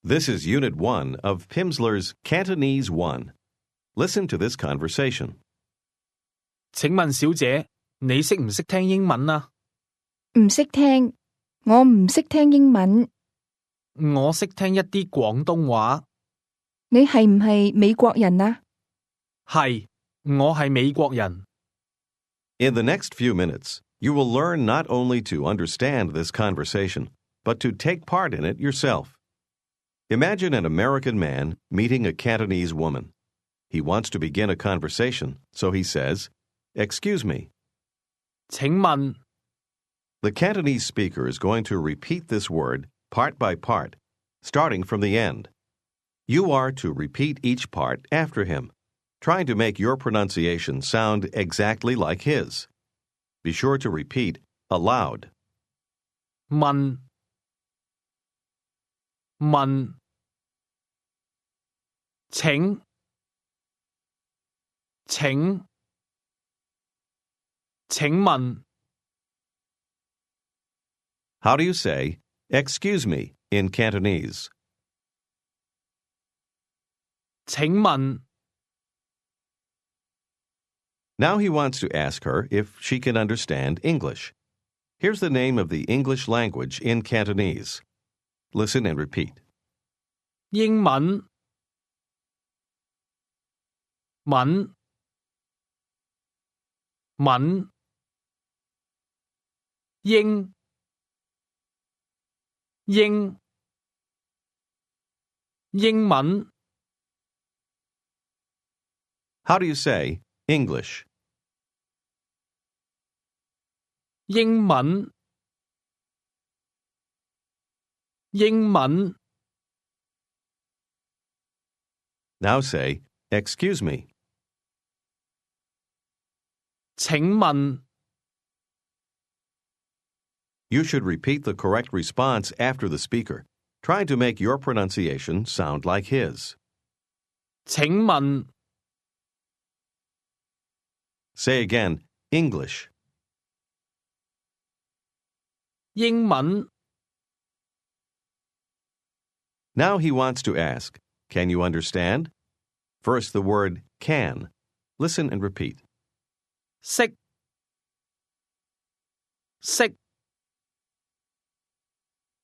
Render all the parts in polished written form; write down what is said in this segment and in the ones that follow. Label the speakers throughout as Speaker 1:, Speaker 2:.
Speaker 1: This is Unit 1 of Pimsleur's Cantonese 1. Listen to this conversation.
Speaker 2: 請問小姐，你識唔識聽英文啊？
Speaker 3: 唔識聽，我唔識聽英文。
Speaker 2: 我識聽一啲廣東話。
Speaker 3: 你係唔係美國人啊？
Speaker 2: 係，我係美國人。
Speaker 1: In the next few minutes, you will learn not only to understand this conversation, but to take part in it yourself. Imagine an American man meeting a Cantonese woman. He wants to begin a conversation, so he says, "Excuse me."
Speaker 2: 請問
Speaker 1: The Cantonese speaker is going to repeat this word part by part, starting from the end. You are to repeat each part after him, trying to make your pronunciation sound exactly like his. Be sure to repeat aloud.
Speaker 2: 問請問
Speaker 1: How do you say, "Excuse me," in Cantonese?
Speaker 2: 請問
Speaker 1: Now he wants to ask her if she can understand English. Here's the name of the English language in Cantonese. Listen and repeat.
Speaker 2: 英文文英文
Speaker 1: How do you say English?
Speaker 2: 英文
Speaker 1: Now say, "Excuse me."
Speaker 2: 請問
Speaker 1: You should repeat the correct response after the speaker, trying to make your pronunciation sound like his.
Speaker 2: 請問
Speaker 1: Say again, English.
Speaker 2: 英文
Speaker 1: Now he wants to ask, "Can you understand?" First, the word can. Listen and repeat.
Speaker 2: 識識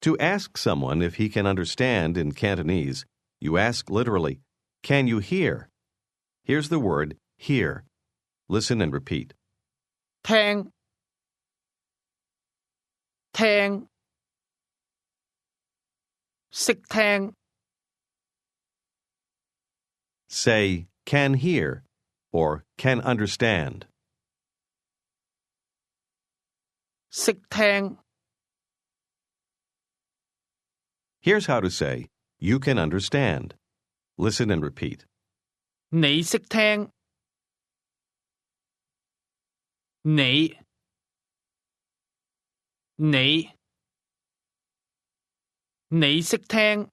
Speaker 1: To ask someone if he can understand in Cantonese, you ask literally, "Can you hear?" Here's the word hear. Listen and repeat.
Speaker 2: 聽識聽
Speaker 1: Say can hear or can understand.
Speaker 2: 識聽
Speaker 1: Here's how to say, "You can understand." Listen and repeat.
Speaker 2: 你識聽你識聽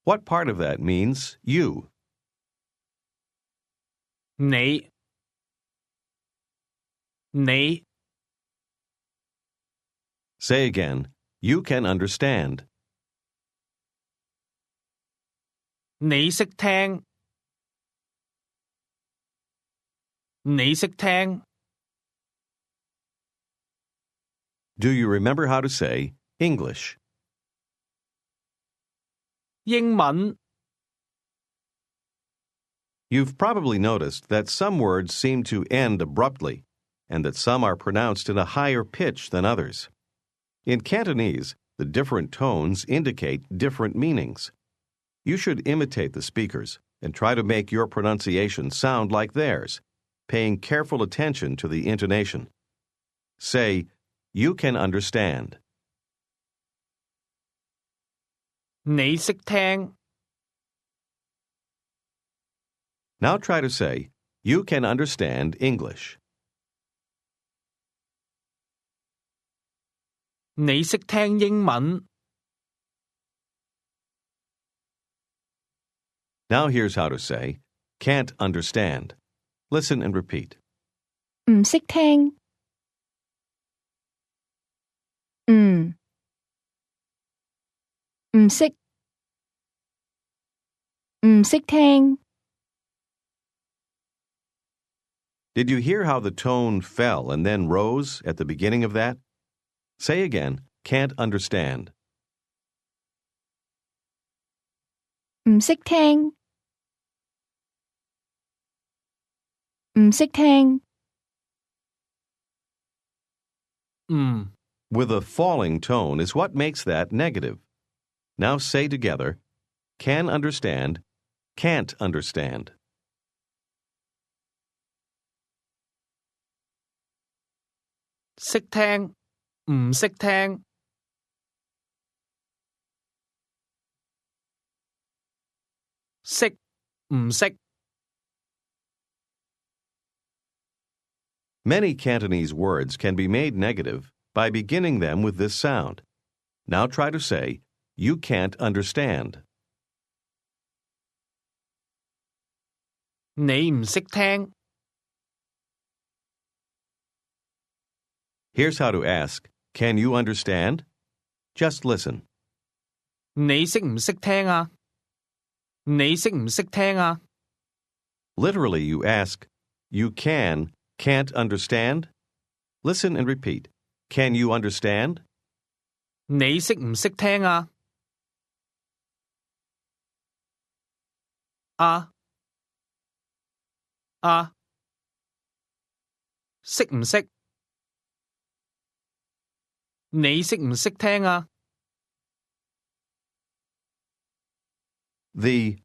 Speaker 1: What part of that means you?
Speaker 2: 你
Speaker 1: Say again, "You can understand."
Speaker 2: 你識聽你識聽
Speaker 1: Do you remember how to say English?
Speaker 2: 英文
Speaker 1: You've probably noticed that some words seem to end abruptly, and that some are pronounced in a higher pitch than others. In Cantonese, the different tones indicate different meanings. You should imitate the speakers and try to make your pronunciation sound like theirs, paying careful attention to the intonation. Say, "You can understand."
Speaker 2: 你識聽
Speaker 1: Now try to say, "You can understand English."
Speaker 2: 你識聽英文
Speaker 1: Now here's how to say, "Can't understand." Listen and repeat.
Speaker 3: 唔識聽。唔識，唔識聽，
Speaker 1: Did you hear how the tone fell and then rose at the beginning of that? Say again, can't understand.
Speaker 3: 唔識聽，唔識聽，
Speaker 1: With a falling tone is what makes that negative. Now say together, can understand, can't understand.
Speaker 2: 識聽，唔識聽，識，唔識。
Speaker 1: Many Cantonese words can be made negative by beginning them with this sound. Now try to say, you can't understand.
Speaker 2: 你唔識聽，
Speaker 1: Here's how to ask, can you understand? Just listen.
Speaker 2: 你識唔識聽啊？你識唔識聽啊？
Speaker 1: Literally, you ask, you can't understand? Listen and repeat. Can you understand?
Speaker 2: 你識唔識聽啊？啊啊，識唔識？你識唔識聽啊？
Speaker 1: The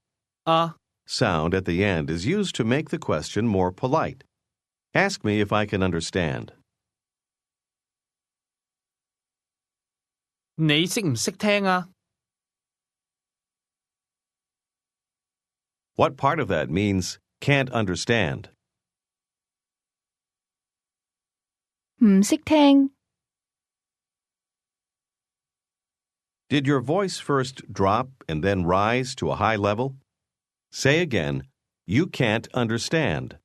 Speaker 2: 啊
Speaker 1: sound at the end is used to make the question more polite. Ask me if I can understand.
Speaker 2: 你識唔識聽啊？
Speaker 1: What part of that means can't understand?
Speaker 3: 唔識聽，
Speaker 1: Did your voice first drop and then rise to a high level? Say again, you can't understand.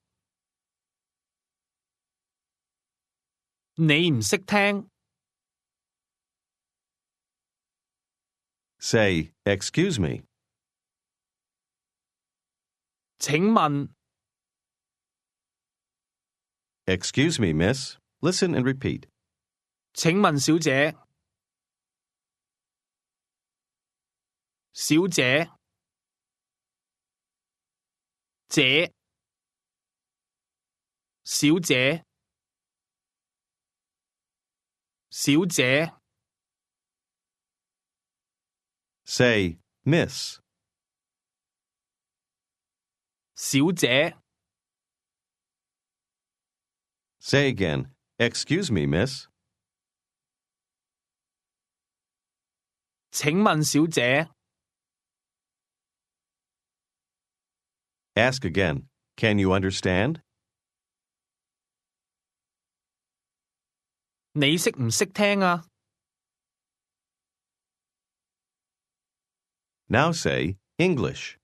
Speaker 2: 你唔識聽，
Speaker 1: Say, excuse me.
Speaker 2: 請問
Speaker 1: Excuse me, miss. Listen and repeat.
Speaker 2: 請問小姐，小姐，姐，小姐，小姐，
Speaker 1: Say, miss.
Speaker 2: 小姐，
Speaker 1: Say again, excuse me, miss.
Speaker 2: 請問小姐，
Speaker 1: Ask again, can you understand?
Speaker 2: 你識唔識聽啊？
Speaker 1: Now say, English.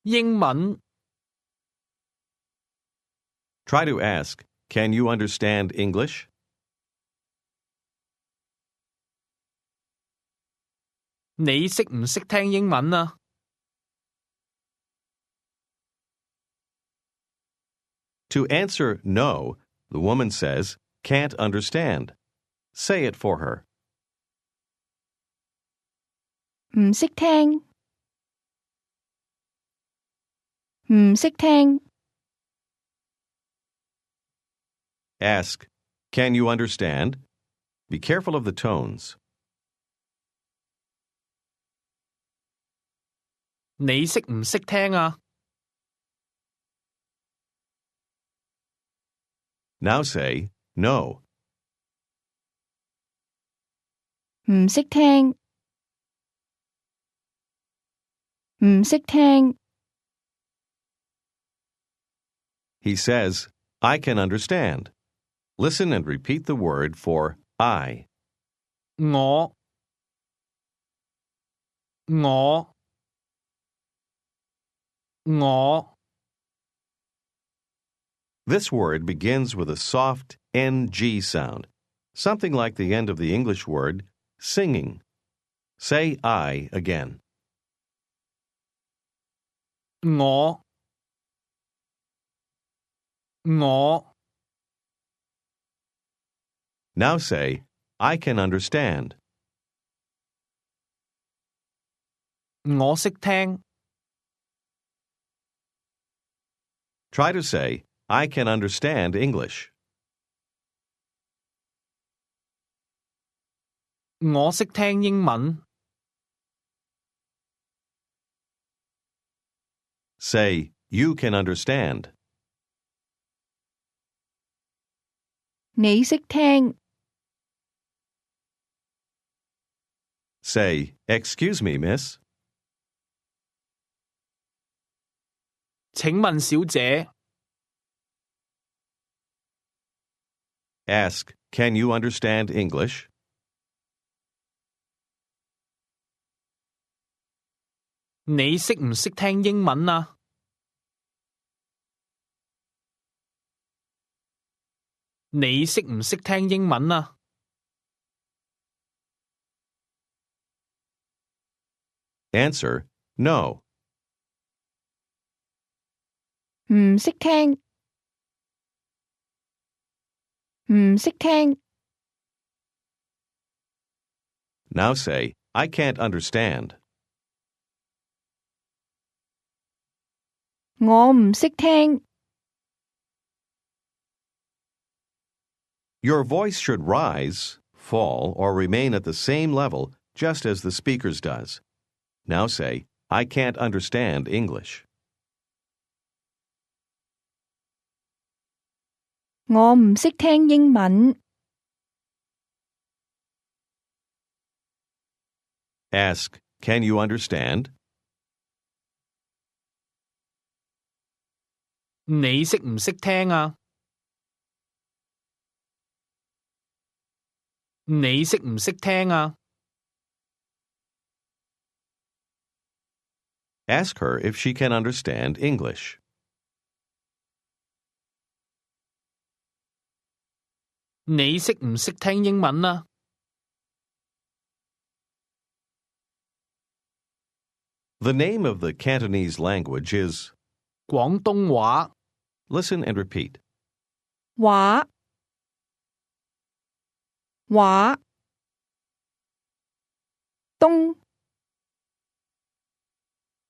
Speaker 2: 英文
Speaker 1: Try to ask, can you understand English?
Speaker 2: 你識唔識聽英文啊？
Speaker 1: To answer no, the woman says, can't understand. Say it for her.
Speaker 3: 唔識聽，唔識聽，
Speaker 1: Ask, can you understand? Be careful of the tones.
Speaker 2: 你識唔識聽啊？
Speaker 1: Now say, no.
Speaker 3: 唔識聽，唔識聽，
Speaker 1: He says, I can understand. Listen and repeat the word for I.
Speaker 2: 我
Speaker 1: This word begins with a soft NG sound, something like the end of the English word singing. Say I again.
Speaker 2: 我
Speaker 1: Now say, I can understand.
Speaker 2: 我識聽
Speaker 1: Try to say, I can understand English.
Speaker 2: 我識聽英文
Speaker 1: Say, you can understand.
Speaker 3: 你識聽
Speaker 1: Say, excuse me, miss.
Speaker 2: 請問小姐
Speaker 1: Ask, can you understand English?
Speaker 2: 你識唔識聽英文啊？你識唔識聽英文啊？
Speaker 1: Answer, no.
Speaker 3: 唔識聽唔識聽
Speaker 1: Now say, I can't understand.
Speaker 3: 我唔識聽
Speaker 1: Your voice should rise, fall, or remain at the same level, just as the speaker's does. Now say, I can't understand English.
Speaker 3: 我唔識聽英文
Speaker 1: Ask, can you understand?
Speaker 2: 你識唔識聽啊？你識唔識聽啊？
Speaker 1: Ask her if she can understand English.
Speaker 2: 你識唔識聽英文啊？
Speaker 1: The name of the Cantonese language is...
Speaker 2: 廣東話
Speaker 1: Listen and repeat.
Speaker 3: 話話東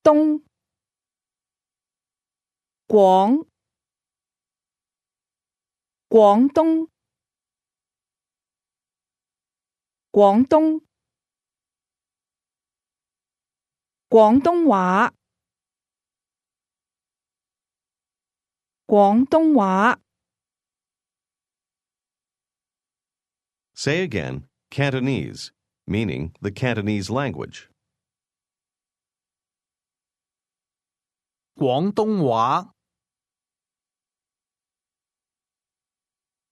Speaker 3: 東廣廣東廣東廣東話廣東話
Speaker 1: Say again, Cantonese, meaning the Cantonese language.
Speaker 2: 廣東話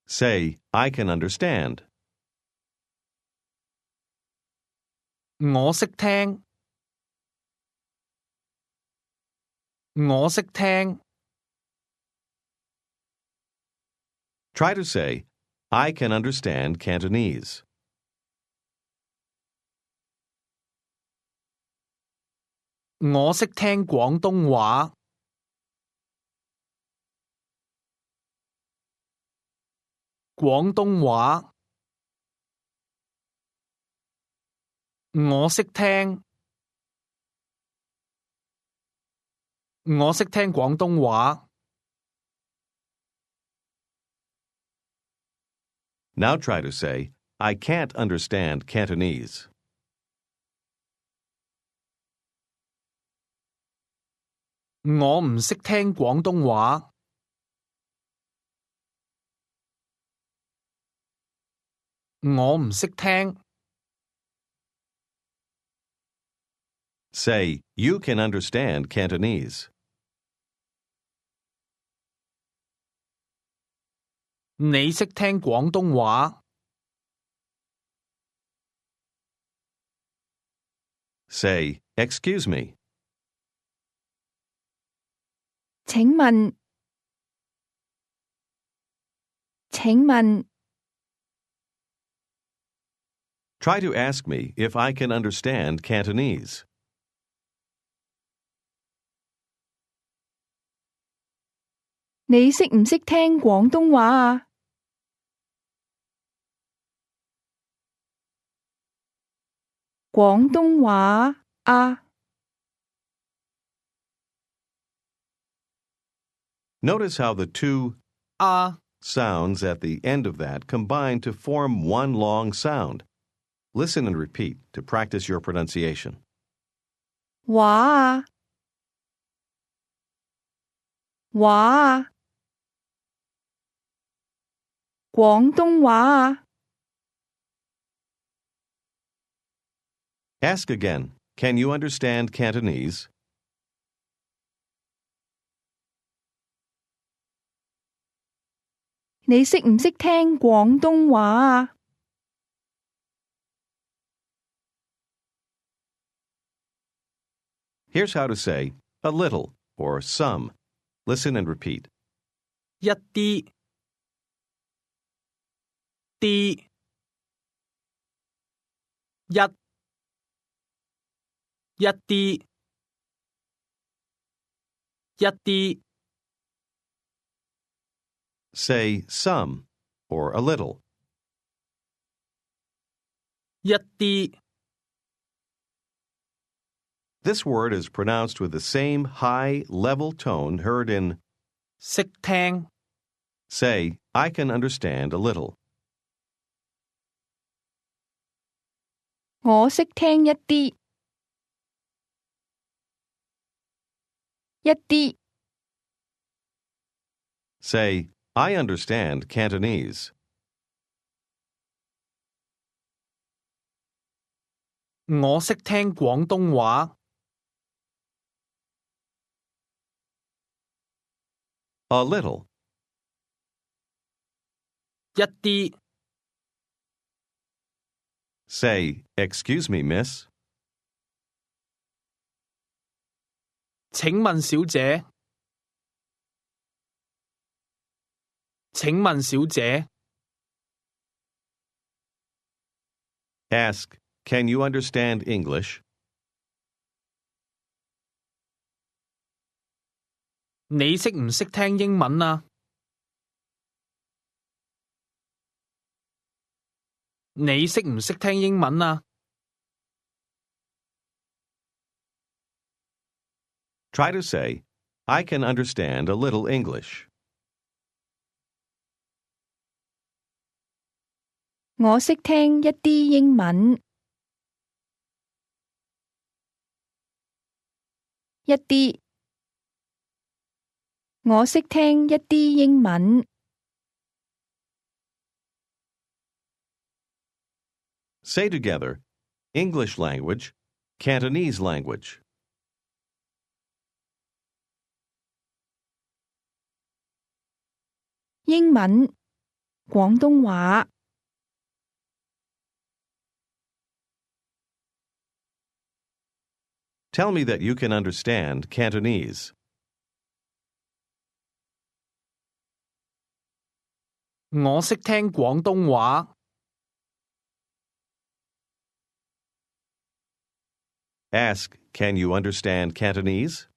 Speaker 1: Say, I can understand.
Speaker 2: 我識聽我識聽
Speaker 1: Try to say, I can understand Cantonese.
Speaker 2: 我識聽廣東話廣東話我識聽我識聽廣東話
Speaker 1: Now try to say, I can't understand Cantonese.
Speaker 2: 我唔識聽廣東話我唔識聽
Speaker 1: Say, you can understand Cantonese.
Speaker 2: 你識聽廣東話
Speaker 1: Say, excuse me.
Speaker 3: 請問請問
Speaker 1: Try to ask me if I can understand Cantonese.
Speaker 3: 你識唔識聽廣東話啊？廣東話啊？
Speaker 1: Notice how the two
Speaker 2: 啊
Speaker 1: sounds at the end of that combine to form one long sound. Listen and repeat to practice your pronunciation.
Speaker 3: 話啊？話啊？廣東話啊？
Speaker 1: Ask again, can you understand Cantonese?
Speaker 3: 你識唔識聽廣東話啊？
Speaker 1: Here's how to say a little or some. Listen and repeat.
Speaker 2: 一啲啲一啲一啲
Speaker 1: Say some or a little.
Speaker 2: 一啲
Speaker 1: This word is pronounced with the same high, level tone heard in
Speaker 2: 識聽
Speaker 1: say, I can understand a little.
Speaker 3: 我識聽一啲。一啲。
Speaker 1: Say, I understand Cantonese.
Speaker 2: 我識聽廣東話
Speaker 1: A little.
Speaker 2: 一啲
Speaker 1: Say, excuse me, miss.
Speaker 2: 請問小姐請問小姐
Speaker 1: Ask, can you understand English?
Speaker 2: 你識唔識聽英文啊？你識唔識聽英文啊？
Speaker 1: Try to say, I can understand a little English.
Speaker 3: 我識聽一啲英文。一啲。我識聽一啲英文。
Speaker 1: Say together, English language, Cantonese language.
Speaker 3: 英文。廣東話。
Speaker 1: Tell me that you can understand Cantonese.
Speaker 2: 我識聽廣東話
Speaker 1: Ask, can you understand Cantonese?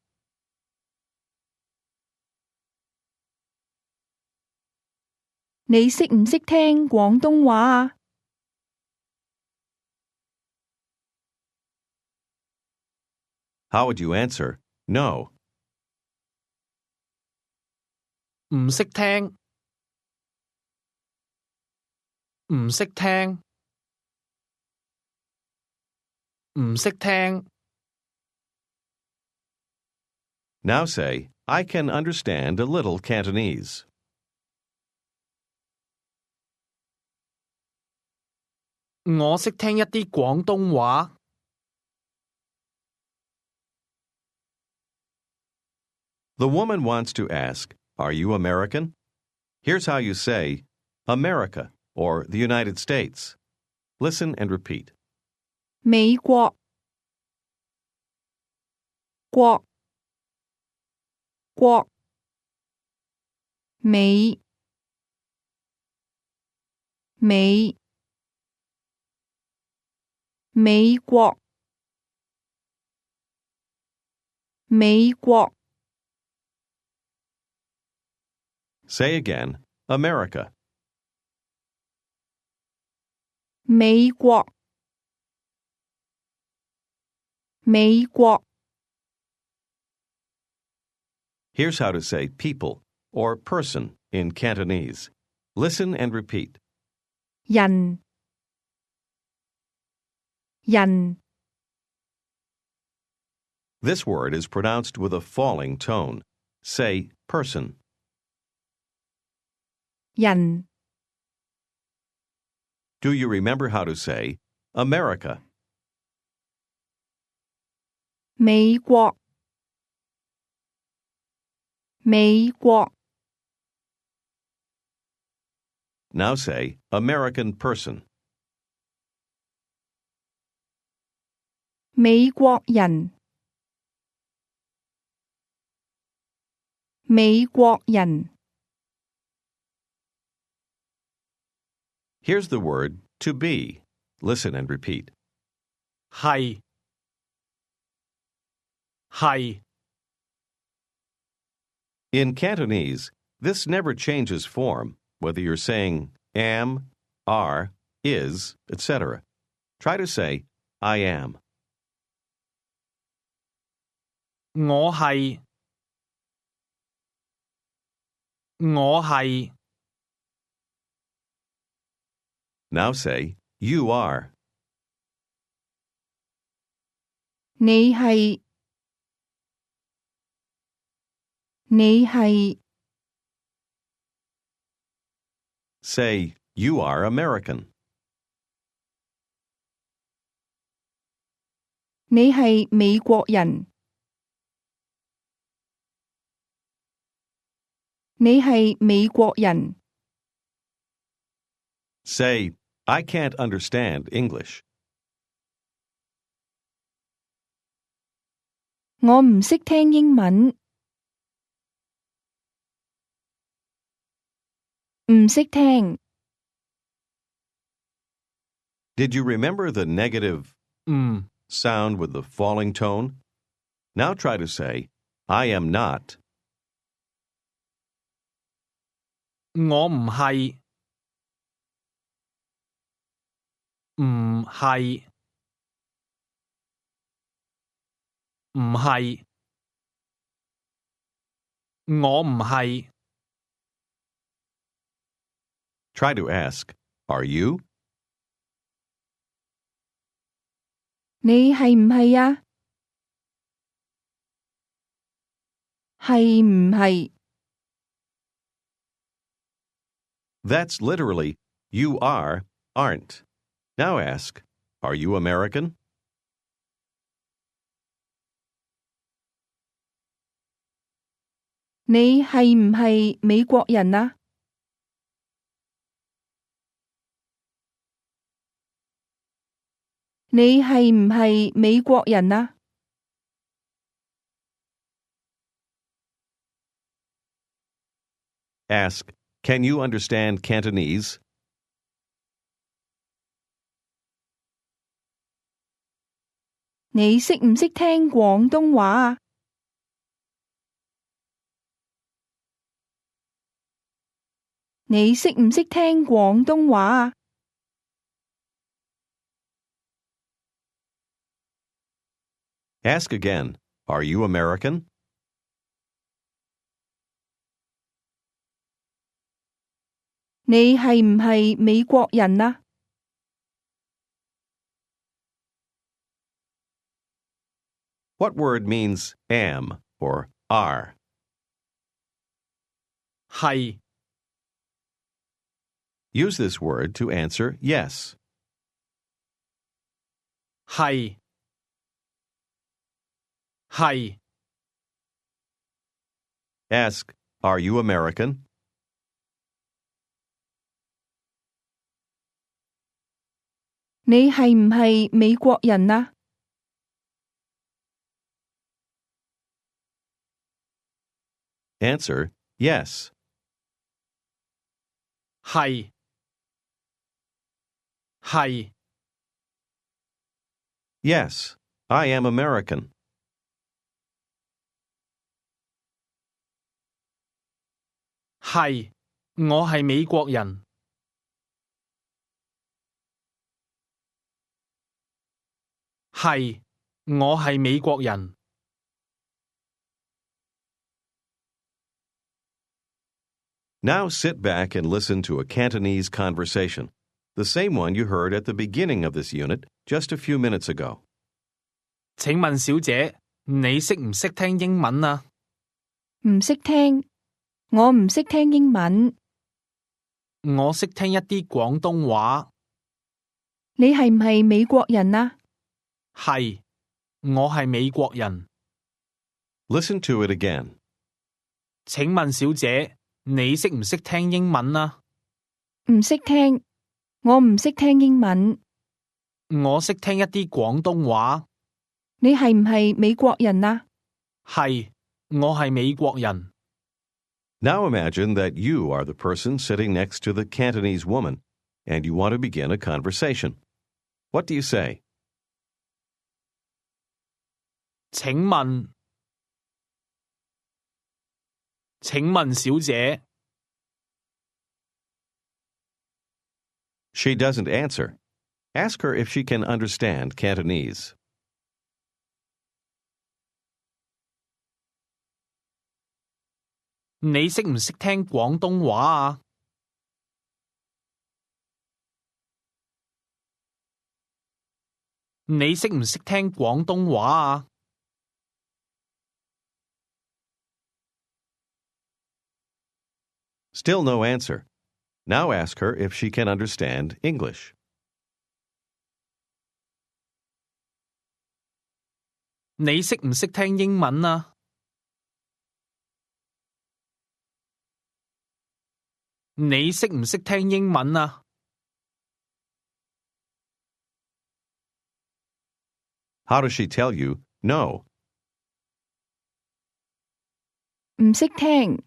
Speaker 3: 你識唔識聽廣東話啊？
Speaker 1: How would you answer? No.
Speaker 2: 唔識聽唔識聽唔識聽
Speaker 1: Now say, I can understand a little Cantonese.
Speaker 2: 我識聽一啲廣東話
Speaker 1: The woman wants to ask, are you American? Here's how you say, America, or the United States. Listen and repeat.
Speaker 3: 美國。國。國。美。美。美國美國
Speaker 1: Say again, America.
Speaker 3: 美國美國
Speaker 1: Here's how to say people or person in Cantonese. Listen and repeat.
Speaker 3: 人人
Speaker 1: This word is pronounced with a falling tone. Say person.
Speaker 3: 人
Speaker 1: Do you remember how to say America?
Speaker 3: 美國美國
Speaker 1: Now say American person.
Speaker 3: 美國人美國人
Speaker 1: Here's the word to be. Listen and repeat.
Speaker 2: 係係
Speaker 1: In Cantonese, this never changes form, whether you're saying am, are, is, etc. Try to say, I am.
Speaker 2: 我係我係
Speaker 1: Now say, you are.
Speaker 3: 你係你係
Speaker 1: Say, you are American.
Speaker 3: 你係美國人你係美國人
Speaker 1: Say, I can't understand English.
Speaker 3: 我唔識聽英文唔識聽
Speaker 1: Did you remember the negative
Speaker 2: 唔
Speaker 1: sound with the falling tone? Now try to say, I am not.
Speaker 2: 我唔係唔係唔係我唔係
Speaker 1: Try to ask, are you?
Speaker 3: 你係唔係啊？係唔係？
Speaker 1: That's literally, you are, aren't. Now ask, are you American?
Speaker 3: 你係唔係美國人啊？你係唔係美國人啊？
Speaker 1: Ask, can you understand Cantonese?
Speaker 3: 你識唔識聽廣東話啊？你識唔識聽廣東話啊？
Speaker 1: Ask again, are you American?
Speaker 3: 你係唔係美國人啊？
Speaker 1: What word means am or are?
Speaker 2: 係
Speaker 1: Use this word to answer yes.
Speaker 2: 係係
Speaker 1: Ask, are you American?
Speaker 3: 你係唔係美國人啊？
Speaker 1: Answer, yes.
Speaker 2: 係係
Speaker 1: Yes, I am American.
Speaker 2: 係，我係美國人。係，我係美國人。
Speaker 1: Now sit back and listen to a Cantonese conversation, the same one you heard at the beginning of this unit just a few minutes ago.
Speaker 2: 請問小姐，你識唔識聽英文啊？
Speaker 3: 唔識聽，我唔識聽英文。
Speaker 2: 我識聽一啲廣東話。
Speaker 3: 你係唔係美國人啊？
Speaker 2: 係，我係美國人。
Speaker 1: Listen to it again.
Speaker 2: 請問小姐，你識唔識聽英文啊？
Speaker 3: 唔識聽，我唔識聽英文。
Speaker 2: 我識聽一啲廣東話。
Speaker 3: 你係唔係美國人啊？
Speaker 2: 係，我係美國人。
Speaker 1: Now imagine that you are the person sitting next to the Cantonese woman, and you want to begin a conversation. What do you say?
Speaker 2: 請問小姐。
Speaker 1: She doesn't answer. Ask her if she can understand Cantonese.
Speaker 2: 你識唔識聽廣東話啊？你識唔識聽廣東話啊？
Speaker 1: Still no answer. Now ask her if she can understand English.
Speaker 2: 你識唔識聽英文啊？你識唔識聽英文啊？
Speaker 1: How does she tell you no?
Speaker 3: 唔識聽，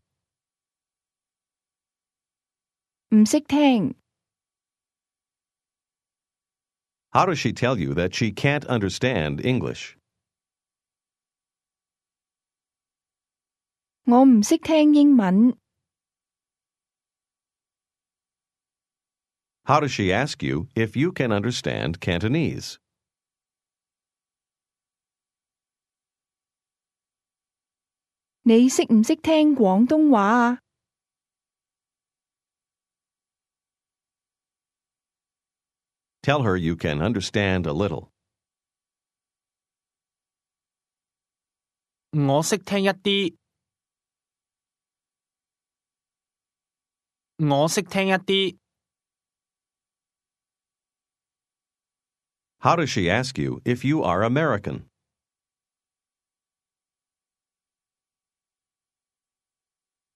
Speaker 3: 唔識聽。
Speaker 1: How does she tell you that she can't understand English?
Speaker 3: 我唔識聽英文。
Speaker 1: How does she ask you if you can understand Cantonese?
Speaker 3: 你識唔識聽廣東話啊？
Speaker 1: Tell her you can understand a little.
Speaker 2: 我識聽一啲。我識聽一啲。
Speaker 1: How does she ask you if you are American?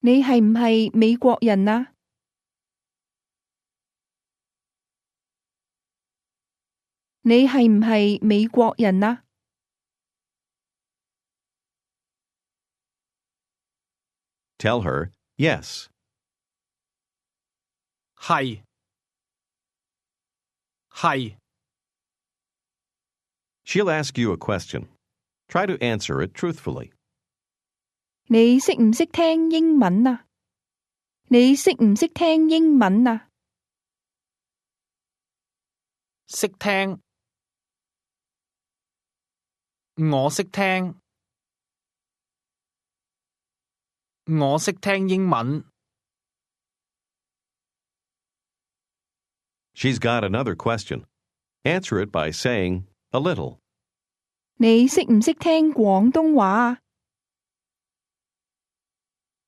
Speaker 3: 你係唔係美國人啊？你係唔係美國人啊？
Speaker 1: Tell her yes.
Speaker 2: 係。係。
Speaker 1: She'll ask you a question. Try to answer it truthfully.
Speaker 3: 你識唔識聽英文啊？你識唔識聽英文啊？
Speaker 2: 識聽。我識聽。我識聽英文。
Speaker 1: She's got another question. Answer it by saying a little.
Speaker 3: 你識唔識聽廣東話啊？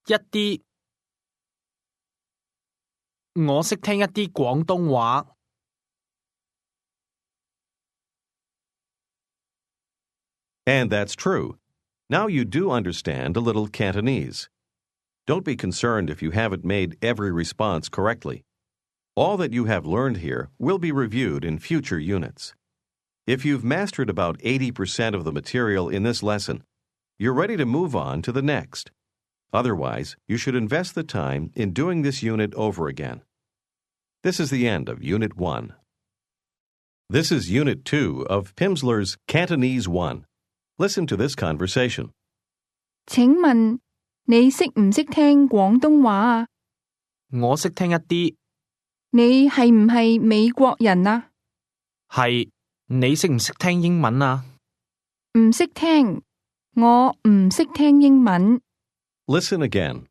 Speaker 2: 一啲。我識聽一啲廣東話。
Speaker 1: And that's true. Now you do understand a little Cantonese. Don't be concerned if you haven't made every response correctly. All that you have learned here will be reviewed in future units. If you've mastered about 80% of the material in this lesson, you're ready to move on to the next. Otherwise, you should invest the time in doing this unit over again. This is the end of Unit 1. This is Unit 2 of Pimsleur's Cantonese 1. Listen to this conversation.
Speaker 3: 請問你識唔識聽廣東話啊？
Speaker 2: 我識聽一啲，
Speaker 3: 你係唔係美國人啊？
Speaker 2: 係，你識唔識聽英文啊？
Speaker 3: 唔識聽，我唔識聽英文。
Speaker 1: Listen again.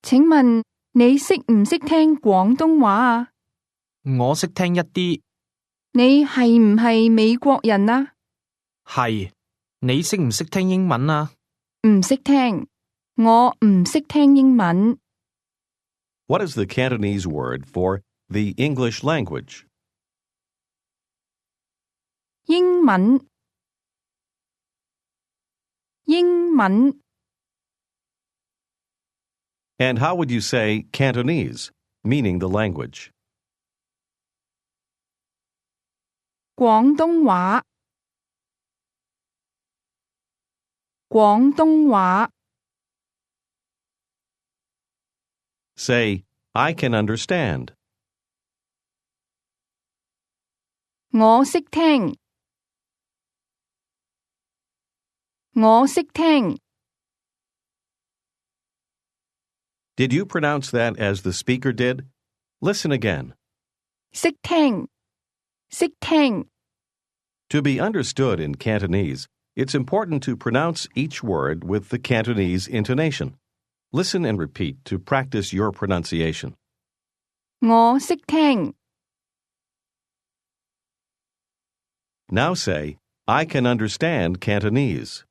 Speaker 3: 請問你識唔識聽廣東話啊？
Speaker 2: 我識聽一啲，
Speaker 3: 你係唔係美國人啊？
Speaker 2: 係，你識唔識聽英文啊？
Speaker 3: 唔識聽，我唔識聽英文。
Speaker 1: What is the Cantonese word for the English language?
Speaker 3: 英文，英文，
Speaker 1: And how would you say Cantonese, meaning the language?
Speaker 3: 廣東話，廣東話。
Speaker 1: Say, I can understand.
Speaker 3: 我識聽，我識聽。
Speaker 1: Did you pronounce that as the speaker did? Listen again.
Speaker 3: 識聽，識聽。
Speaker 1: To be understood in Cantonese, it's important to pronounce each word with the Cantonese intonation. Listen and repeat to practice your pronunciation.
Speaker 3: 我識聽，
Speaker 1: Now say, I can understand Cantonese.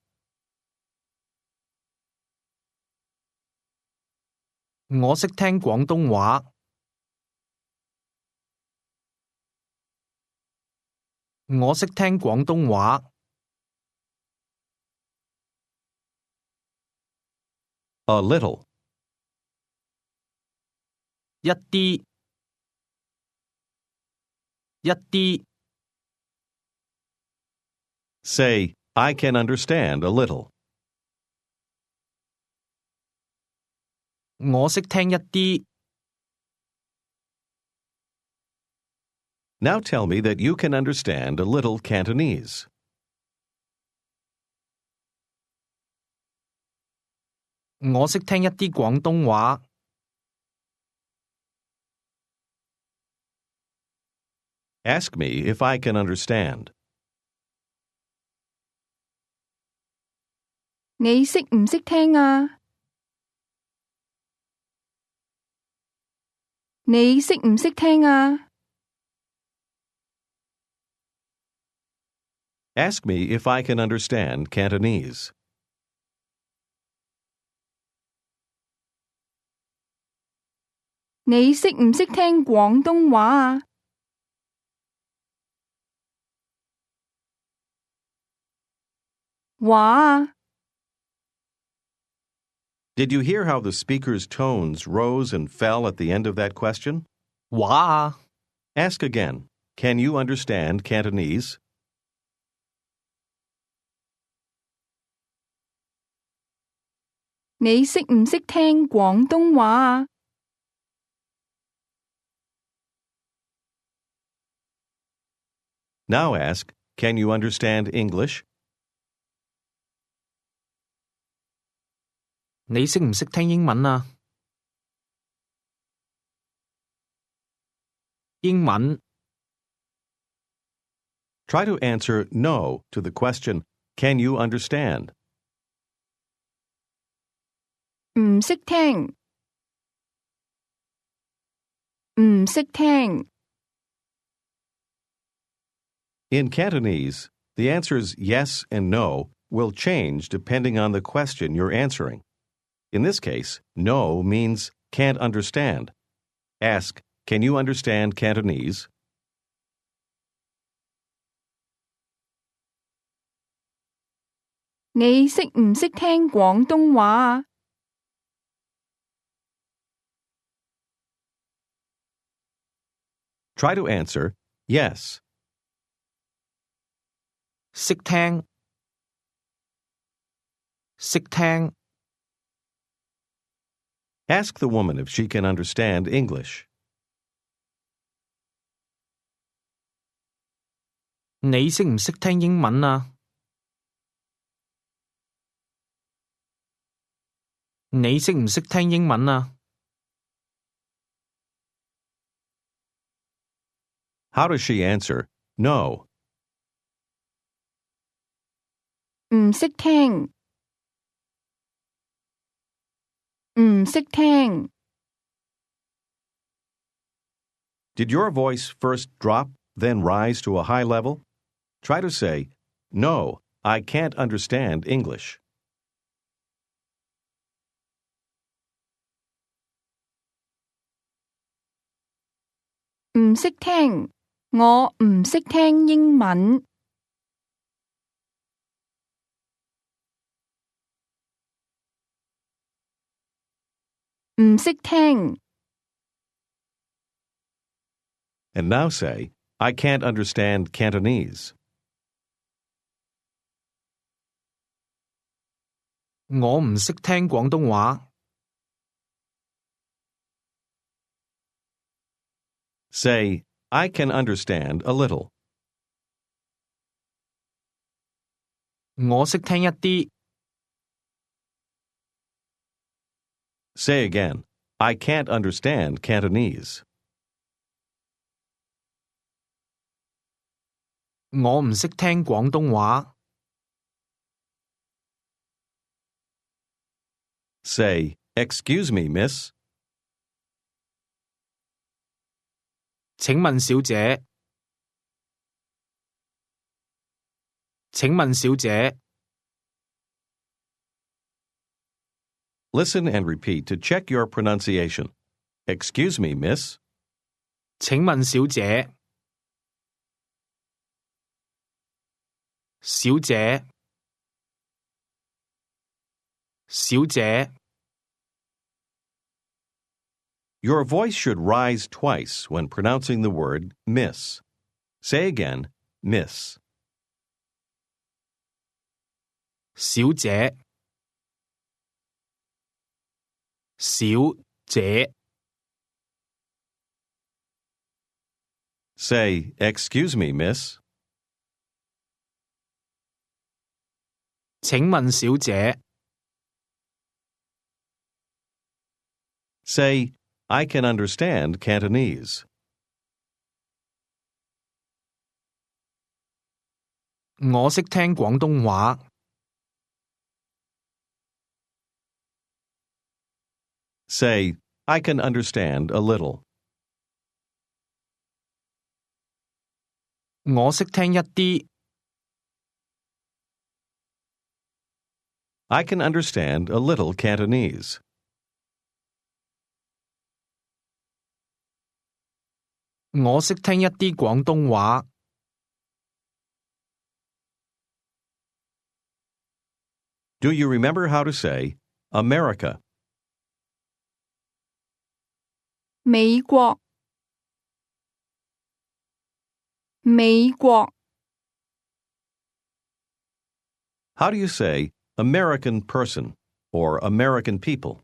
Speaker 2: 我識聽廣東話，我識聽廣東話。
Speaker 1: A little.
Speaker 2: 一啲，一啲，
Speaker 1: Say, I can understand a little.
Speaker 2: 我識聽一啲。
Speaker 1: Now tell me that you can understand a little Cantonese.
Speaker 2: 我識聽一啲廣東話。
Speaker 1: Ask me if I can understand.
Speaker 3: 你識唔識聽啊？你識唔識聽啊？
Speaker 1: Ask me if I can understand Cantonese.
Speaker 3: 你識唔識聽廣東話啊？話啊？
Speaker 1: Did you hear how the speaker's tones rose and fell at the end of that question?
Speaker 2: 話啊，
Speaker 1: Ask again. Can you understand Cantonese?
Speaker 3: 你識唔識聽廣東話啊？
Speaker 1: Now ask, can you understand English?
Speaker 2: 你識唔識聽英文啊？英文，
Speaker 1: Try to answer no to the question, can you understand?
Speaker 3: 唔識聽，唔識聽。
Speaker 1: In Cantonese, the answers yes and no will change depending on the question you're answering. In this case, no means can't understand. Ask, can you understand Cantonese?
Speaker 3: 你識唔識聽廣東話啊？
Speaker 1: Try to answer yes.
Speaker 2: 識聽，識聽。
Speaker 1: Ask the woman if she can understand English.
Speaker 2: 你識唔識聽英文啊？你識唔識聽英文啊？
Speaker 1: How does she answer no?
Speaker 3: 唔識聽，唔識聽。
Speaker 1: Did your voice first drop, then rise to a high level? Try to say, no, I can't understand English.
Speaker 3: 唔識聽，我唔識聽英文。唔識聽。
Speaker 1: And now say, I can't understand Cantonese.
Speaker 2: 我唔識聽廣東話。
Speaker 1: Say, I can understand a little.
Speaker 2: 我識聽一啲。
Speaker 1: Say again, I can't understand Cantonese.
Speaker 2: 我唔識聽廣東話。
Speaker 1: Say, excuse me, miss.
Speaker 2: 請問小姐。請問小姐。
Speaker 1: Listen and repeat to check your pronunciation. Excuse me, miss.
Speaker 2: 請問小姐。小姐。小姐。
Speaker 1: Your voice should rise twice when pronouncing the word miss. Say again, miss.
Speaker 2: 小姐。小姐。
Speaker 1: Say, excuse me, miss.
Speaker 2: 請問小姐。
Speaker 1: Say, I can understand Cantonese.
Speaker 2: 我識聽廣東話。
Speaker 1: Say, I can understand a little.
Speaker 2: 我識聽一啲。
Speaker 1: I can understand a little Cantonese.
Speaker 2: 我識聽一啲廣東話。
Speaker 1: Do you remember how to say America?
Speaker 3: 美國，美國。
Speaker 1: How do you say American person or American people?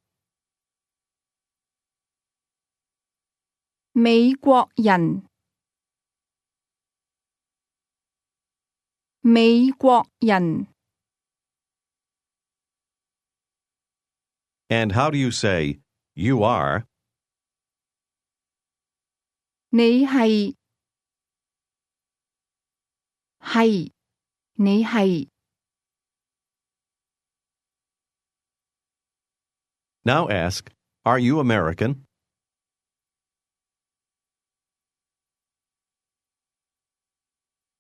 Speaker 3: 美國人，美國人。
Speaker 1: And how do you say you are?
Speaker 3: 你係，係，你係。
Speaker 1: Now ask, are you American?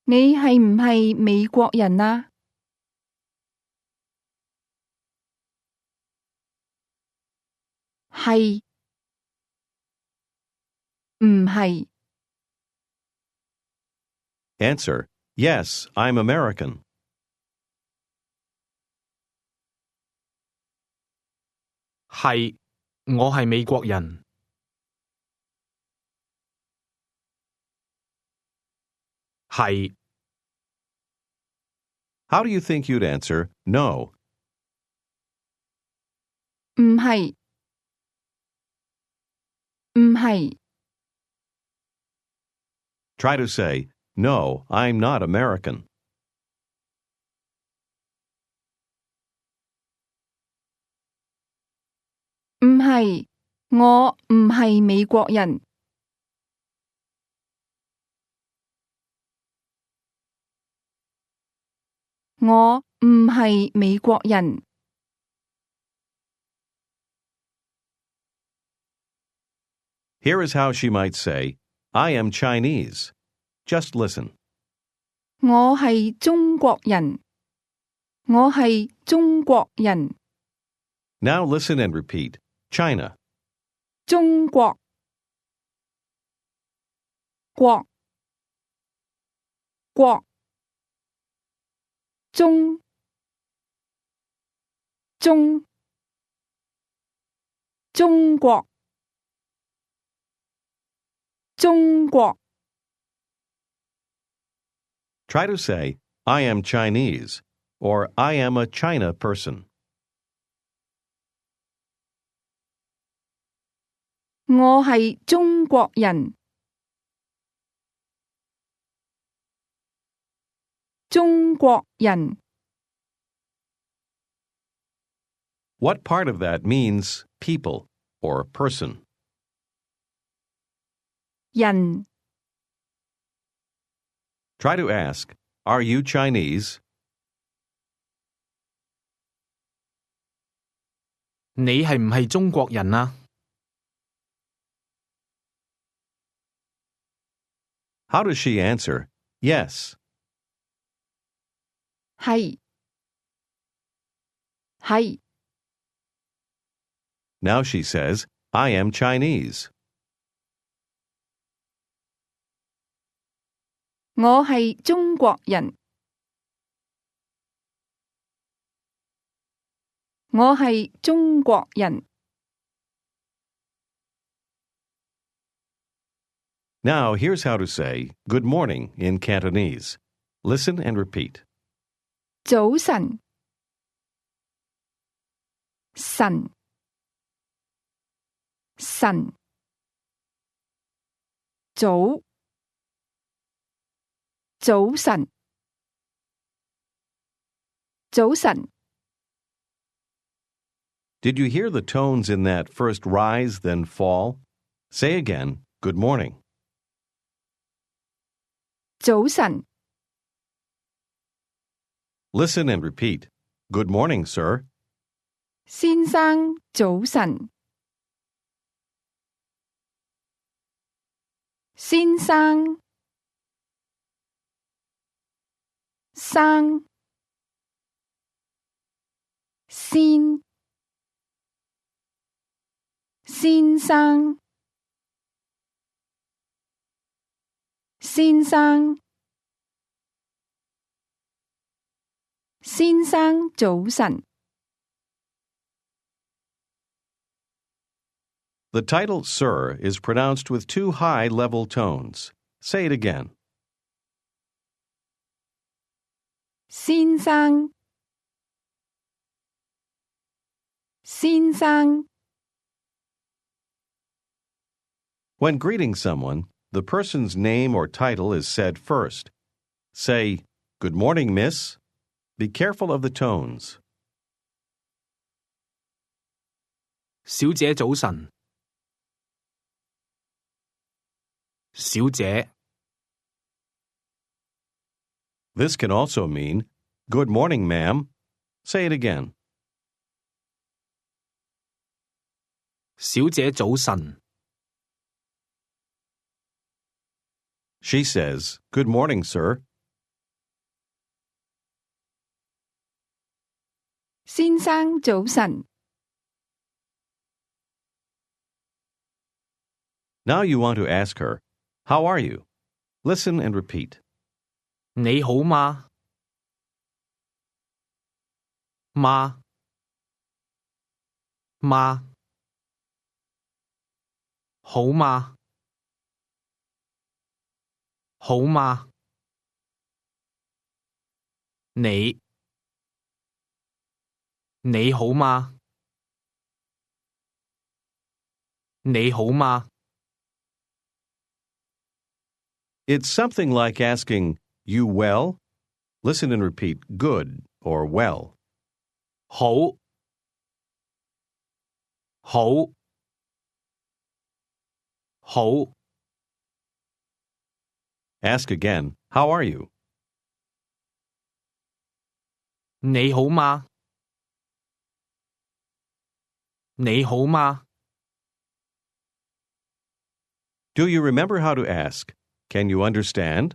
Speaker 3: 你係唔係美國人啊？係，唔係。
Speaker 1: Answer, yes, I'm American.
Speaker 2: 係，我係美國人。係。
Speaker 1: How do you think you'd answer no?
Speaker 3: 唔係，唔係。
Speaker 1: Try to say, No, I'm not American.
Speaker 3: 唔係，我唔係美國人。我唔係美國人。
Speaker 1: Here is how she might say, I am Chinese. Just listen.
Speaker 3: 我係中國人。我係中國人。
Speaker 1: Now listen and repeat. China,
Speaker 3: 中國國國中中中國中國
Speaker 1: Try to say, I am Chinese, or I am a China person.
Speaker 3: 我係中國人。中國人
Speaker 1: What part of that means people or person?
Speaker 3: 人
Speaker 1: Try to ask, are you Chinese?
Speaker 2: 你係唔係中國人啊？
Speaker 1: How does she answer? Yes.
Speaker 3: 係係
Speaker 1: Now she says, I am Chinese.
Speaker 3: 我係中國人。我係中國人。
Speaker 1: Now here's how to say good morning in Cantonese. Listen and repeat.
Speaker 3: 早晨晨晨早早晨早晨
Speaker 1: Did you hear the tones in that first rise then fall? Say again, good morning.
Speaker 3: 早晨
Speaker 1: Listen and repeat. Good morning, sir.
Speaker 3: 先生早晨。先生生先先生先生先生早晨。
Speaker 1: The title sir is pronounced with two high level tones. Say it again.
Speaker 3: 先生先生
Speaker 1: When greeting someone, the person's name or title is said first. Say, good morning, miss. Be careful of the tones.
Speaker 2: 小姐早晨。小姐
Speaker 1: This can also mean, good morning, ma'am. Say it again.
Speaker 2: 小姐早晨。
Speaker 1: She says, good morning, sir.
Speaker 3: 先生早晨。
Speaker 1: Now you want to ask her, how are you? Listen and repeat.
Speaker 2: 你好嗎？嗎？嗎？好嗎？好嗎？你好嗎？你好嗎？
Speaker 1: It's something like asking, You well? Listen and repeat good or well.
Speaker 2: 好，好，好，
Speaker 1: Ask again, How are you?
Speaker 2: 你好嗎？你好嗎？
Speaker 1: Do you remember how to ask? Can you understand?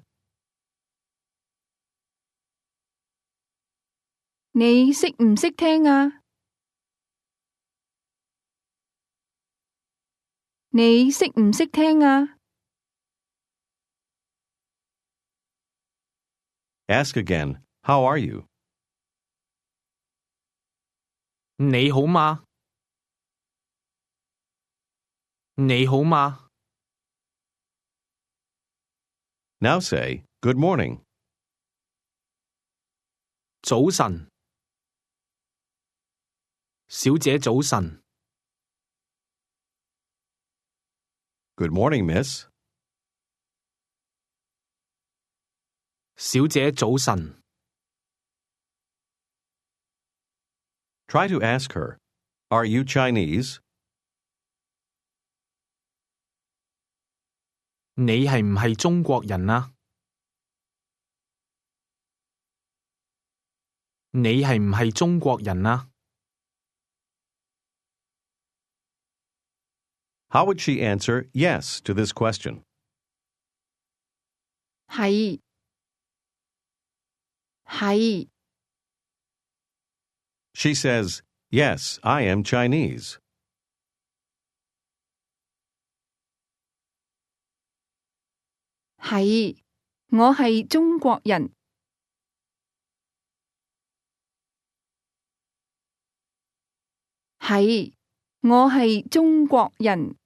Speaker 3: 你識唔識聽啊？你識唔識聽啊？
Speaker 1: Ask again, How are you?
Speaker 2: 你好嗎？你好嗎？
Speaker 1: Now say, Good morning.
Speaker 2: 早晨，小姐早晨。
Speaker 1: Good morning, miss.
Speaker 2: 小姐早晨。
Speaker 1: Try to ask her, Are you Chinese?
Speaker 2: 你係唔係中國人啊？你係唔係中國人啊？
Speaker 1: How would she answer yes to this question?
Speaker 3: 係，係，
Speaker 1: She says, Yes, I am Chinese.
Speaker 3: 係，我係中國人。係，我係中國人。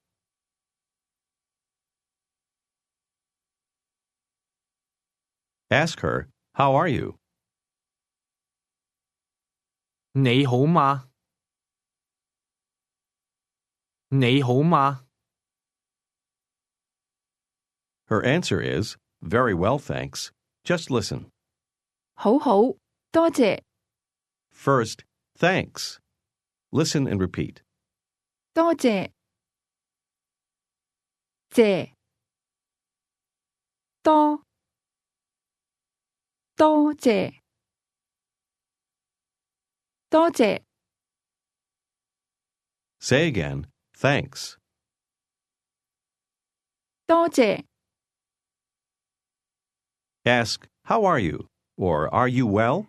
Speaker 1: Ask her, How are you?
Speaker 2: 你好嗎？你好嗎？
Speaker 1: Her answer is, Very well, thanks. Just listen.
Speaker 3: 好好，多謝，
Speaker 1: First, thanks. Listen and repeat.
Speaker 3: 多謝，謝，多，多謝，多謝，
Speaker 1: Say again, Thanks.
Speaker 3: 多謝，
Speaker 1: Ask, How are you? Or Are you well?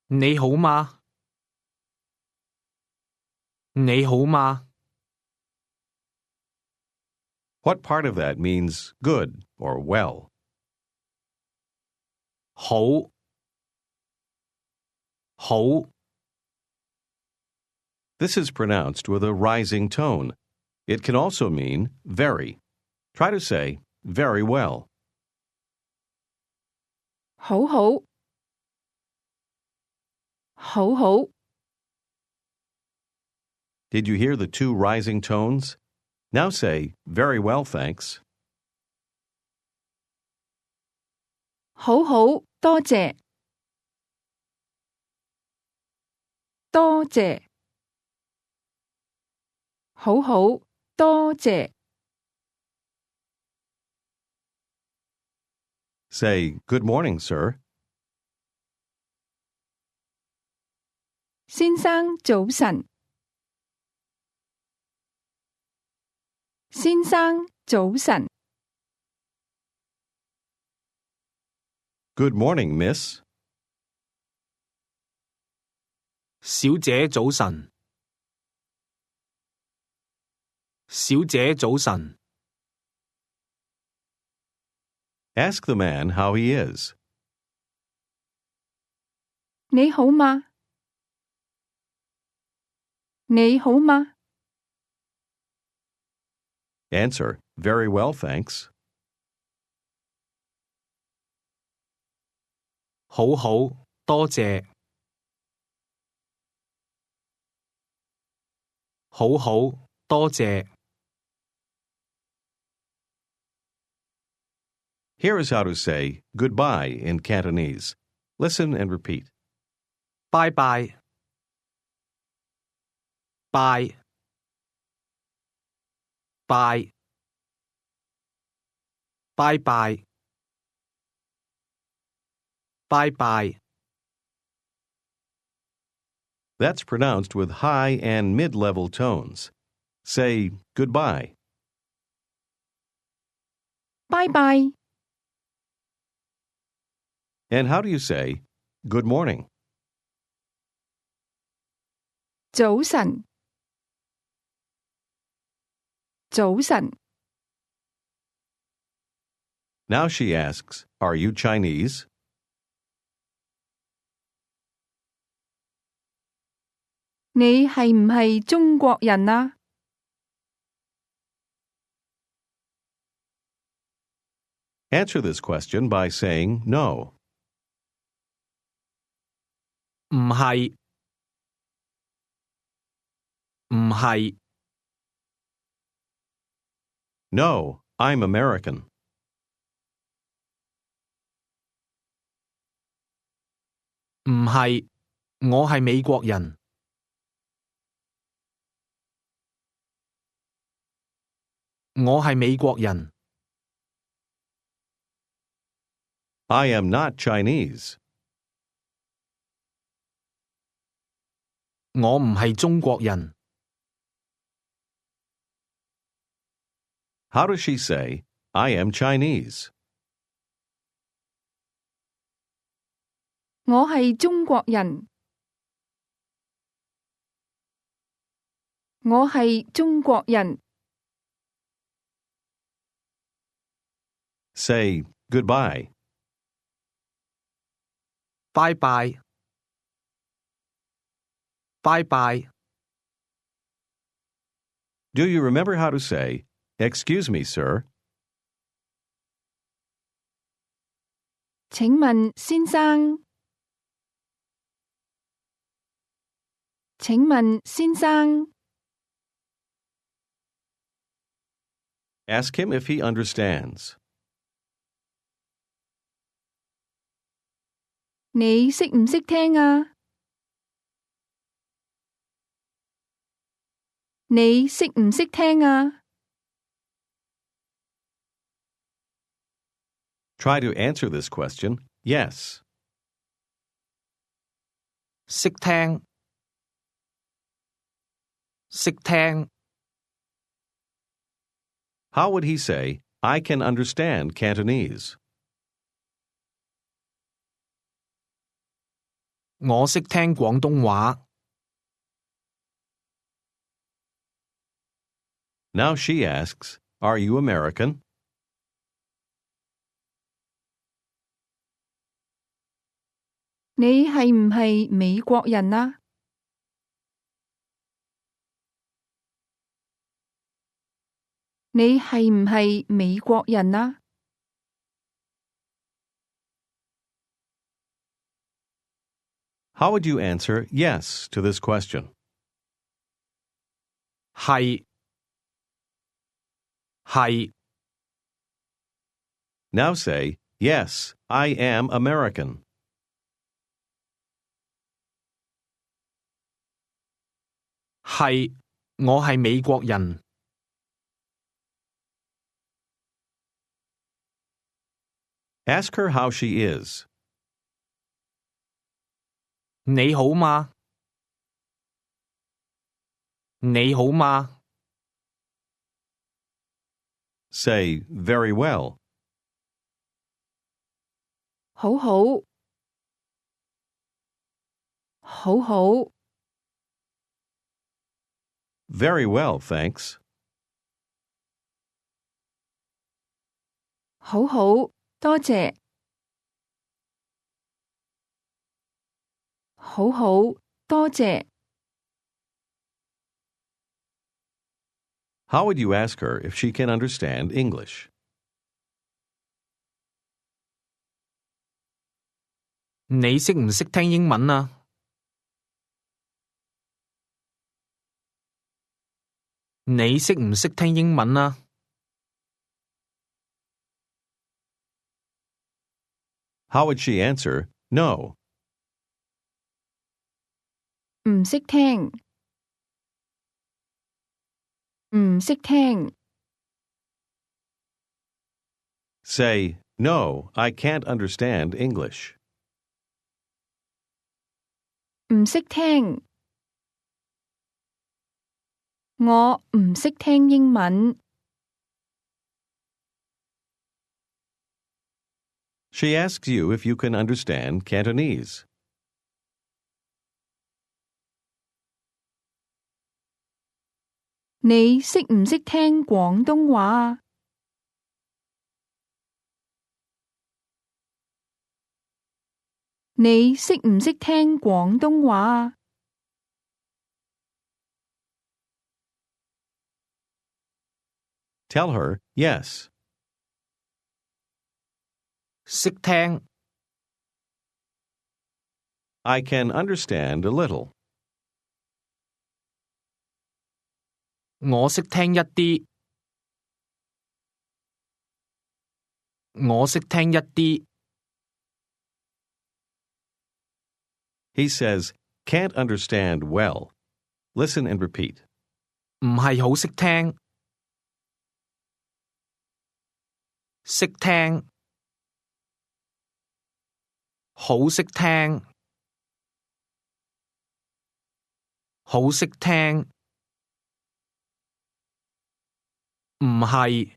Speaker 2: 你好嗎？你好嗎？
Speaker 1: What part of that means good or well?
Speaker 2: 好，好。
Speaker 1: This is pronounced with a rising tone. It can also mean very. Try to say very well.
Speaker 3: 好好，好好，
Speaker 1: Did you hear the two rising tones? Now say very well, thanks.
Speaker 3: 好好，多謝，多謝，好好，多謝。
Speaker 1: Say good morning, sir.
Speaker 3: 先生早晨，先生早晨，
Speaker 1: Good morning, miss.
Speaker 2: 小姐早晨。小姐早晨。
Speaker 1: Ask the man how he is.
Speaker 3: 你好嗎？你好嗎？
Speaker 1: Answer, very well, thanks.
Speaker 2: 好好，多謝。好好，多謝。
Speaker 1: Here is how to say goodbye in Cantonese. Listen and repeat.
Speaker 2: 拜拜拜拜拜拜拜拜
Speaker 1: That's pronounced with high and mid-level tones. Say goodbye.
Speaker 3: 拜拜
Speaker 1: And how do you say good morning?
Speaker 3: 早晨早晨
Speaker 1: Now she asks, are you Chinese?
Speaker 3: 你係唔係中國人啊？
Speaker 1: Answer this question by saying no.
Speaker 2: 唔係唔係
Speaker 1: No, I'm American.
Speaker 2: 唔係，我係美國人。我係美國人。
Speaker 1: I am not Chinese.
Speaker 2: 我唔係中國人。
Speaker 1: How does she say, I am Chinese?
Speaker 3: 我係中國人。我係中國人。
Speaker 1: Say goodbye.
Speaker 2: 拜拜拜拜
Speaker 1: Do you remember how to say, excuse me, sir?
Speaker 3: 請問先生？請問先生？
Speaker 1: Ask him if he understands.
Speaker 3: 你識唔識聽啊？你識唔識聽啊？
Speaker 1: Try to answer this question, yes.
Speaker 2: 識聽識聽
Speaker 1: How would he say, I can understand Cantonese?
Speaker 2: 我識聽廣東話。
Speaker 1: Now she asks, are you American?
Speaker 3: 你係唔係美國人啊？你係唔係美國人啊？
Speaker 1: How would you answer yes to this question?
Speaker 2: 係係
Speaker 1: Now say, yes, I am American.
Speaker 2: 係，我係美國人。
Speaker 1: Ask her how she is.
Speaker 2: 你好嗎？你好嗎？
Speaker 1: Say, very well.
Speaker 3: 好好，好好，
Speaker 1: Very well, thanks.
Speaker 3: 好好，多謝。好好，多謝。
Speaker 1: How would you ask her if she can understand English?
Speaker 2: 你識唔識聽英文啊？你識唔識聽英文啊？
Speaker 1: How would she answer no?
Speaker 3: 唔識聽，唔識聽，
Speaker 1: Say, no, I can't understand English.
Speaker 3: 唔識聽，我唔識聽英文。
Speaker 1: She asks you if you can understand Cantonese.
Speaker 3: 你識唔識聽廣東話啊？你識唔識聽廣東話啊？
Speaker 1: Tell her yes.
Speaker 2: 識聽，
Speaker 1: I can understand a little.
Speaker 2: 我識聽一啲，我識聽一啲，
Speaker 1: He says, can't understand well. Listen and repeat.
Speaker 2: 唔係好識聽，識聽，好識聽，好識聽，唔係，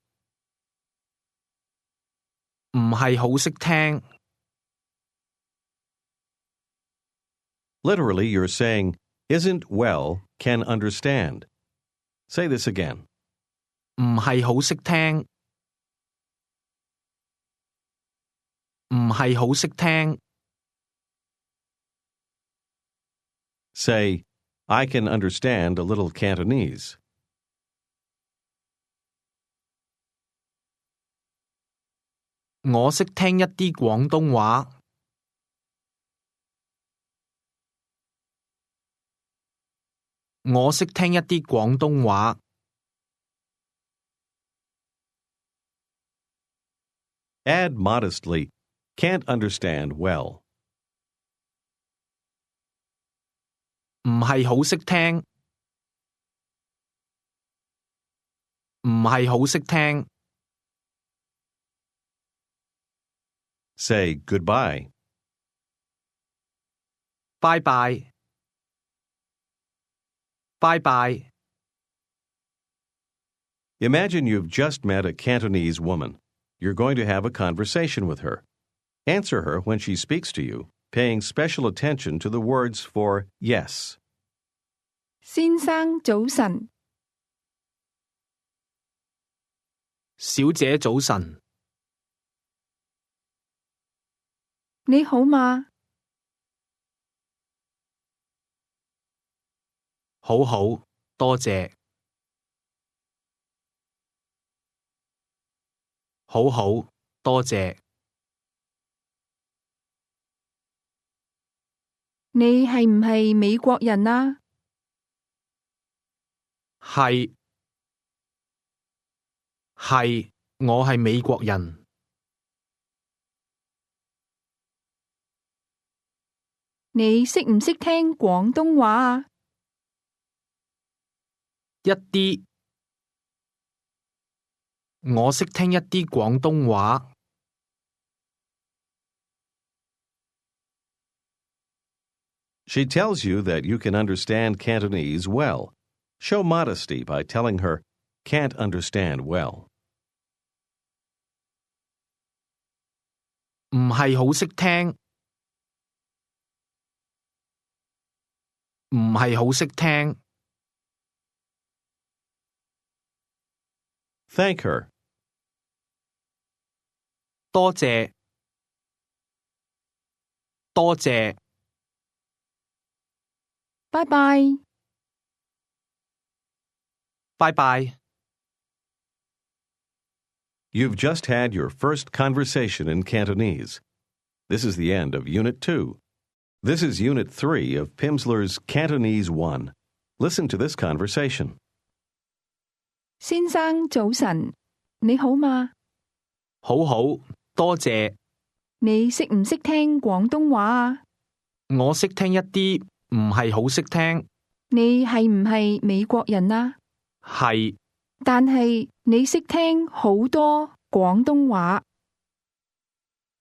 Speaker 2: 唔係好識聽。
Speaker 1: Literally, you're saying, isn't well, can understand. Say this again.
Speaker 2: 唔係好識聽，唔係好識聽。
Speaker 1: Say, I can understand a little Cantonese.
Speaker 2: 我識聽一啲廣東話。我識聽一啲廣東話。
Speaker 1: Add modestly, can't understand well.
Speaker 2: 唔係好識聽，唔係好識聽。
Speaker 1: Say goodbye.
Speaker 2: 拜拜，拜拜。
Speaker 1: Imagine you've just met a Cantonese woman. You're going to have a conversation with her. Answer her when she speaks to you, paying special attention to the words for yes.
Speaker 3: 先生早晨，
Speaker 2: 小姐早晨，
Speaker 3: 你好嗎？
Speaker 2: 好好，多謝。好好，多謝。
Speaker 3: 你係唔係美國人啊？
Speaker 2: 係，我係美國人。
Speaker 3: 你識唔識聽廣東話啊？
Speaker 2: 一啲，我識聽一啲廣東話。
Speaker 1: She tells you that you can understand Cantonese well. Show modesty by telling her, can't understand well.
Speaker 2: 唔係好識聽，唔係好識聽。
Speaker 1: Thank her.
Speaker 2: 多謝，多謝。
Speaker 3: 拜拜。
Speaker 2: 拜拜。
Speaker 1: You've just had your first conversation in Cantonese. This is the end of Unit 2. This is Unit 3 of Pimsleur's Cantonese 1. Listen to this conversation.
Speaker 3: 先生早晨，你好嗎？
Speaker 2: 好好，多謝。
Speaker 3: 你識唔識聽廣東話啊？
Speaker 2: 我識聽一啲，唔係好識聽。
Speaker 3: 你係唔係美國人啊？
Speaker 2: 係，
Speaker 3: 但係你識聽好多廣東話。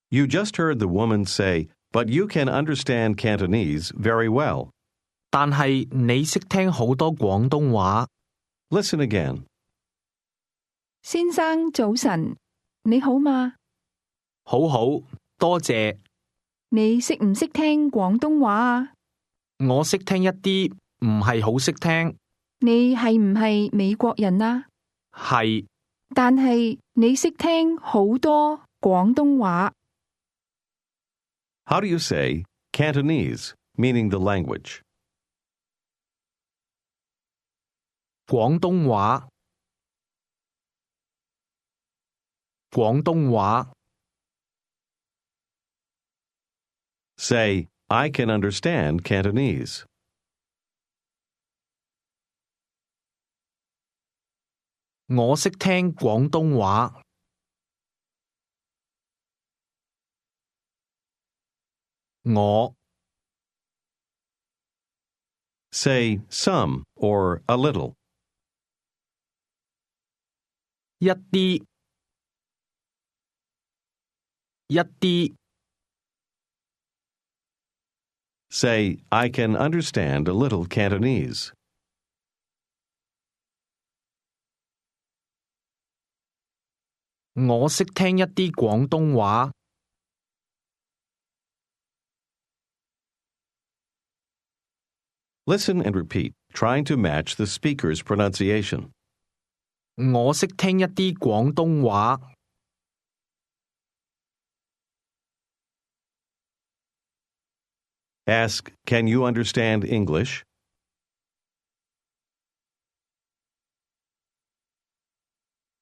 Speaker 1: You just heard the woman say, "But you can understand Cantonese very well."
Speaker 2: 但係你識聽好多廣東話。
Speaker 1: Listen again.
Speaker 3: 先生早晨，你好嗎？
Speaker 2: 好好，多謝。
Speaker 3: 你識唔識聽廣東話啊？
Speaker 2: 我識聽一啲，唔係好識聽。
Speaker 3: 你係唔係美國人啊？
Speaker 2: 係，
Speaker 3: 但係你識聽好多廣東話。
Speaker 1: How do you say Cantonese, meaning the language?
Speaker 2: 廣東話，廣東話。
Speaker 1: Say, I can understand Cantonese.
Speaker 2: 我識聽廣東話。我
Speaker 1: Say some or a little.
Speaker 2: 一啲，一啲。
Speaker 1: Say, I can understand a little Cantonese.
Speaker 2: 我識聽一啲廣東話。
Speaker 1: Listen and repeat, trying to match the speaker's pronunciation.
Speaker 2: 我識聽一啲廣東話。
Speaker 1: Ask, can you understand English?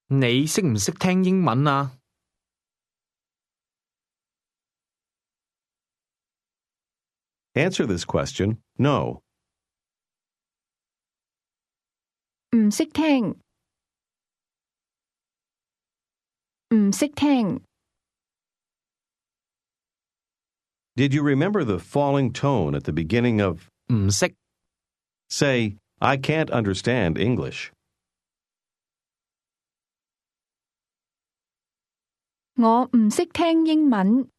Speaker 2: 你識唔識聽英文啊？Answer
Speaker 1: this question, no.
Speaker 3: 唔識聽，唔識聽。
Speaker 1: Did you remember the falling tone at the beginning of?
Speaker 2: 唔識，
Speaker 1: Say, I can't understand English.
Speaker 3: 我唔識聽英文。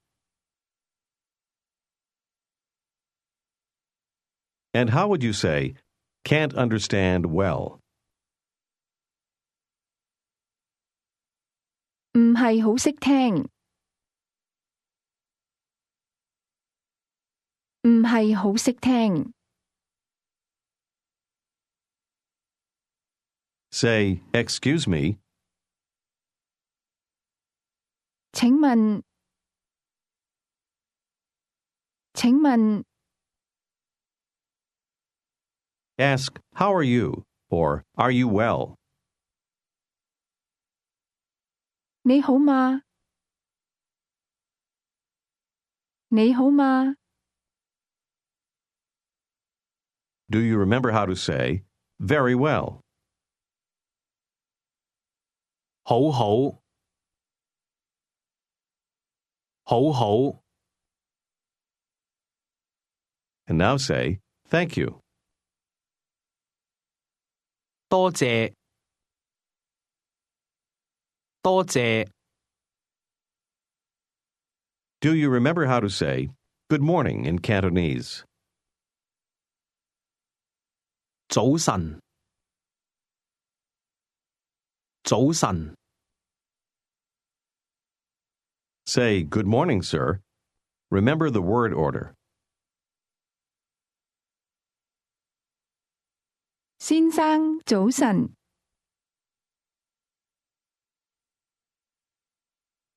Speaker 1: And how would you say, can't understand well?
Speaker 3: 唔係好識聽，唔係好識聽。
Speaker 1: Say, excuse me,
Speaker 3: 請問，請問，
Speaker 1: ask, how are you? Or, are you well?
Speaker 3: 你好嗎？你好嗎？
Speaker 1: Do you remember how to say, very well?
Speaker 2: 好好，好好。
Speaker 1: And now say, thank you.
Speaker 2: 多謝，多謝。
Speaker 1: Do you remember how to say, good morning in Cantonese?
Speaker 2: 早晨，早晨。
Speaker 1: Say, good morning, sir. Remember the word order.
Speaker 3: 先生早晨。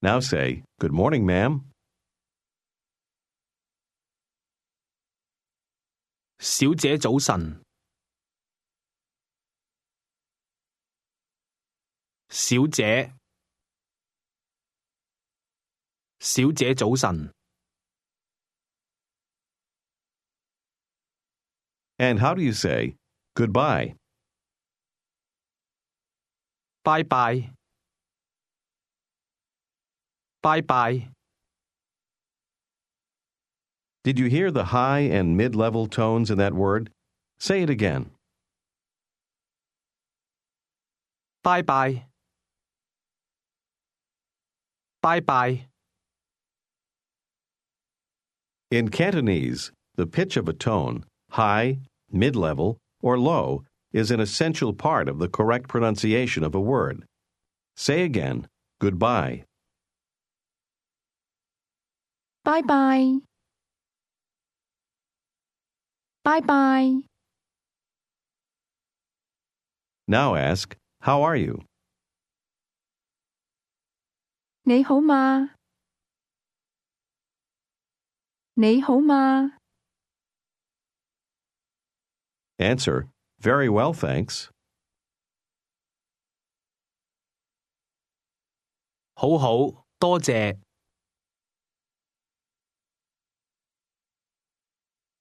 Speaker 1: Now say, good morning, ma'am.
Speaker 2: 小姐早晨，小姐，小姐早晨。
Speaker 1: And how do you say, goodbye?
Speaker 2: 拜拜，拜拜。
Speaker 1: Did you hear the high and mid-level tones in that word? Say it again.
Speaker 2: 拜拜，拜拜。
Speaker 1: In Cantonese, the pitch of a tone, high, mid-level, or low, is an essential part of the correct pronunciation of a word. Say again, goodbye.
Speaker 3: 拜拜，拜拜。
Speaker 1: Now ask, how are you?
Speaker 3: 你好嗎？你好嗎？
Speaker 1: Answer, very well, thanks.
Speaker 2: 好好，多謝。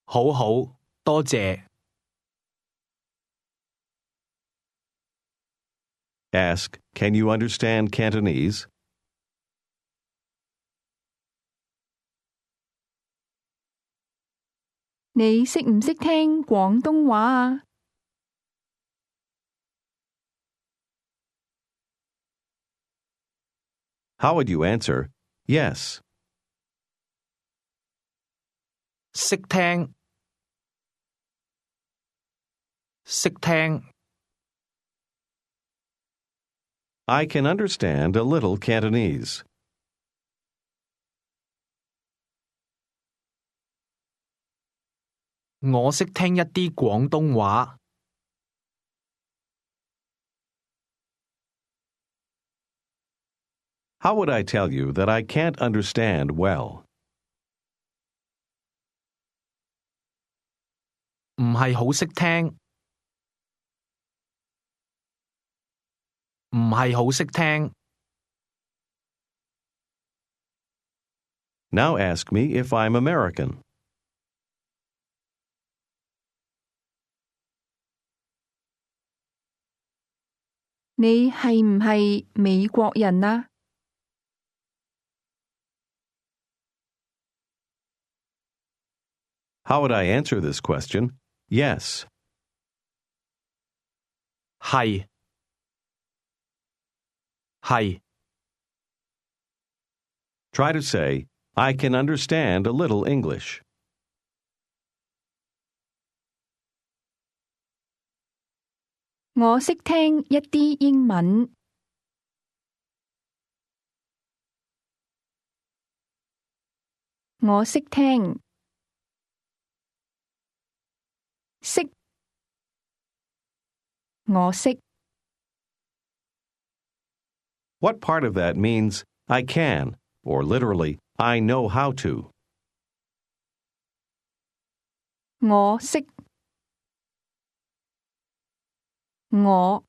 Speaker 2: 好好，多謝。
Speaker 1: Ask, can you understand Cantonese?
Speaker 3: 你識唔識聽廣東話啊？
Speaker 1: How would you answer, yes?
Speaker 2: 識聽，識聽。
Speaker 1: I can understand a little Cantonese.
Speaker 2: 我識聽一啲廣東話。
Speaker 1: How would I tell you that I can't understand well?
Speaker 2: 唔係好識聽，唔係好識聽。
Speaker 1: Now ask me if I'm American.
Speaker 3: 你係唔係美國人啊？
Speaker 1: How would I answer this question? Yes.
Speaker 2: 係，係。
Speaker 1: Try to say, I can understand a little English.
Speaker 3: 我識聽一啲英文。我識聽。識。我識。
Speaker 1: What part of that means I can, or literally, I know how to?
Speaker 3: 我識。我。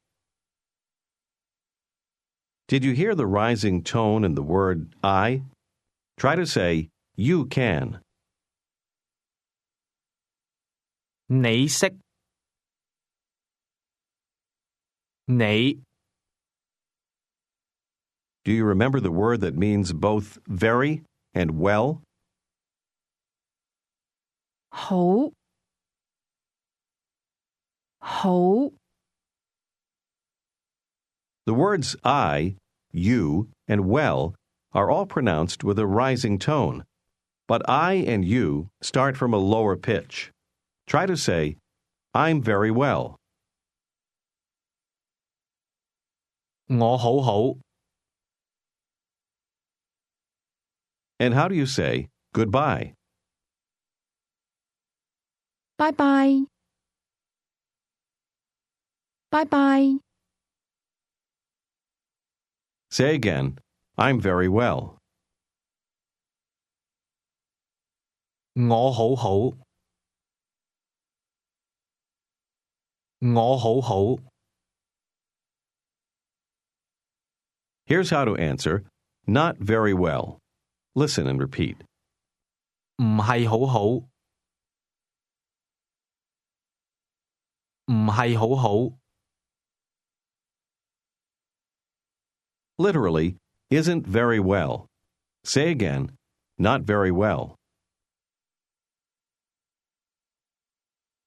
Speaker 1: Did you hear the rising tone in the word I? Try to say, you can.
Speaker 2: 你識，你。
Speaker 1: Do you remember the word that means both very and well?
Speaker 3: 好。好。
Speaker 1: The words I, you, and well are all pronounced with a rising tone, but I and you start from a lower pitch. Try to say, I'm very well.
Speaker 2: 我好好。
Speaker 1: And how do you say goodbye?
Speaker 3: 拜拜。拜拜。
Speaker 1: Say again, I'm very well.
Speaker 2: 我好好。我好好。
Speaker 1: Here's how to answer, not very well. Listen and repeat.
Speaker 2: 唔係好好。唔係好好。
Speaker 1: Literally, isn't very well. Say again, not very well.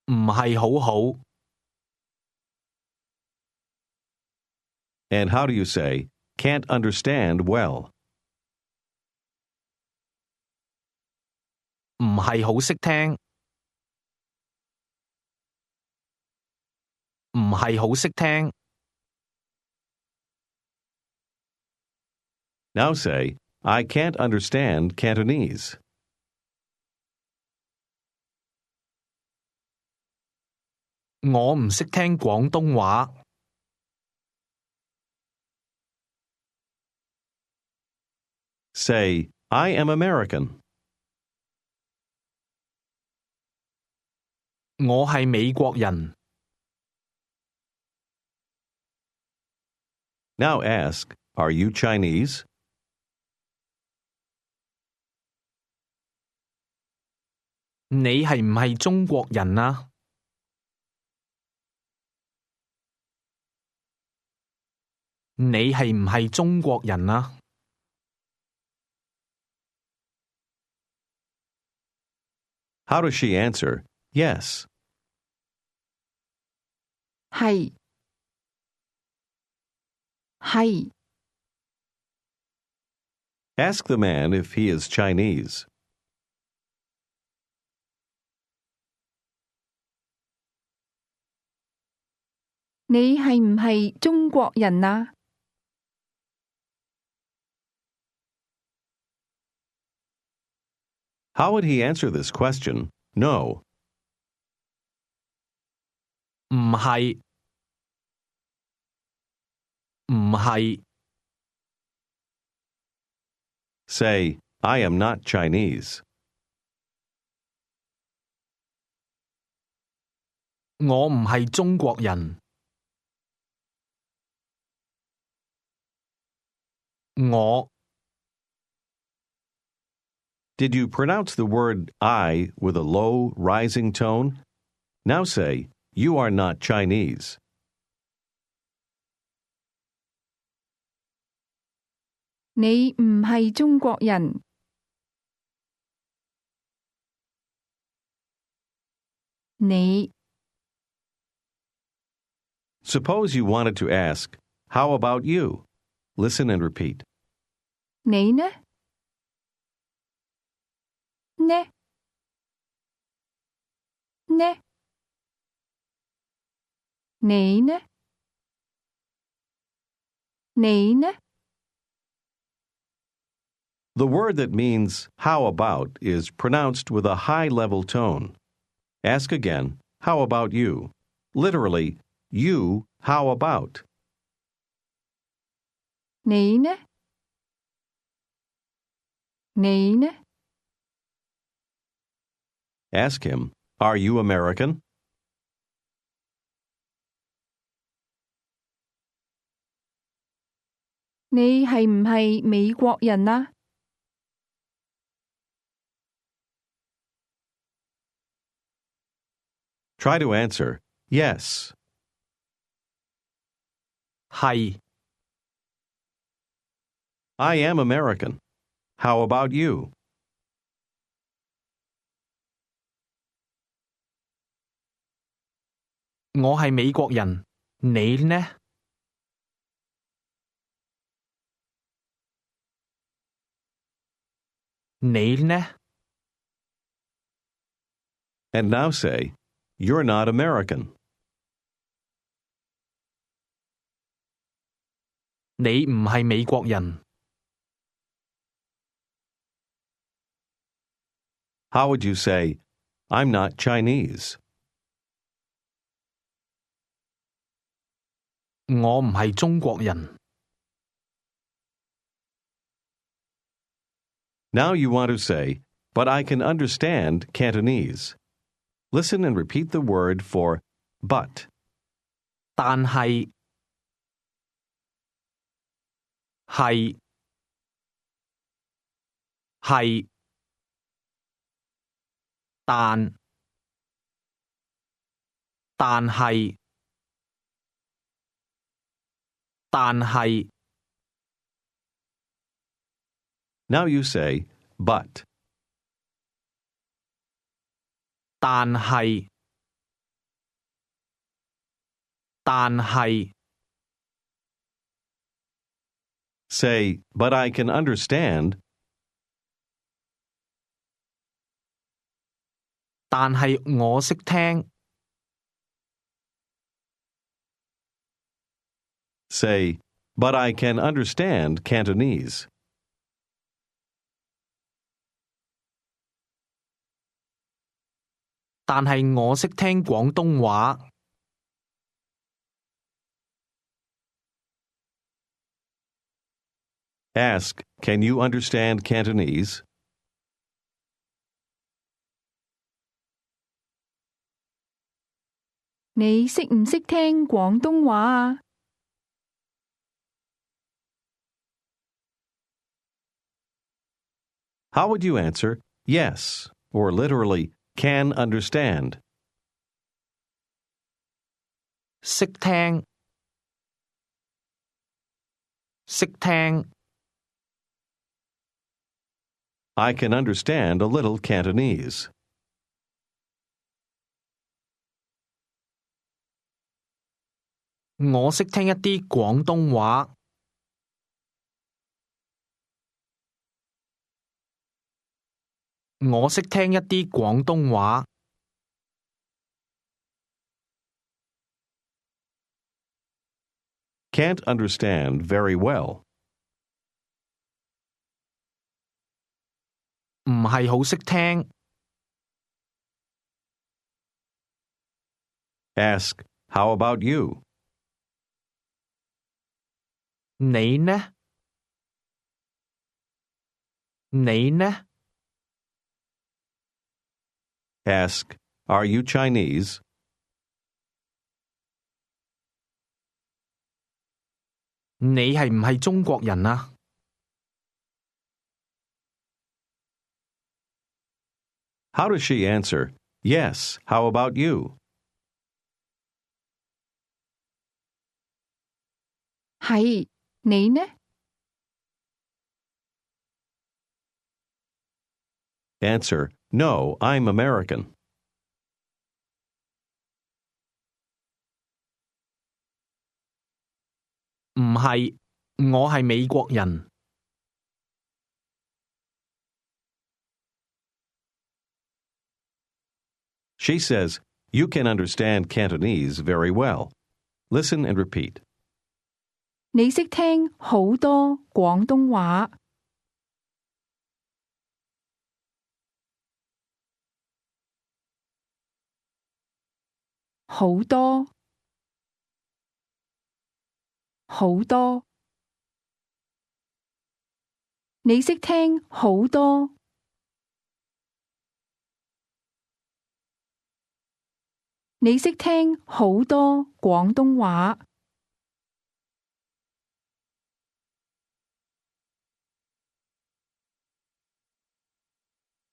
Speaker 2: 唔係好好，
Speaker 1: And how do you say, can't understand well?
Speaker 2: 唔係好識聽，唔係好識聽。
Speaker 1: Now say, I can't understand Cantonese.
Speaker 2: 我唔識聽廣東話。
Speaker 1: Say, I am American.
Speaker 2: 我係美國人。
Speaker 1: Now ask, are you Chinese?
Speaker 2: 你係唔係中國人啊？你係唔係中國人啊？
Speaker 1: How does she answer, yes?
Speaker 3: 係係
Speaker 1: Ask the man if he is Chinese.
Speaker 3: 你係唔係中國人啊？
Speaker 1: How would he answer this question? No.
Speaker 2: 唔係，唔係。
Speaker 1: Say, I am not Chinese.
Speaker 2: 我唔係中國人。我
Speaker 1: Did you pronounce the word I with a low, rising tone? Now say, you are not Chinese.
Speaker 3: 你唔係中國人。你
Speaker 1: Suppose you wanted to ask, how about you? Listen and repeat.
Speaker 3: 你呢？呢？呢？你呢？你呢？
Speaker 1: The word that means how about is pronounced with a high level tone. Ask again, how about you? Literally, you, how about?
Speaker 3: 你呢？你呢？
Speaker 1: Ask him, are you American?
Speaker 3: 你係唔係美國人啊？
Speaker 1: Try to answer, yes.
Speaker 2: 係，
Speaker 1: I am American. How about you?
Speaker 2: 我係美國人。你呢？你呢？
Speaker 1: And now say, you're not American.
Speaker 2: 你唔係美國人。
Speaker 1: How would you say, I'm not Chinese?
Speaker 2: 我唔係中國人。
Speaker 1: Now you want to say, but I can understand Cantonese. Listen and repeat the word for but.
Speaker 2: 但係，係，係，但係，但係。
Speaker 1: Now you say, but.
Speaker 2: 但係但係
Speaker 1: Say, but I can understand.
Speaker 2: 但係我識聽
Speaker 1: Say, but I can understand Cantonese.
Speaker 2: 但係我識聽廣東話
Speaker 1: Ask, can you understand Cantonese?
Speaker 3: 你識唔識聽廣東話啊？
Speaker 1: How would you answer yes, or literally can understand?
Speaker 2: 識聽識聽
Speaker 1: I can understand a little Cantonese.
Speaker 2: 我識聽一啲廣東話 我識聽一啲廣東話
Speaker 1: Can't understand very well.
Speaker 2: 唔係好識聽
Speaker 1: Ask, how about you?
Speaker 2: 你呢你呢
Speaker 1: Ask, are you Chinese?
Speaker 2: 你係唔係中國人啊？
Speaker 1: How does she answer, yes, how about you?
Speaker 3: 係，你呢？
Speaker 1: Answer, no, I'm American.
Speaker 2: 唔係，我係美國人。
Speaker 1: She says, you can understand Cantonese very well. Listen and repeat.
Speaker 3: 你識聽好多廣東話。好多好多，你識聽好多，你識聽好多廣東話。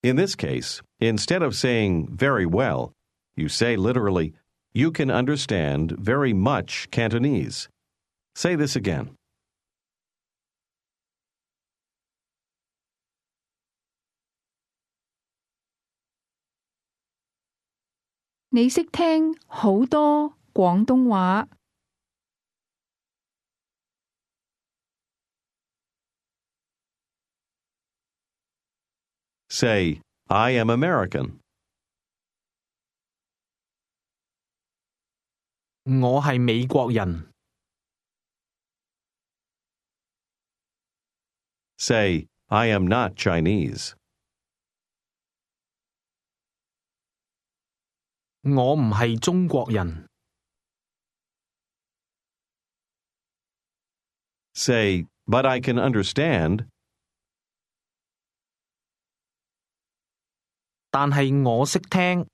Speaker 1: In this case, instead of saying very well, you say literally, you can understand very much Cantonese. Say this again.
Speaker 3: 你識聽好多廣東話。
Speaker 1: Say, I am American.
Speaker 2: 我係美國人。
Speaker 1: Say, I am not Chinese.
Speaker 2: 我唔係中國人。
Speaker 1: Say, but I can understand.
Speaker 2: 但係我識聽。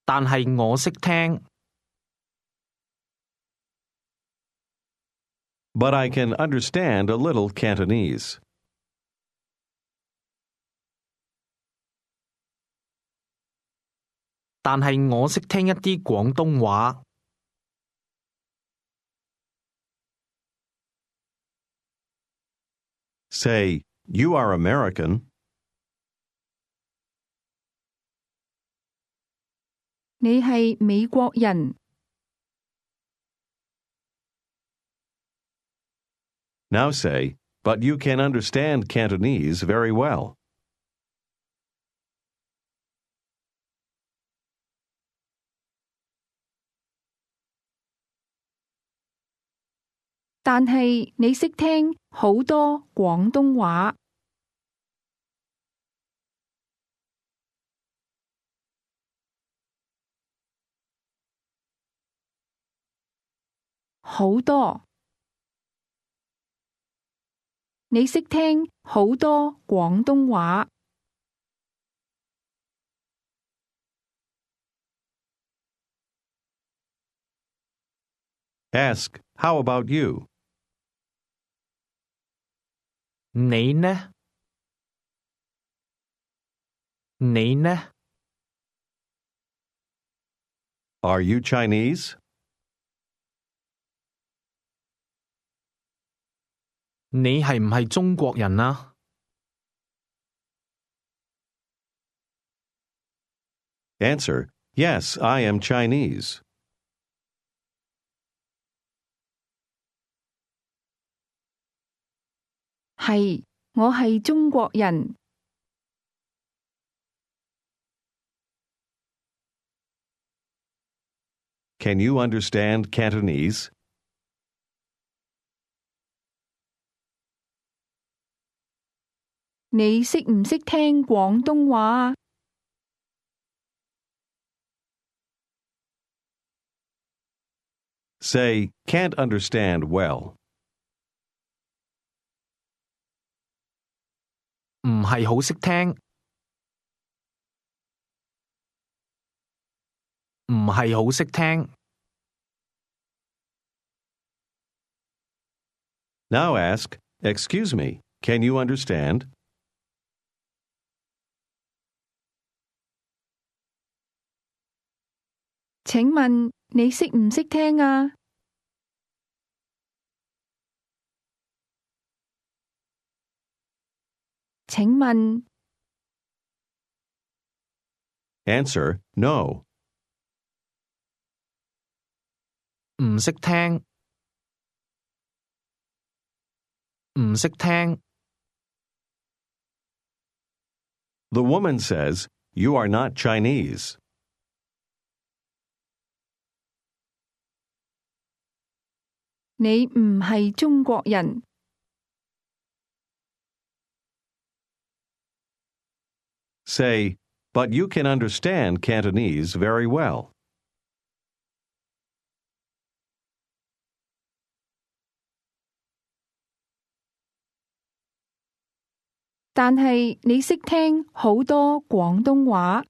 Speaker 2: 但係我識聽。
Speaker 1: But I can understand a little Cantonese.
Speaker 2: 但係我識聽一啲廣東話。
Speaker 1: Say, you are American.
Speaker 3: 你係美國人。
Speaker 1: Now say, but you can understand Cantonese very well.
Speaker 3: 但係你識聽好多廣東話。好多。你識聽好多廣東話。
Speaker 1: Ask, how about you?
Speaker 2: 你呢？你呢？
Speaker 1: Are you Chinese?
Speaker 2: 你係唔係中國人啊？
Speaker 1: Answer, yes, I am Chinese.
Speaker 3: 係，我係中國人。
Speaker 1: Can you understand Cantonese?
Speaker 3: 你識唔識聽廣東話啊？Say,
Speaker 1: can't understand well.
Speaker 2: 唔係好識聽。唔係好識聽。
Speaker 1: Now ask, excuse me, can you understand?
Speaker 3: 請問你識唔識聽啊？請問
Speaker 1: Answer, no.
Speaker 2: 唔識聽。唔識聽。
Speaker 1: The woman says, you are not Chinese.
Speaker 3: 你唔係中國人。
Speaker 1: Say, but you can understand Cantonese very well.
Speaker 3: 但係你識聽好多廣東話。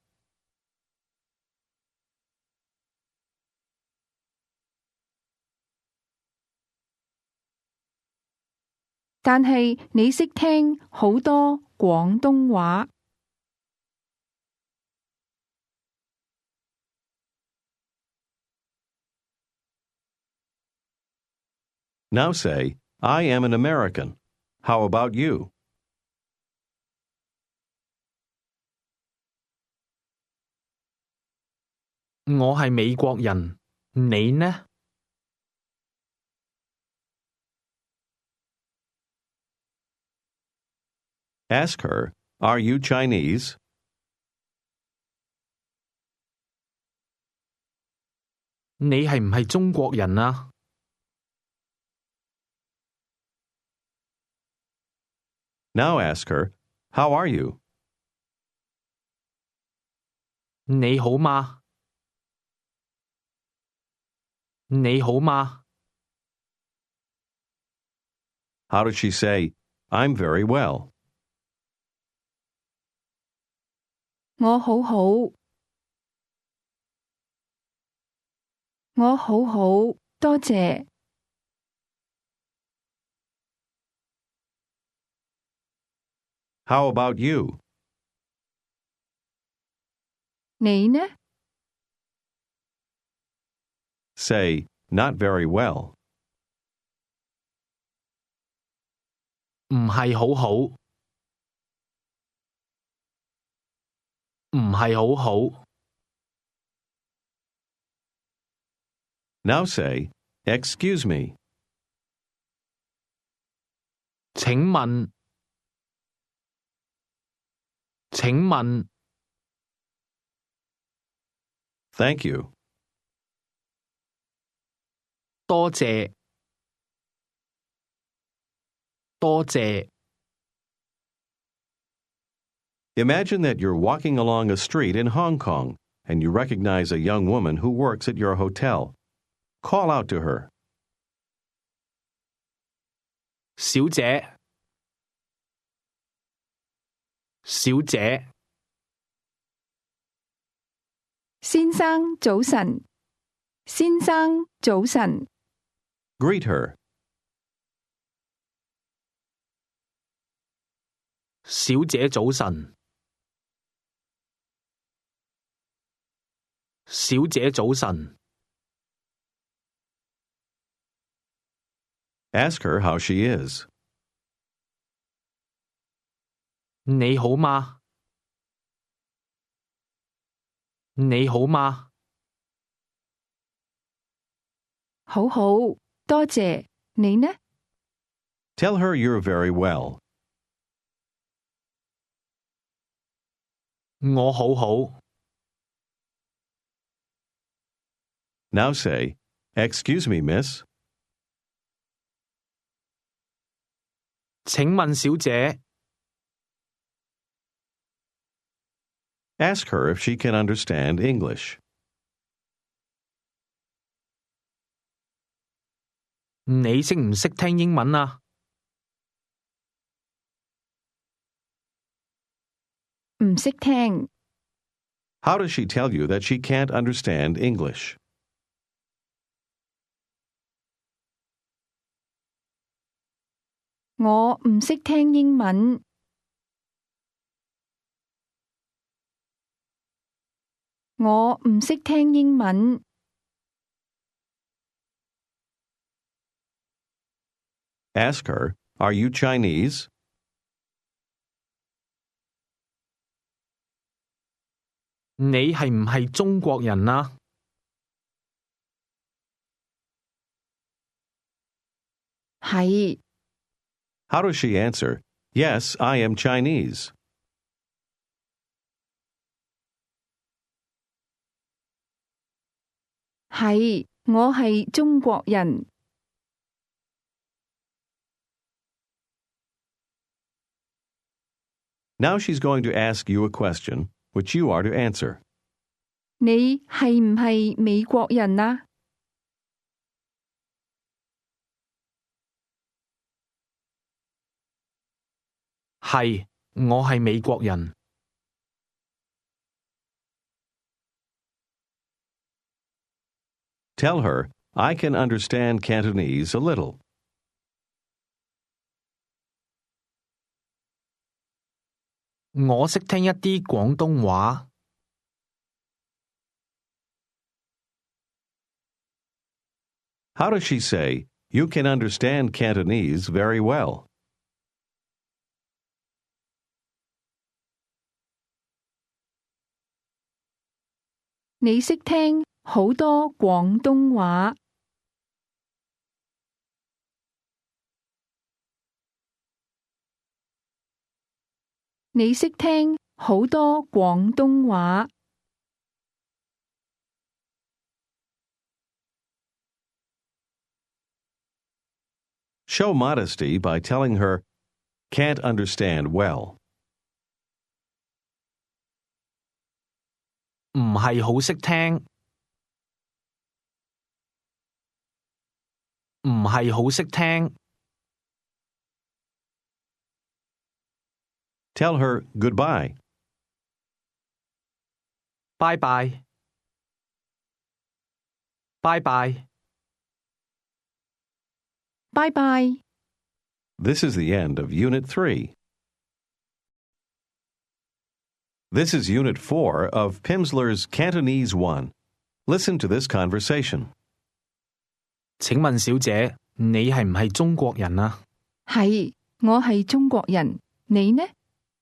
Speaker 3: 但係你識聽好多廣東話。
Speaker 1: Now say, I am an American. How about you?
Speaker 2: 我係美國人。你呢？
Speaker 1: Ask her, are you Chinese?
Speaker 2: 你係唔係中國人啊？
Speaker 1: Now ask her, how are you?
Speaker 2: 你好嗎？你好嗎？
Speaker 1: How did she say, I'm very well?
Speaker 3: 我好好。我好好，多謝。
Speaker 1: How about you?
Speaker 3: 你呢？
Speaker 1: Say, not very well.
Speaker 2: 唔係好好。唔係好好。
Speaker 1: Now say, excuse me.
Speaker 2: 請問，請問，
Speaker 1: Thank you.
Speaker 2: 多謝，多謝。
Speaker 1: Imagine that you're walking along a street in Hong Kong and you recognize a young woman who works at your hotel. Call out to her.
Speaker 2: 小姐，小姐，
Speaker 3: 先生早晨，先生早晨，
Speaker 1: Greet her.
Speaker 2: 小姐早晨，小姐早晨。
Speaker 1: Ask her how she is.
Speaker 2: 你好嗎？你好嗎？
Speaker 3: 好好，多謝，你呢？
Speaker 1: Tell her you're very well.
Speaker 2: 我好好。
Speaker 1: Now say, excuse me, miss.
Speaker 2: 請問小姐，
Speaker 1: Ask her if she can understand English.
Speaker 2: 你識唔識聽英文啊？
Speaker 3: 唔識聽，
Speaker 1: How does she tell you that she can't understand English?
Speaker 3: 我唔識聽英文，我唔識聽英文。
Speaker 1: Ask her, are you Chinese?
Speaker 2: 你係唔係中國人啊？
Speaker 3: 係，
Speaker 1: How does she answer, yes, I am Chinese?
Speaker 3: 係，我係中國人。
Speaker 1: Now she's going to ask you a question, which you are to answer.
Speaker 3: 你係唔係美國人啊？
Speaker 2: 係，我係美國人。
Speaker 1: Tell her, I can understand Cantonese a little.
Speaker 2: 我識聽一啲廣東話。
Speaker 1: How does she say, you can understand Cantonese very well?
Speaker 3: 你識聽好多廣東話。你識聽好多廣東話。
Speaker 1: Show modesty by telling her, can't understand well.
Speaker 2: 唔係好識聽，唔係好識聽。
Speaker 1: Tell her goodbye.
Speaker 2: 拜拜，拜拜。
Speaker 3: 拜拜。
Speaker 1: This is the end of Unit 3. This is Unit 4 of Pimsleur's Cantonese 1. Listen to this conversation.
Speaker 2: 請問小姐，你係唔係中國人啊？
Speaker 3: 係，我係中國人。你呢？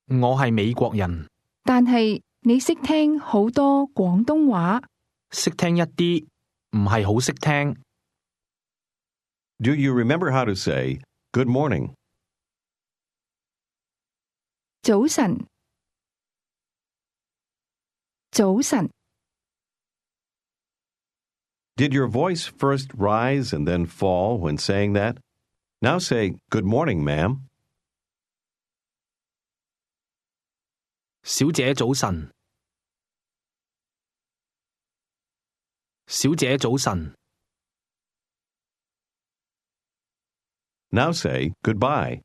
Speaker 2: 我係美國人，
Speaker 3: 但係你識聽好多廣東話。
Speaker 2: 識聽一啲。唔係好識聽。
Speaker 1: Do you remember how to say good morning?
Speaker 3: 早晨，早晨，
Speaker 1: Did your voice first rise and then fall when saying that? Now say good morning, ma'am.
Speaker 2: 小姐早晨，小姐早晨。
Speaker 1: Now say goodbye.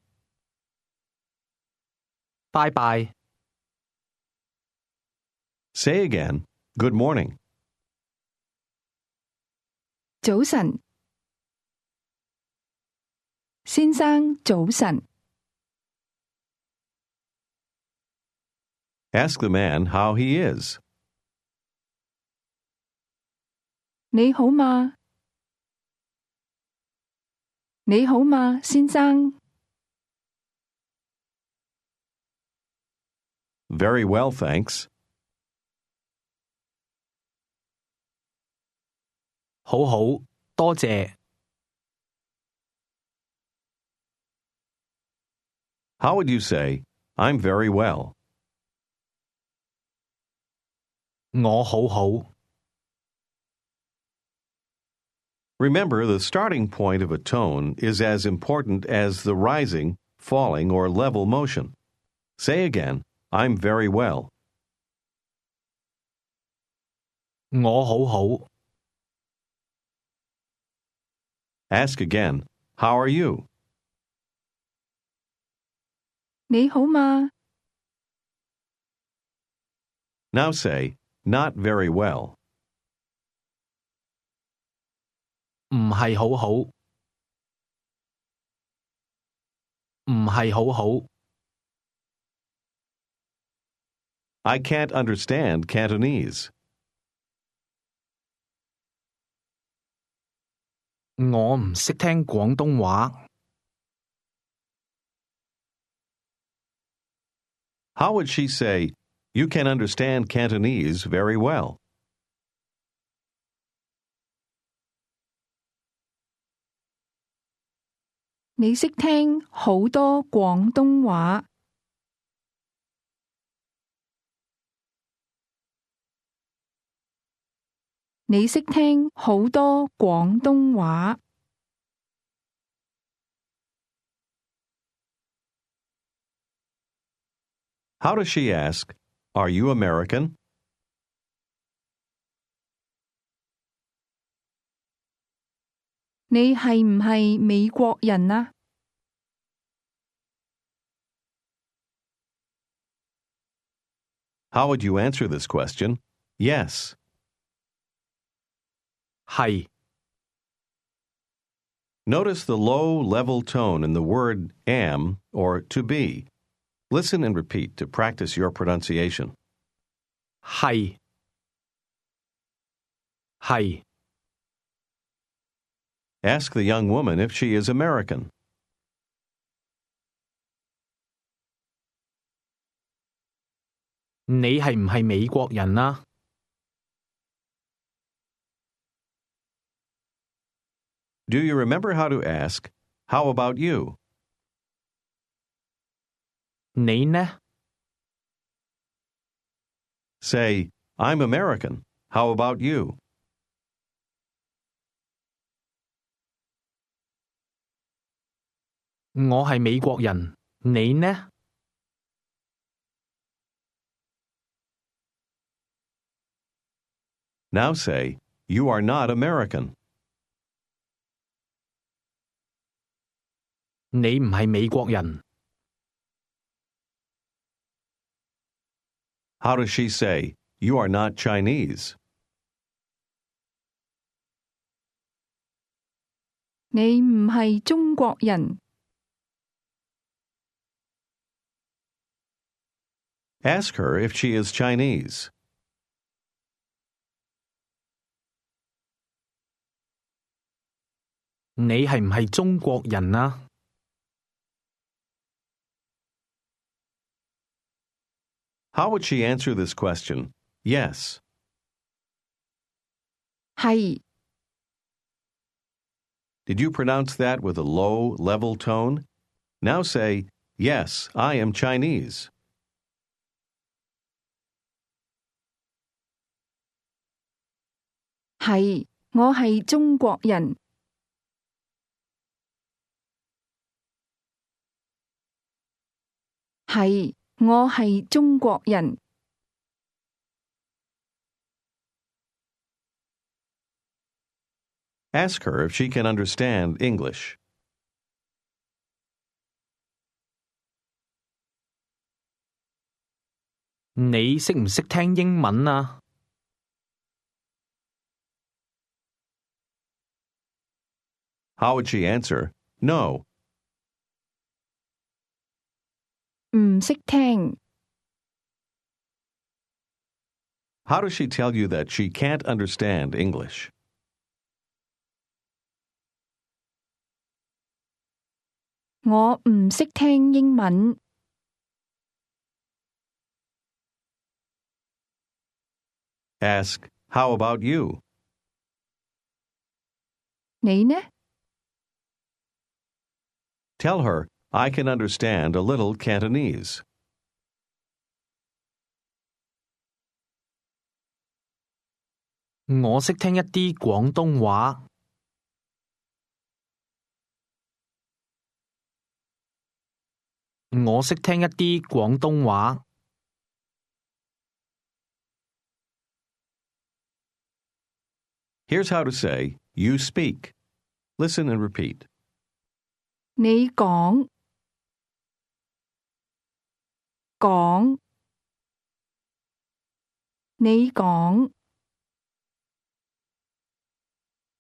Speaker 2: 拜拜。
Speaker 1: Say again, good morning.
Speaker 3: 早晨，先生早晨，
Speaker 1: Ask the man how he is.
Speaker 3: 你好嗎？你好嗎，先生？
Speaker 1: Very well, thanks.
Speaker 2: 好好，多謝。
Speaker 1: How would you say, I'm very well?
Speaker 2: 我好好。
Speaker 1: Remember, the starting point of a tone is as important as the rising, falling, or level motion. Say again, I'm very well.
Speaker 2: 我好好。
Speaker 1: Ask again, how are you?
Speaker 3: 你好嗎？
Speaker 1: Now say, not very well.
Speaker 2: 唔係好好。唔係好好。
Speaker 1: I can't understand Cantonese.
Speaker 2: 我唔識聽廣東話。
Speaker 1: How would she say, you can understand Cantonese very well?
Speaker 3: 你識聽好多廣東話。你識聽好多廣東話。
Speaker 1: How does she ask, are you American?
Speaker 3: 你係唔係美國人啊？
Speaker 1: How would you answer this question? Yes.
Speaker 2: 係。
Speaker 1: Notice the low, level tone in the word am or to be. Listen and repeat to practice your pronunciation.
Speaker 2: 係。係。
Speaker 1: Ask the young woman if she is American.
Speaker 2: 你係唔係美國人啊？
Speaker 1: Do you remember how to ask, how about you?
Speaker 2: 你呢？
Speaker 1: Say, I'm American. How about you?
Speaker 2: 我係美國人。你呢？
Speaker 1: Now say, you are not American.
Speaker 2: 你唔係美國人。
Speaker 1: How does she say, you are not Chinese?
Speaker 3: 你唔係中國人。
Speaker 1: Ask her if she is Chinese.
Speaker 2: 你係唔係中國人啊？
Speaker 1: How would she answer this question? Yes.
Speaker 3: 係。
Speaker 1: Did you pronounce that with a low, level tone? Now say, Yes, I am Chinese.
Speaker 3: 係，我係中國人。係，我係中國人。
Speaker 1: Ask her if she can understand English.
Speaker 2: 你識唔識聽英文啊？
Speaker 1: How would she answer? No.
Speaker 3: 唔識聽。
Speaker 1: How does she tell you that she can't understand English?
Speaker 3: 我唔識聽英文。
Speaker 1: Ask, How about you?
Speaker 3: 你呢？
Speaker 1: Tell her, I can understand a little Cantonese.
Speaker 2: 我識聽一啲廣東話。我識聽一啲廣東話。
Speaker 1: Here's how to say, You speak. Listen and repeat.
Speaker 3: 你講。講。你講。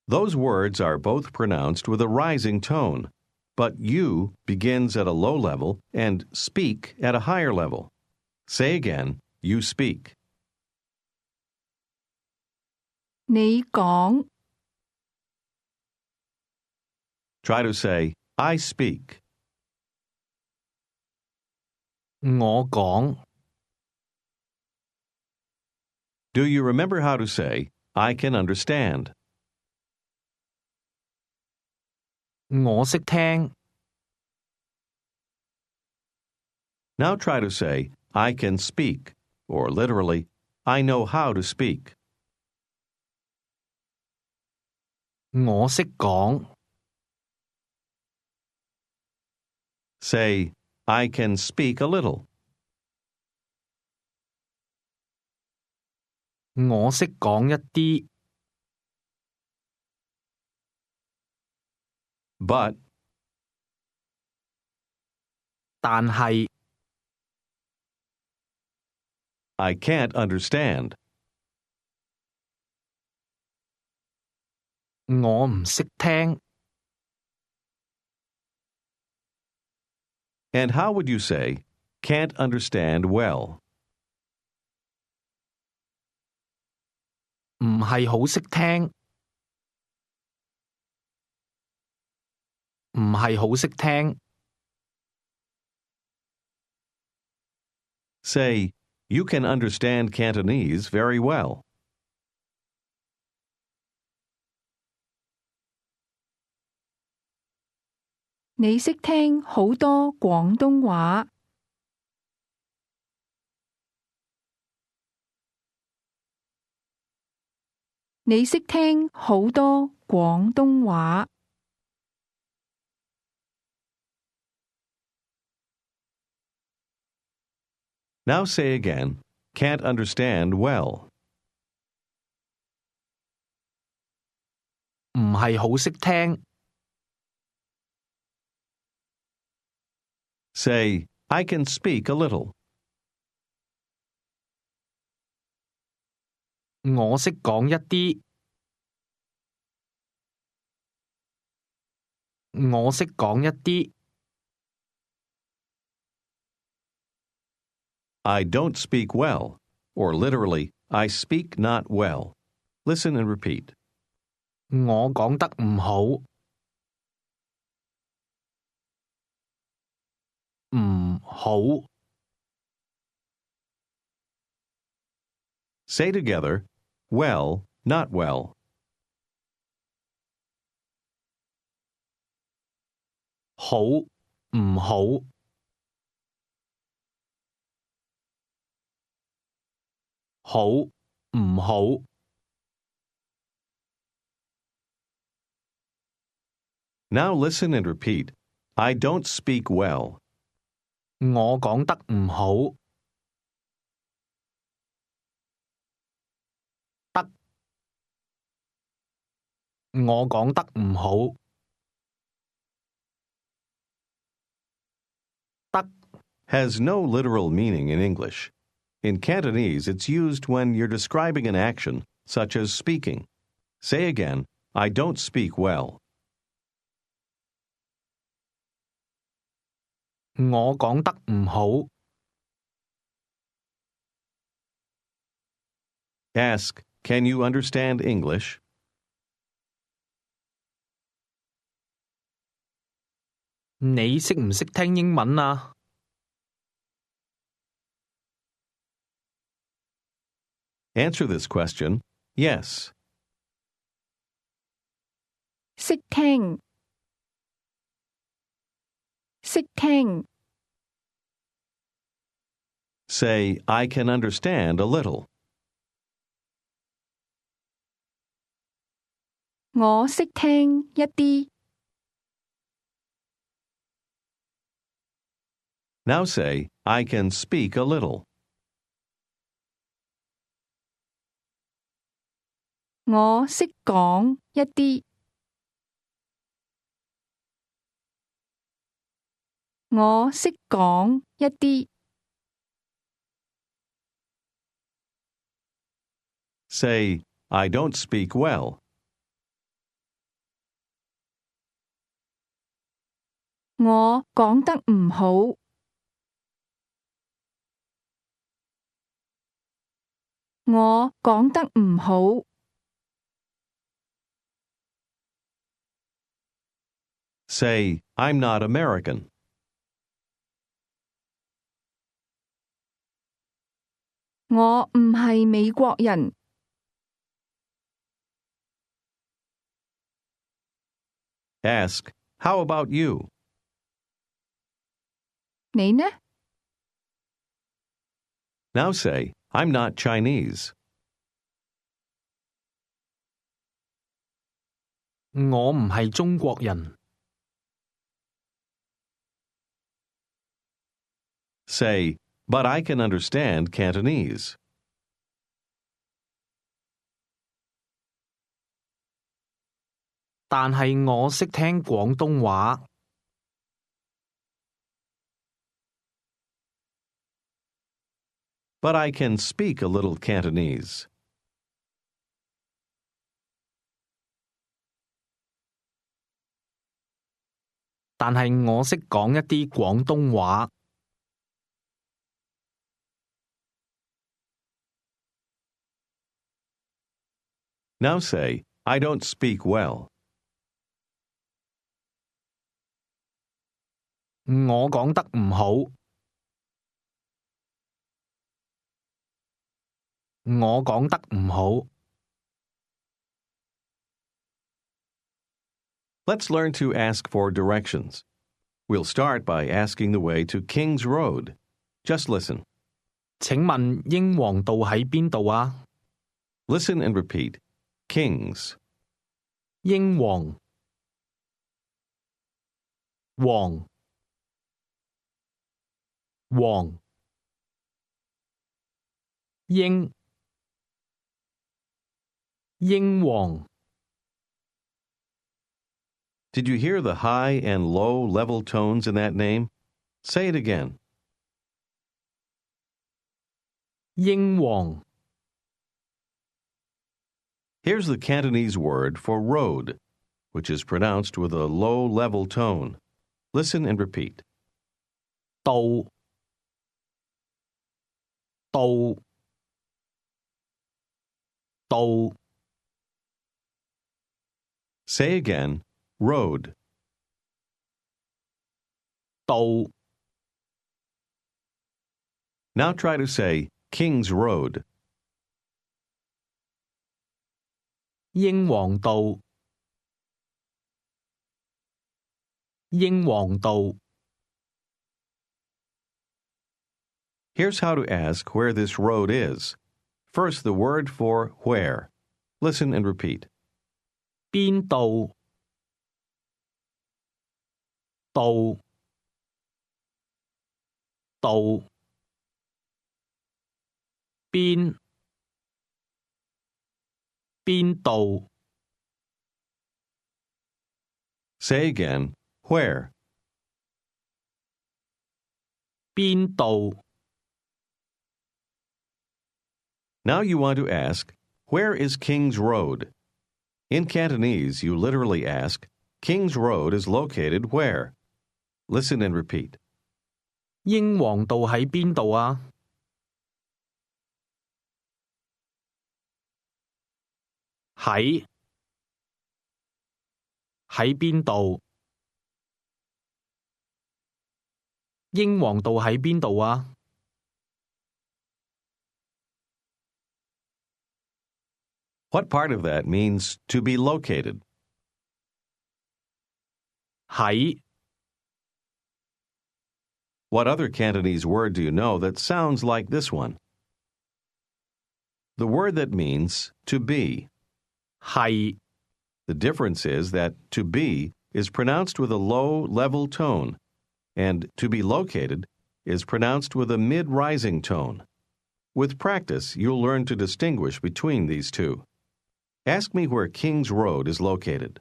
Speaker 1: Those words are both pronounced with a rising tone, but you begins at a low level and speak at a higher level. Say again, you speak.
Speaker 3: 你講。
Speaker 1: Try to say, I speak.
Speaker 2: 我講。
Speaker 1: Do you remember how to say, I can understand?
Speaker 2: 我識聽。
Speaker 1: Now try to say, I can speak, or literally, I know how to speak.
Speaker 2: 我識講。
Speaker 1: Say, I can speak a little.
Speaker 2: 我識講一啲。
Speaker 1: But,
Speaker 2: 但係
Speaker 1: I can't understand.
Speaker 2: 我唔識聽。
Speaker 1: And how would you say, can't understand well?
Speaker 2: 唔係好識聽。唔係好識聽。
Speaker 1: Say, you can understand Cantonese very well.
Speaker 3: 你識聽好多廣東話。你識聽好多廣東話。
Speaker 1: Now say again, can't understand well.
Speaker 2: 唔係好識聽。
Speaker 1: Say, I can speak a little.
Speaker 2: 我識講一啲。我識講一啲。
Speaker 1: I don't speak well, or literally, I speak not well. Listen and repeat.
Speaker 2: 我講得唔好。唔好。
Speaker 1: Say together, well, not well.
Speaker 2: 好唔好？好唔好？Now
Speaker 1: listen and repeat. I don't speak well.
Speaker 2: 我講得唔好。得，我講得唔好。得，
Speaker 1: Has no literal meaning in English. In Cantonese, it's used when you're describing an action, such as speaking. Say again, I don't speak well.
Speaker 2: 我講得唔好。
Speaker 1: Ask, can you understand English?
Speaker 2: 你識唔識聽英文啊？Answer
Speaker 1: this question, yes.
Speaker 3: 識聽，識聽，
Speaker 1: Say, I can understand a little.
Speaker 3: 我識聽一啲。
Speaker 1: Now say, I can speak a little.
Speaker 3: 我識講一啲。我識講一啲。
Speaker 1: Say, I don't speak well.
Speaker 3: 我講得唔好。我講得唔好。
Speaker 1: Say, I'm not American.
Speaker 3: 我唔係美國人。
Speaker 1: Ask, how about you?
Speaker 3: 你呢？
Speaker 1: Now say, I'm not Chinese.
Speaker 2: 我唔係中國人。
Speaker 1: Say, but I can understand Cantonese.
Speaker 2: 但係我識聽廣東話。
Speaker 1: But I can speak a little Cantonese.
Speaker 2: 但係我識講一啲廣東話。
Speaker 1: Now say, I don't speak well.
Speaker 2: 我講得唔好。我講得唔好。
Speaker 1: Let's learn to ask for directions. We'll start by asking the way to King's Road. Just listen.
Speaker 2: 請問英皇道喺邊度啊？
Speaker 1: Listen and repeat. King's.
Speaker 2: 英皇皇皇英英皇
Speaker 1: Did you hear the high and low level tones in that name? Say it again.
Speaker 2: 英皇
Speaker 1: Here's the Cantonese word for road, which is pronounced with a low level tone. Listen and repeat.
Speaker 2: 道道道
Speaker 1: Say again, road.
Speaker 2: 道
Speaker 1: Now try to say King's Road.
Speaker 2: 英皇道英皇道
Speaker 1: Here's how to ask where this road is. First, the word for where. Listen and repeat.
Speaker 2: 邊度道道邊邊度
Speaker 1: Say again, where.
Speaker 2: 邊度
Speaker 1: Now you want to ask, where is King's Road? In Cantonese, you literally ask, King's Road is located where? Listen and repeat.
Speaker 2: 英皇道喺邊度啊？喺邊度？英皇道喺邊度啊？
Speaker 1: What part of that means to be located?
Speaker 2: 喺
Speaker 1: What other Cantonese word do you know that sounds like this one? The word that means to be.
Speaker 2: 係
Speaker 1: The difference is that to be is pronounced with a low, level tone, and to be located is pronounced with a mid-rising tone. With practice, you'll learn to distinguish between these two. Ask me where King's Road is located.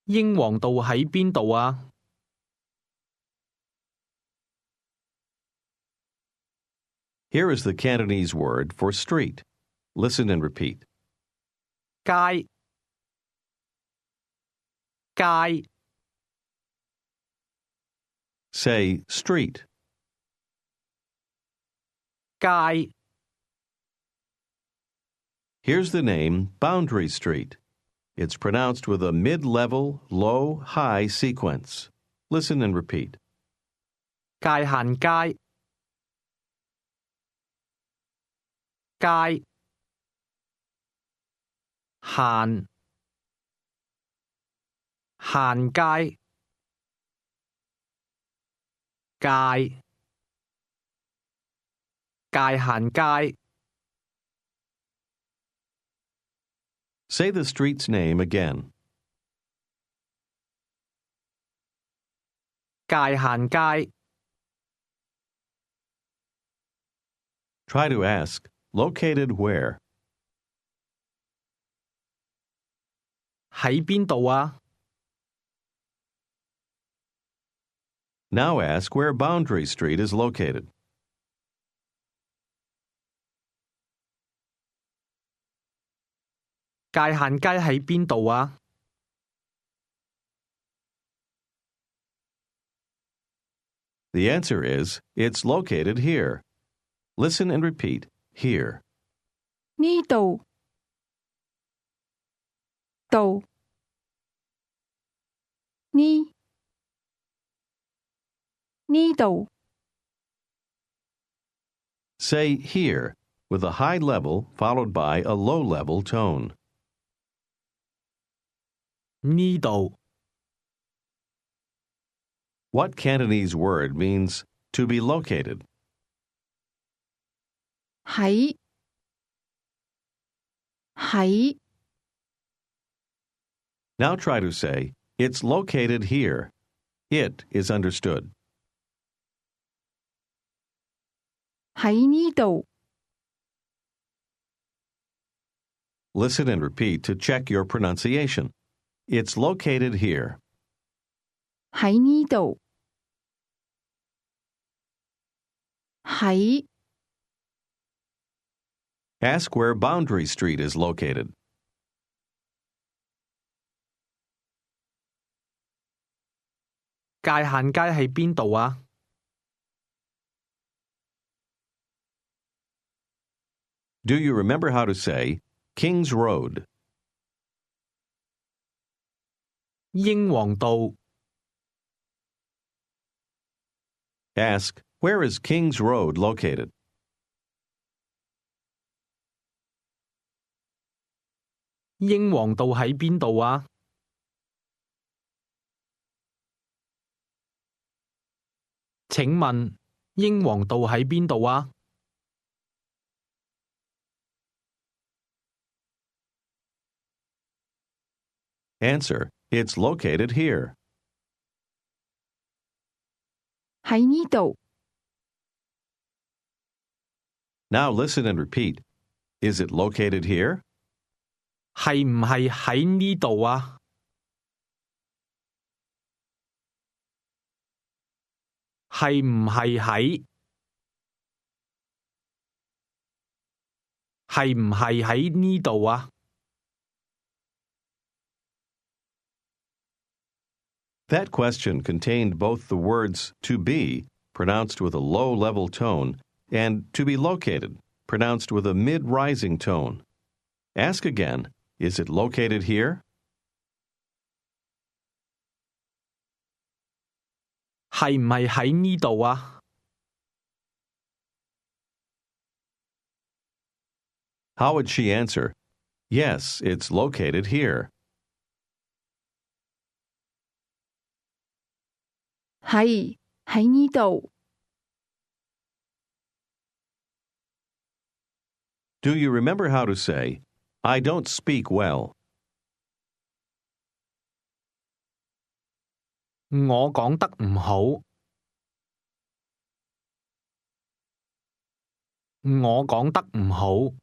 Speaker 2: 英皇道喺邊度啊？
Speaker 1: Here is the Cantonese word for street. Listen and repeat.
Speaker 2: 街街
Speaker 1: Say street.
Speaker 2: 街
Speaker 1: Here's the name Boundary Street. It's pronounced with a mid-level, low, high sequence. Listen and repeat.
Speaker 2: 界限街街限街界限街
Speaker 1: Say the street's name again.
Speaker 2: 界限街
Speaker 1: Try to ask, located where?
Speaker 2: 喺邊度啊？
Speaker 1: Now ask where Boundary Street is located.
Speaker 2: 界限街喺邊度啊？
Speaker 1: The answer is, it's located here. Listen and repeat, here.
Speaker 3: 呢度度呢度
Speaker 1: Say here with a high level followed by a low level tone.
Speaker 2: 呢度
Speaker 1: What Cantonese word means to be located?
Speaker 3: 喺
Speaker 1: Now try to say, it's located here. It is understood.
Speaker 3: 喺呢度
Speaker 1: Listen and repeat to check your pronunciation. It's located here.
Speaker 3: 喺呢度喺
Speaker 1: Ask where Boundary Street is located.
Speaker 2: 界限街喺邊度啊？
Speaker 1: Do you remember how to say King's Road?
Speaker 2: 英皇道
Speaker 1: Ask, where is King's Road located?
Speaker 2: 英皇道喺邊度啊？請問英皇道喺邊度啊？Answer:
Speaker 1: It's located here.
Speaker 3: 喺呢度。
Speaker 1: Now listen and repeat. Is it located here?
Speaker 2: 係唔係喺呢度啊？係唔係喺？係唔係喺呢度啊？
Speaker 1: That question contained both the words to be, pronounced with a low-level tone, and to be located, pronounced with a mid-rising tone. Ask again, is it located here?
Speaker 2: 係唔係喺呢度啊？
Speaker 1: How would she answer? Yes, it's located here.
Speaker 3: 係喺呢度。
Speaker 1: Do you remember how to say, I don't speak well?
Speaker 2: 我講得唔好。我講得唔好。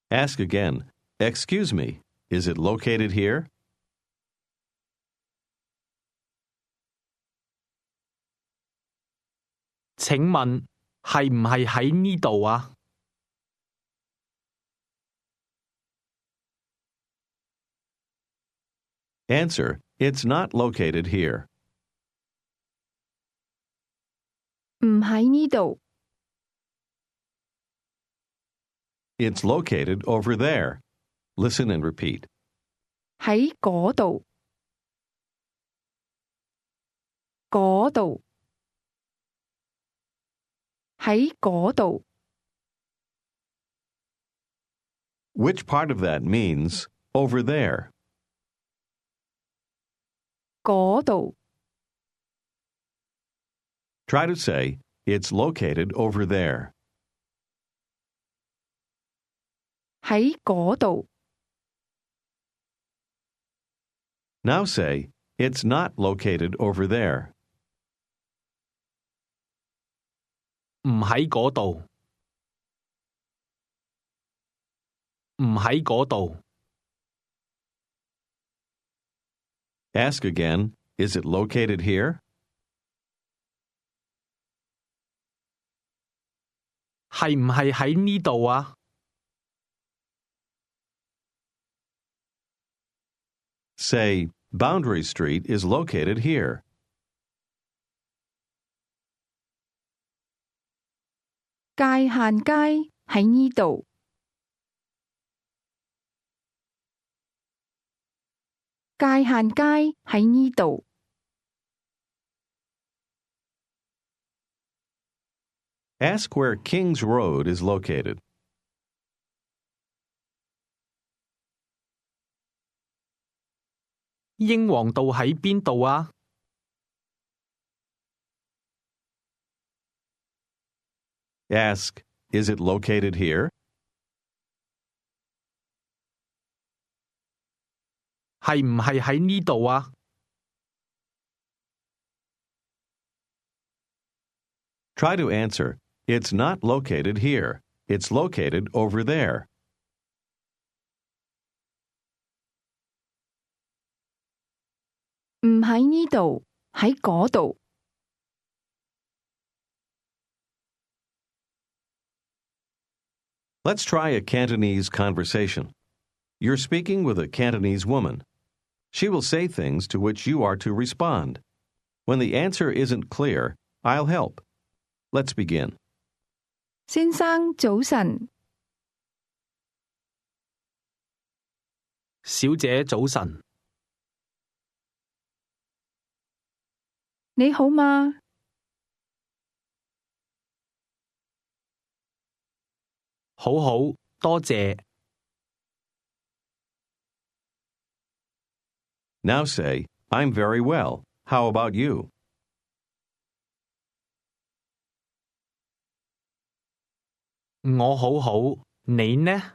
Speaker 1: Ask again, excuse me, is it located here?
Speaker 2: 請問係唔係喺呢度啊？
Speaker 1: Answer, it's not located here.
Speaker 3: 唔喺呢度。
Speaker 1: It's located over there. Listen and repeat.
Speaker 3: 喺嗰度。嗰度。喺嗰度。
Speaker 1: Which part of that means over there?
Speaker 3: 嗰度。
Speaker 1: Try to say, it's located over there.
Speaker 3: 喺嗰度。
Speaker 1: Now say, it's not located over there.
Speaker 2: 唔喺嗰度。唔喺嗰度。
Speaker 1: Ask again, is it located here?
Speaker 2: 係唔係喺呢度啊？
Speaker 1: Say, Boundary Street is located here.
Speaker 3: 界限街喺呢度。界限街喺呢度。
Speaker 1: Ask where Kings Road is located.
Speaker 2: 英皇道喺邊度啊？
Speaker 1: Ask, is it located here?
Speaker 2: 係唔係喺呢度啊？
Speaker 1: Try to answer, it's not located here. It's located over there.
Speaker 3: 唔喺呢度，喺嗰度。
Speaker 1: Let's try a Cantonese conversation. You're speaking with a Cantonese woman. She will say things to which you are to respond. When the answer isn't clear, I'll help. Let's begin.
Speaker 3: 先生早晨。
Speaker 2: 小姐早晨。
Speaker 3: 你好嗎？
Speaker 2: 好好，多謝。
Speaker 1: Now say, I'm very well. How about you?
Speaker 2: 我好好，你呢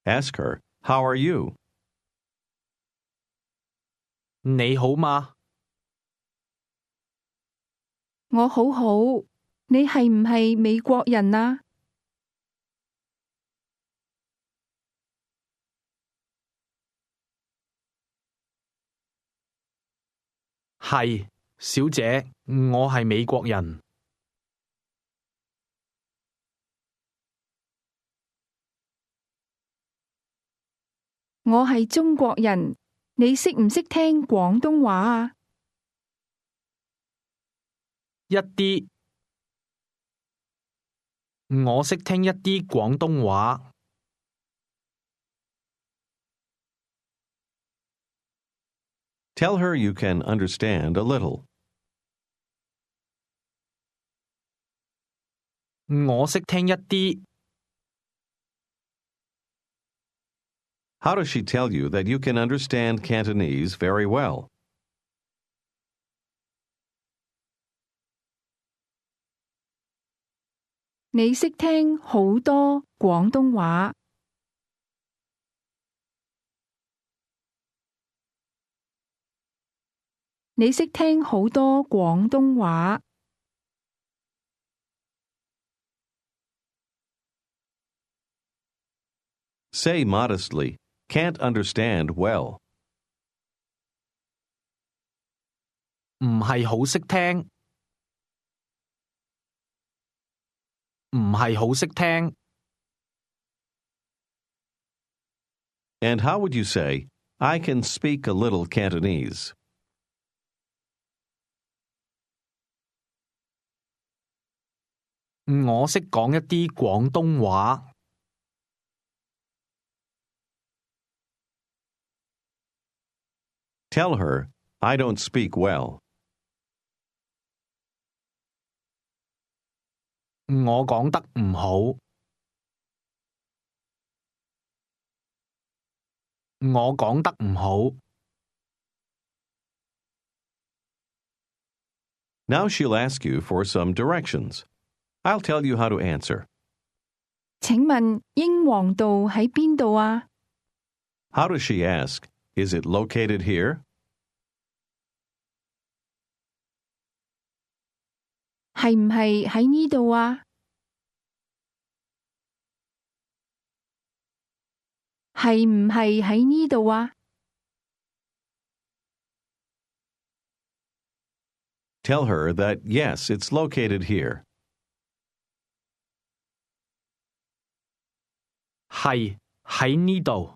Speaker 2: ？Ask
Speaker 1: her, how are you?
Speaker 2: 你好嗎？
Speaker 3: 我好好，你係唔係美國人啊？
Speaker 2: 係，小姐，我係美國人。
Speaker 3: 我係中國人，你識唔識聽廣東話啊？
Speaker 2: 一啲，我識聽一啲廣東話。
Speaker 1: Tell her you can understand a little.
Speaker 2: 我識聽一啲。
Speaker 1: How does she tell you that you can understand Cantonese very well?
Speaker 3: 你識聽好多廣東話。你識聽好多廣東話。
Speaker 1: Say modestly, can't understand well.
Speaker 2: 唔係好識聽。唔係好識聽。
Speaker 1: And how would you say, I can speak a little Cantonese?
Speaker 2: 我識講一啲廣東話。
Speaker 1: Tell her, I don't speak well.
Speaker 2: 我講得唔好。我講得唔好。
Speaker 1: Now she'll ask you for some directions. I'll tell you how to answer.
Speaker 3: 請問英皇道喺邊度啊？
Speaker 1: How does she ask? Is it located here?
Speaker 3: 係唔係喺呢度啊？係唔係喺呢度啊？
Speaker 1: Tell her that yes, it's located here.
Speaker 2: 係，喺呢度。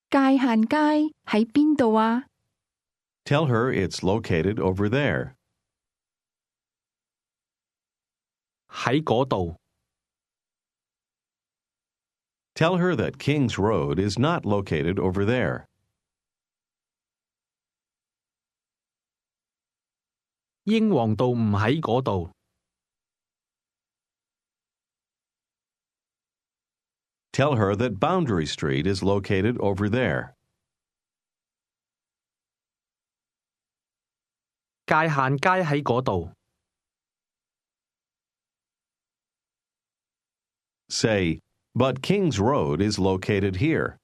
Speaker 3: 界限街喺邊度啊？
Speaker 1: Tell her it's located over there.
Speaker 2: 喺嗰度。
Speaker 1: Tell her that King's Road is not located over there.
Speaker 2: 英皇道唔喺嗰度。
Speaker 1: Tell her that Boundary Street is located over there.
Speaker 2: 界限街喺嗰度。
Speaker 1: Say, but King's Road is located here.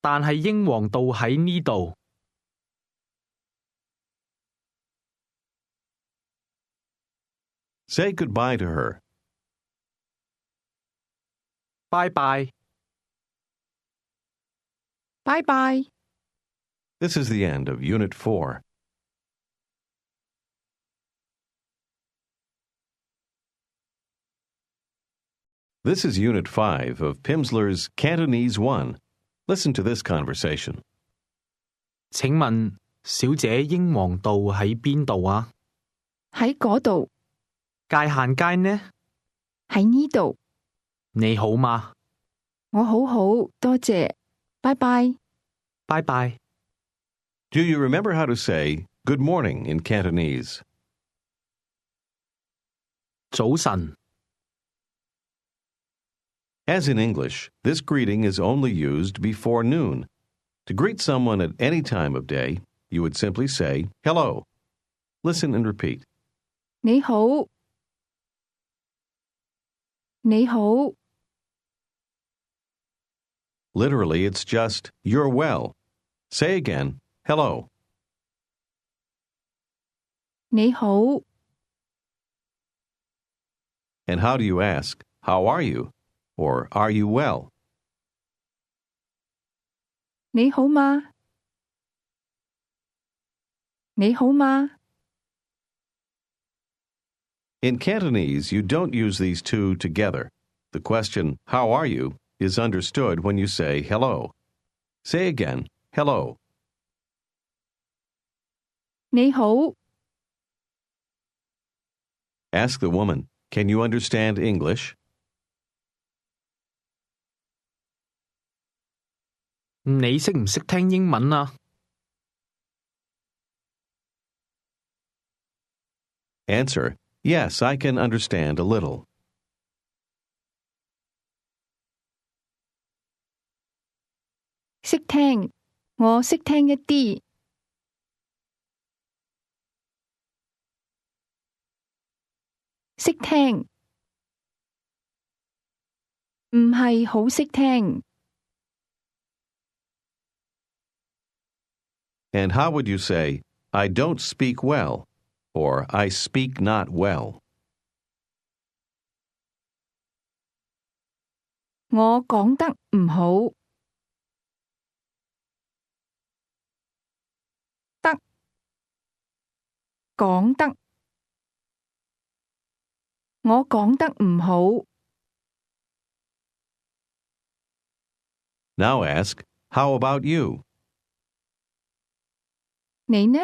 Speaker 2: 但係英皇道喺呢度。
Speaker 1: Say goodbye to her.
Speaker 2: 拜拜。
Speaker 3: 拜拜。
Speaker 1: This is the end of Unit 4. This is Unit 5 of Pimsleur's Cantonese 1. Listen to this conversation.
Speaker 2: 請問，小姐英皇道喺邊度啊？
Speaker 3: 喺嗰度。
Speaker 2: 界限街呢？
Speaker 3: 喺呢度。
Speaker 2: 你好嗎？
Speaker 3: 我好好，多謝，拜拜。
Speaker 2: 拜拜。
Speaker 1: Do you remember how to say good morning in Cantonese?
Speaker 2: 早晨。
Speaker 1: As in English, this greeting is only used before noon. To greet someone at any time of day, you would simply say hello. Listen and repeat.
Speaker 3: 你好，你好，
Speaker 1: Literally, it's just you're well. Say again, hello.
Speaker 3: 你好，
Speaker 1: And how do you ask, how are you? Or are you well?
Speaker 3: 你好嗎？你好嗎？
Speaker 1: In Cantonese, you don't use these two together. The question, how are you, is understood when you say hello. Say again, hello.
Speaker 3: 你好，
Speaker 1: Ask the woman, can you understand English?
Speaker 2: 你識唔識聽英文啊？
Speaker 1: Answer, yes, I can understand a little.
Speaker 3: 識聽，我識聽一啲。識聽，唔係好識聽。
Speaker 1: And how would you say, I don't speak well, or I speak not well?
Speaker 3: 我講得唔好。得，講得。我講得唔好。
Speaker 1: Now ask, how about you?
Speaker 3: 你呢？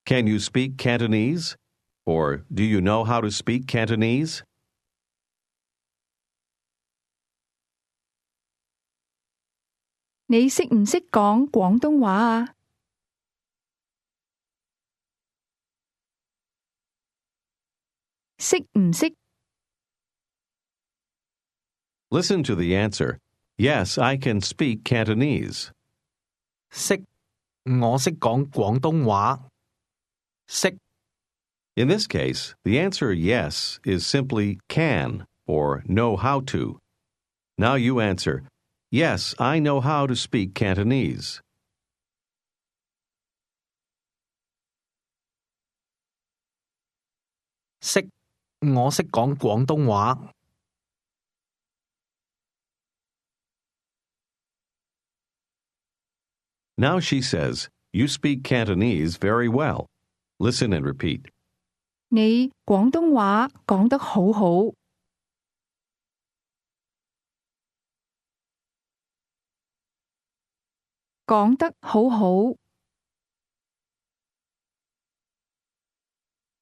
Speaker 1: Can you speak Cantonese? Or do you know how to speak Cantonese?
Speaker 3: 你識唔識講廣東話啊？識唔識？
Speaker 1: Listen to the answer. Yes, I can speak Cantonese.
Speaker 2: 識，我識講廣東話。識，
Speaker 1: In this case, the answer yes is simply can or know how to. Now you answer, yes, I know how to speak Cantonese.
Speaker 2: 識，我識講廣東話。
Speaker 1: Now she says, you speak Cantonese very well. Listen and repeat.
Speaker 3: 你廣東話講得好好。講得好好。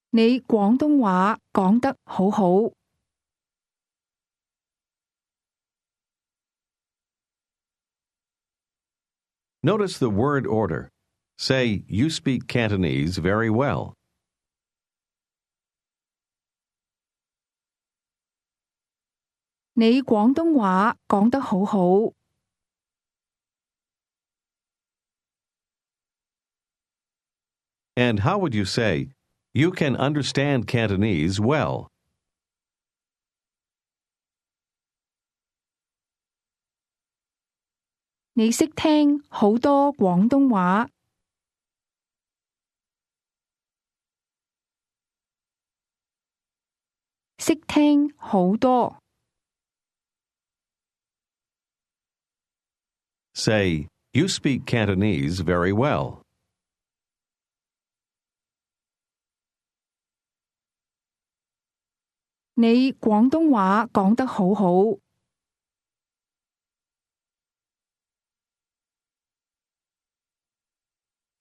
Speaker 3: 你廣東話講得好好。
Speaker 1: Notice the word order. Say, you speak Cantonese very well.
Speaker 3: 你廣東話講得好好。
Speaker 1: And how would you say, you can understand Cantonese well?
Speaker 3: 你識聽好多廣東話。識聽好多。
Speaker 1: Say, you speak Cantonese very well.
Speaker 3: 你廣東話講得好好。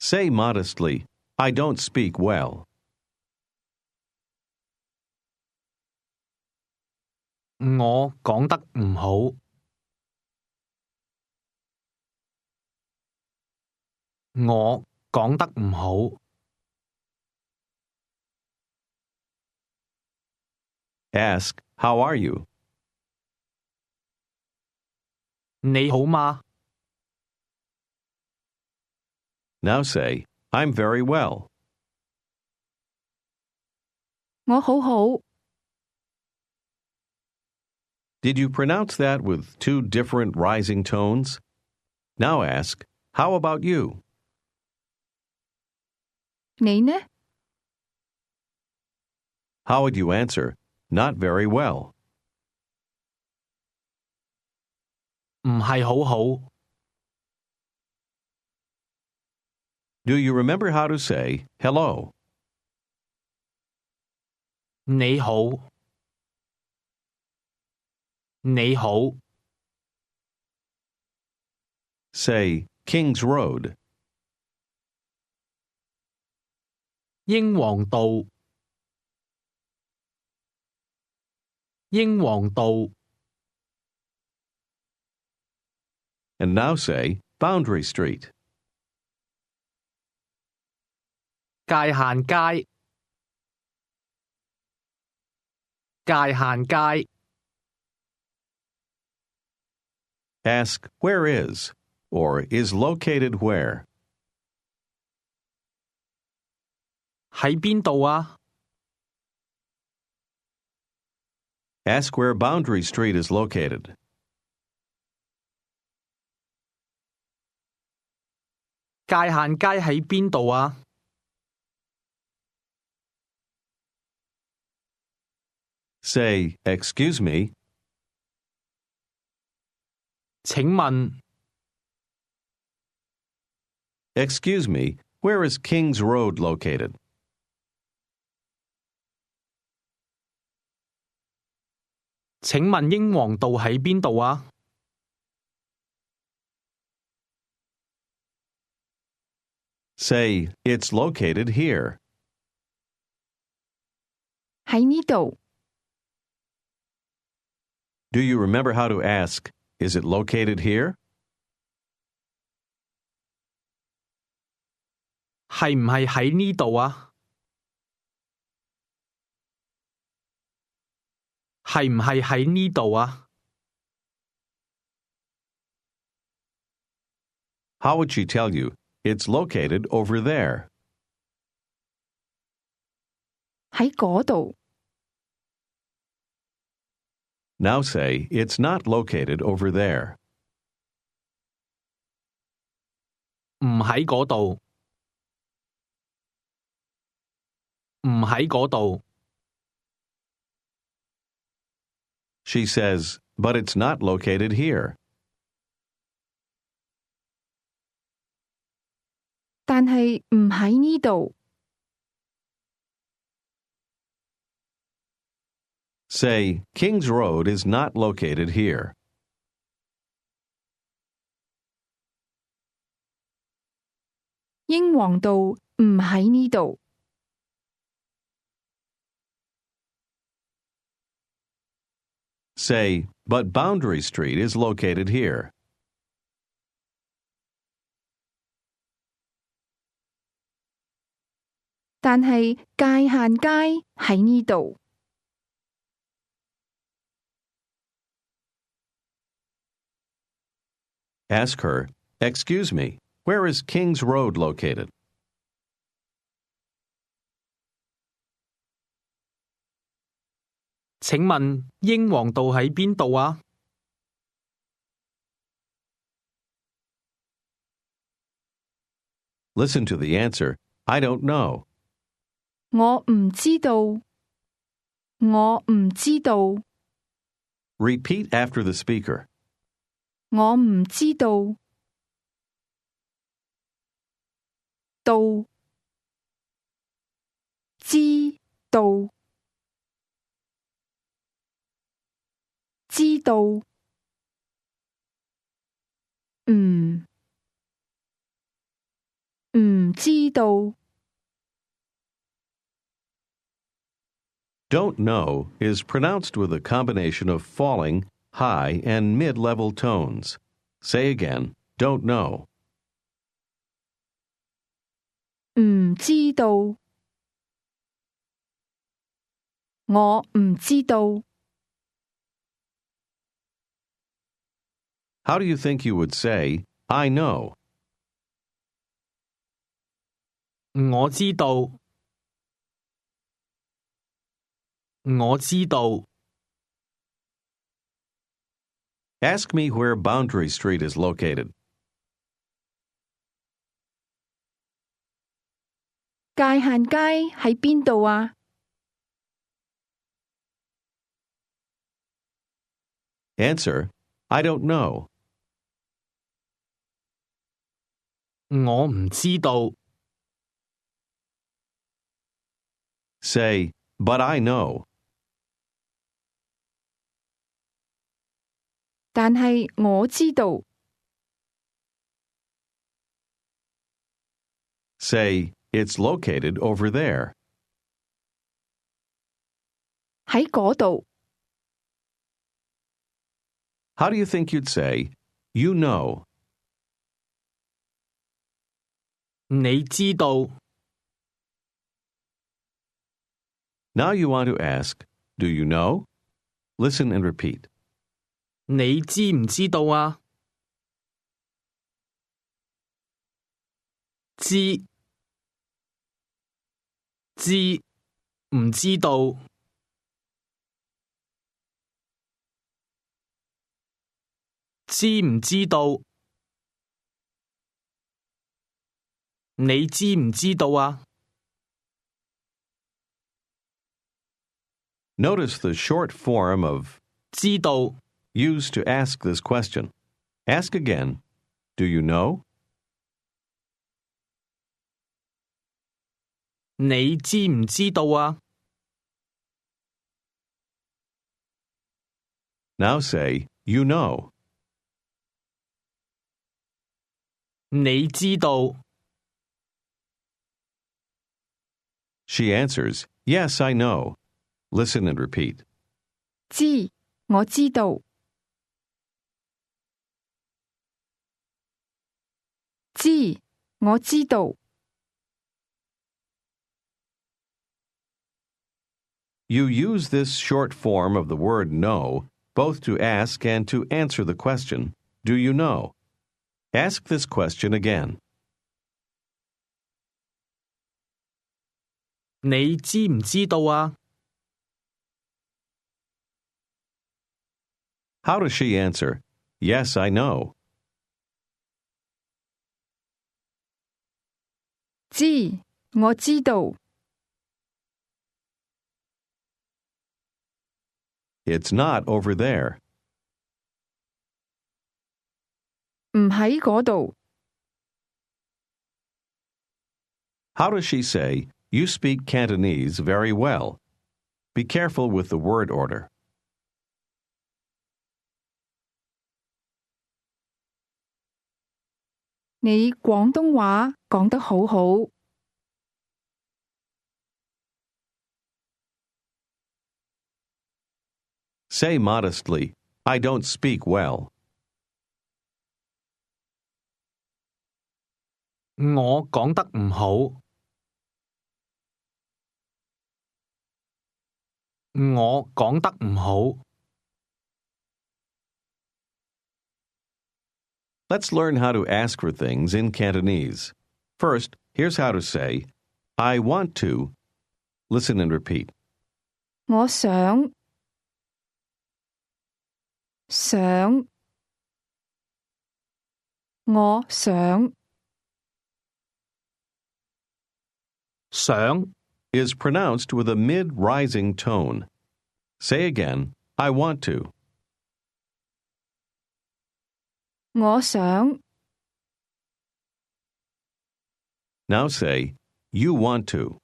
Speaker 1: Say modestly, I don't speak well.
Speaker 2: 我講得唔好，我講得唔好。
Speaker 1: Ask, how are you?
Speaker 2: 你好嗎？
Speaker 1: Now say, I'm very well.
Speaker 3: 我好好。
Speaker 1: Did you pronounce that with two different rising tones? Now ask, how about you?
Speaker 3: 你呢？
Speaker 1: How would you answer, not very well?
Speaker 2: 唔係好好。
Speaker 1: Do you remember how to say hello?
Speaker 2: 你好，你好。
Speaker 1: Say King's Road.
Speaker 2: 英皇道，英皇道。
Speaker 1: And now say Boundary Street.
Speaker 2: 界限街，界限街。
Speaker 1: Ask where is or is located where.
Speaker 2: 喺邊度啊？
Speaker 1: Ask where Boundary Street is located.
Speaker 2: 界限街喺邊度啊？
Speaker 1: Say, excuse me,
Speaker 2: 請問，
Speaker 1: excuse me, where is King's Road located?
Speaker 2: 請問英皇道喺邊度啊？
Speaker 1: Say, it's located here.
Speaker 3: 喺呢度。
Speaker 1: Do you remember how to ask, is it located here?
Speaker 2: 係唔係喺呢度啊？係唔係喺呢度啊？
Speaker 1: How would she tell you, it's located over there?
Speaker 3: 喺嗰度。
Speaker 1: Now say, it's not located over there.
Speaker 2: 唔喺嗰度，唔喺嗰度。
Speaker 1: She says, but it's not located here.
Speaker 3: 但係唔喺呢度。
Speaker 1: Say, King's Road is not located here.
Speaker 3: 英皇道唔喺呢度。
Speaker 1: Say, but Boundary Street is located here.
Speaker 3: 但係界限街喺呢度。
Speaker 1: Ask her, excuse me, where is King's Road located?
Speaker 2: 請問英皇道喺邊度啊？
Speaker 1: Listen to the answer, I don't know.
Speaker 3: 我唔知道。我唔知道。
Speaker 1: Repeat after the speaker.
Speaker 3: 我唔知道。道。知道。知道。唔知道。
Speaker 1: Don't know is pronounced with a combination of falling, high, and mid-level tones. Say again, don't know.
Speaker 3: 唔知道，我唔知道。
Speaker 1: How do you think you would say, I know?
Speaker 2: 我知道，我知道。
Speaker 1: Ask me where Boundary Street is located.
Speaker 3: 界限街喺邊度啊？
Speaker 1: Answer, I don't know.
Speaker 2: 我唔知道。
Speaker 1: Say, but I know.
Speaker 3: 但係我知道。
Speaker 1: Say, it's located over there.
Speaker 3: 喺嗰度。
Speaker 1: How do you think you'd say, you know?
Speaker 2: 你知道。
Speaker 1: Now you want to ask, do you know? Listen and repeat.
Speaker 2: 你知唔知道啊？知，知，唔知道。知唔知道？你知唔知道啊？
Speaker 1: Notice the short form of
Speaker 2: 知道。
Speaker 1: used to ask this question. Ask again, do you know?
Speaker 2: 你知唔知道啊？
Speaker 1: Now say, you know.
Speaker 2: 你知道。
Speaker 1: She answers, yes, I know. Listen and repeat.
Speaker 3: 知，我知道。知，我知道。
Speaker 1: You use this short form of the word know both to ask and to answer the question, do you know? Ask this question again.
Speaker 2: 你知唔知道啊？
Speaker 1: How does she answer? Yes, I know.
Speaker 3: 知，我知道。
Speaker 1: It's not over there.
Speaker 3: 唔喺嗰度。
Speaker 1: How does she say, you speak Cantonese very well? Be careful with the word order.
Speaker 3: 你廣東話講得好好。
Speaker 1: Say modestly, I don't speak well.
Speaker 2: 我講得唔好。我講得唔好。
Speaker 1: Let's learn how to ask for things in Cantonese. First, here's how to say, I want to. Listen and repeat.
Speaker 3: 我想，我想。
Speaker 2: 想，
Speaker 1: Is pronounced with a mid-rising tone. Say again, I want to.
Speaker 3: 我想。
Speaker 1: Now say, you want to.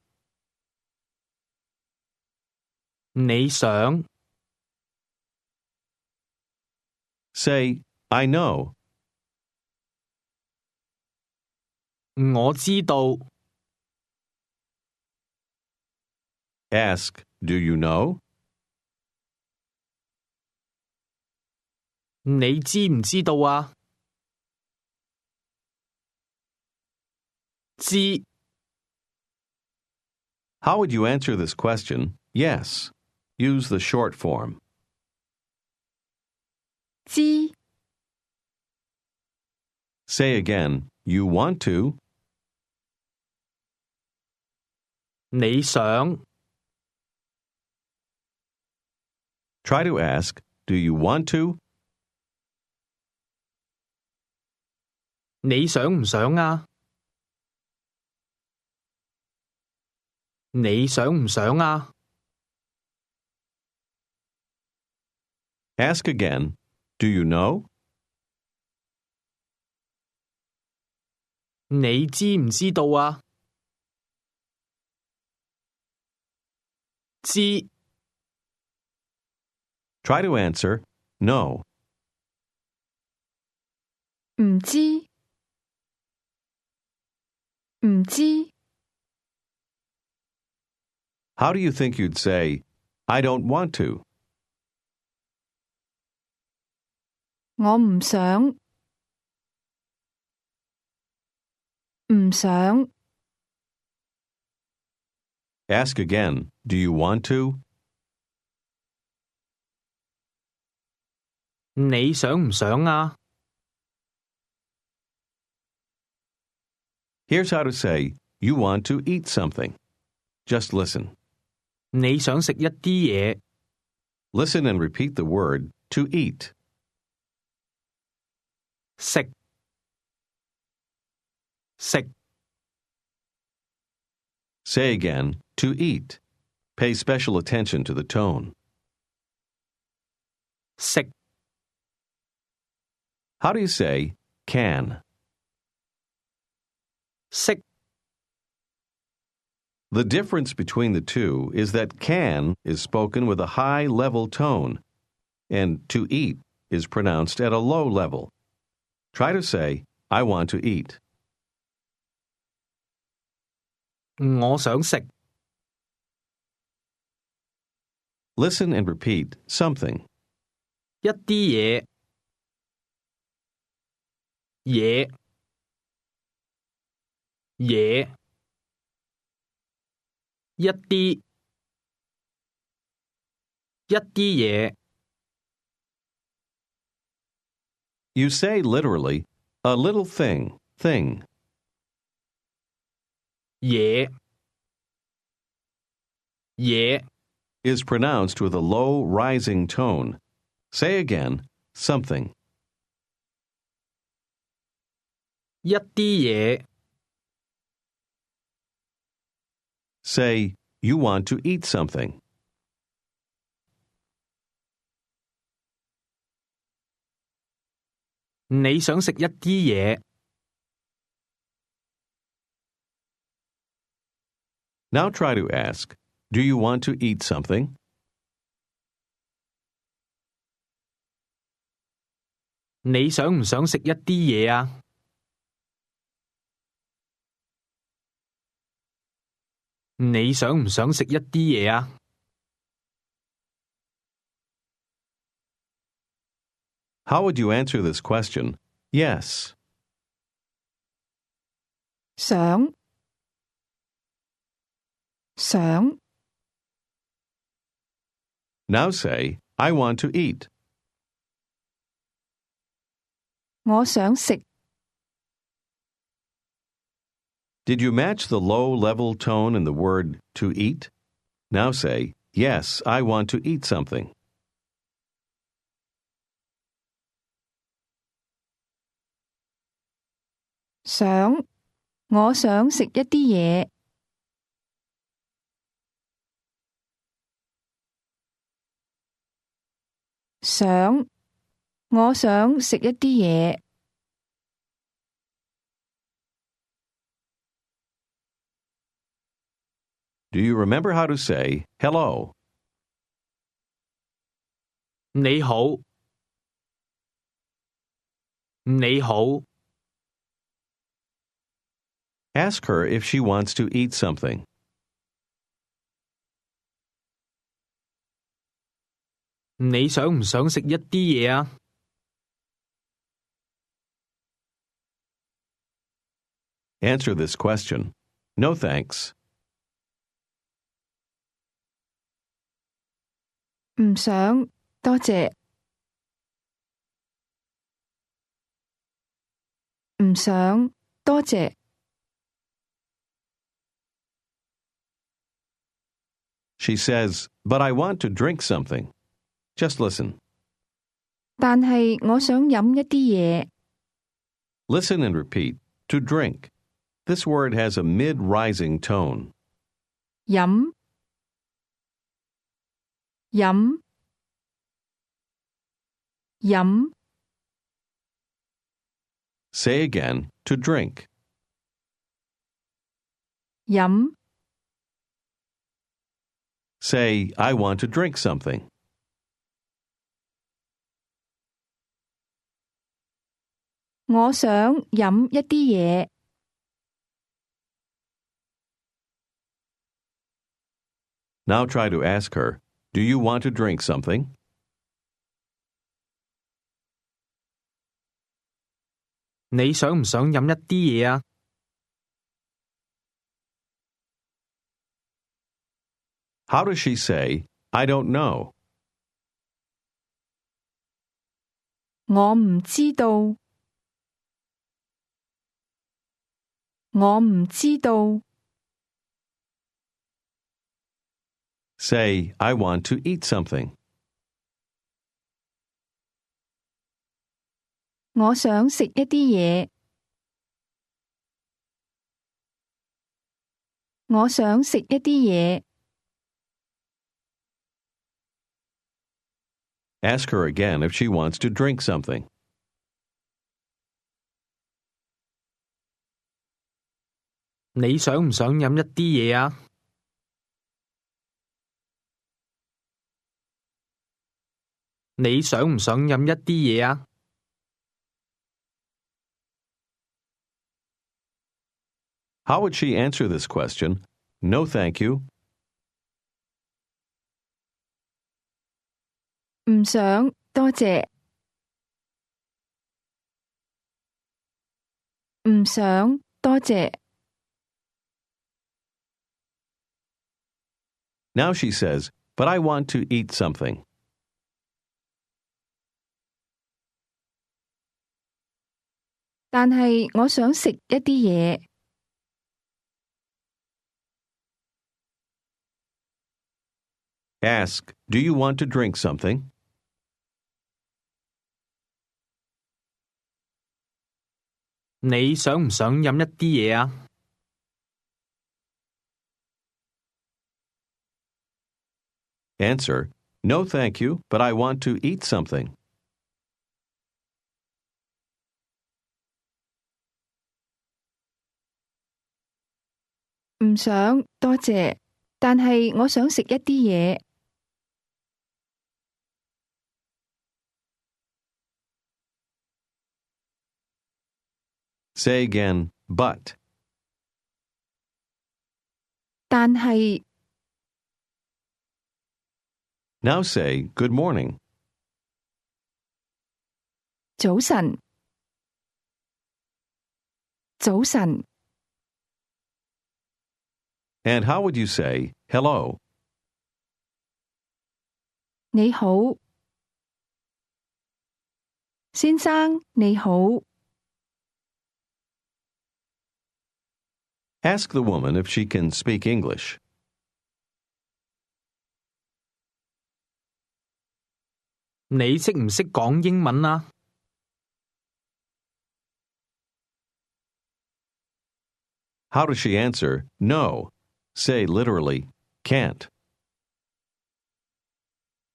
Speaker 2: 你想。
Speaker 1: Say, I know.
Speaker 2: 我知道。
Speaker 1: Ask, do you know?
Speaker 2: 你知唔知道啊？知
Speaker 1: How would you answer this question? Yes. Use the short form.
Speaker 3: 知
Speaker 1: Say again, you want to.
Speaker 2: 你想
Speaker 1: Try to ask, do you want to?
Speaker 2: 你想唔想啊？你想唔想啊？
Speaker 1: Ask again, do you know?
Speaker 2: 你知唔知道啊？知
Speaker 1: Try to answer, no.
Speaker 3: 唔知唔知
Speaker 1: How do you think you'd say, I don't want to?
Speaker 3: 我唔想唔想
Speaker 1: Ask again, do you want to?
Speaker 2: 你想唔想啊？
Speaker 1: Here's how to say, you want to eat something. Just listen.
Speaker 2: 你想食一啲嘢，
Speaker 1: Listen and repeat the word to eat.
Speaker 2: 食食
Speaker 1: Say again, to eat. Pay special attention to the tone.
Speaker 2: 食
Speaker 1: How do you say can?
Speaker 2: 識
Speaker 1: The difference between the two is that can is spoken with a high level tone, and to eat is pronounced at a low level. Try to say, I want to eat.
Speaker 2: 我想食
Speaker 1: Listen and repeat something.
Speaker 2: 一啲嘢嘢嘢一啲一啲嘢
Speaker 1: You say literally, a little thing, thing.
Speaker 2: 嘢嘢
Speaker 1: Is pronounced with a low rising tone. Say again, something.
Speaker 2: 一啲嘢
Speaker 1: Say, you want to eat something.
Speaker 2: 你想食一啲嘢
Speaker 1: Now try to ask, do you want to eat something?
Speaker 2: 你想唔想食一啲嘢啊？你想唔想食一啲嘢啊？
Speaker 1: How would you answer this question? Yes.
Speaker 3: 想想
Speaker 1: Now say, I want to eat.
Speaker 3: 我想食
Speaker 1: Did you match the low-level tone in the word to eat? Now say, yes, I want to eat something.
Speaker 3: 想我想食一啲嘢想我想食一啲嘢
Speaker 1: Do you remember how to say hello?
Speaker 2: 你好，你好，
Speaker 1: Ask her if she wants to eat something.
Speaker 2: 你想唔想食一啲嘢啊？Answer
Speaker 1: this question. No thanks.
Speaker 3: 唔想，多謝。唔想，多謝。
Speaker 1: She says, but I want to drink something. Just listen.
Speaker 3: 但係我想飲一啲嘢。
Speaker 1: Listen and repeat. To drink. This word has a mid-rising tone.
Speaker 3: 飲，飲，飲。
Speaker 1: Say again, to drink.
Speaker 3: 飲。
Speaker 1: Say, I want to drink something.
Speaker 3: 我想飲一啲嘢。
Speaker 1: Now try to ask her, do you want to drink something?
Speaker 2: 你想唔想飲一啲嘢啊？
Speaker 1: How does she say, I don't know?
Speaker 3: 我唔知道。我唔知道。
Speaker 1: Say, I want to eat something.
Speaker 3: 我想食一啲嘢。我想食一啲嘢。
Speaker 1: Ask her again if she wants to drink something.
Speaker 2: 你想唔想飲一啲嘢啊？ 你想唔想飲一啲嘢啊？
Speaker 1: How would she answer this question? No, thank you.
Speaker 3: 唔想，多謝。唔想，多謝。
Speaker 1: Now she says, but I want to eat something.
Speaker 3: 但係我想食一啲嘢。
Speaker 1: Ask, do you want to drink something?
Speaker 2: 你想唔想飲一啲嘢啊？
Speaker 1: Answer, no, thank you, but I want to eat something.
Speaker 3: 唔想，多謝。但係我想食一啲嘢。
Speaker 1: Say again, but.
Speaker 3: 但係
Speaker 1: Now say, good morning.
Speaker 3: 早晨。早晨。
Speaker 1: And how would you say, hello?
Speaker 3: 你好。先生，你好。
Speaker 1: Ask the woman if she can speak English.
Speaker 2: 你識唔識講英文啊？
Speaker 1: How does she answer, no? Say literally, can't.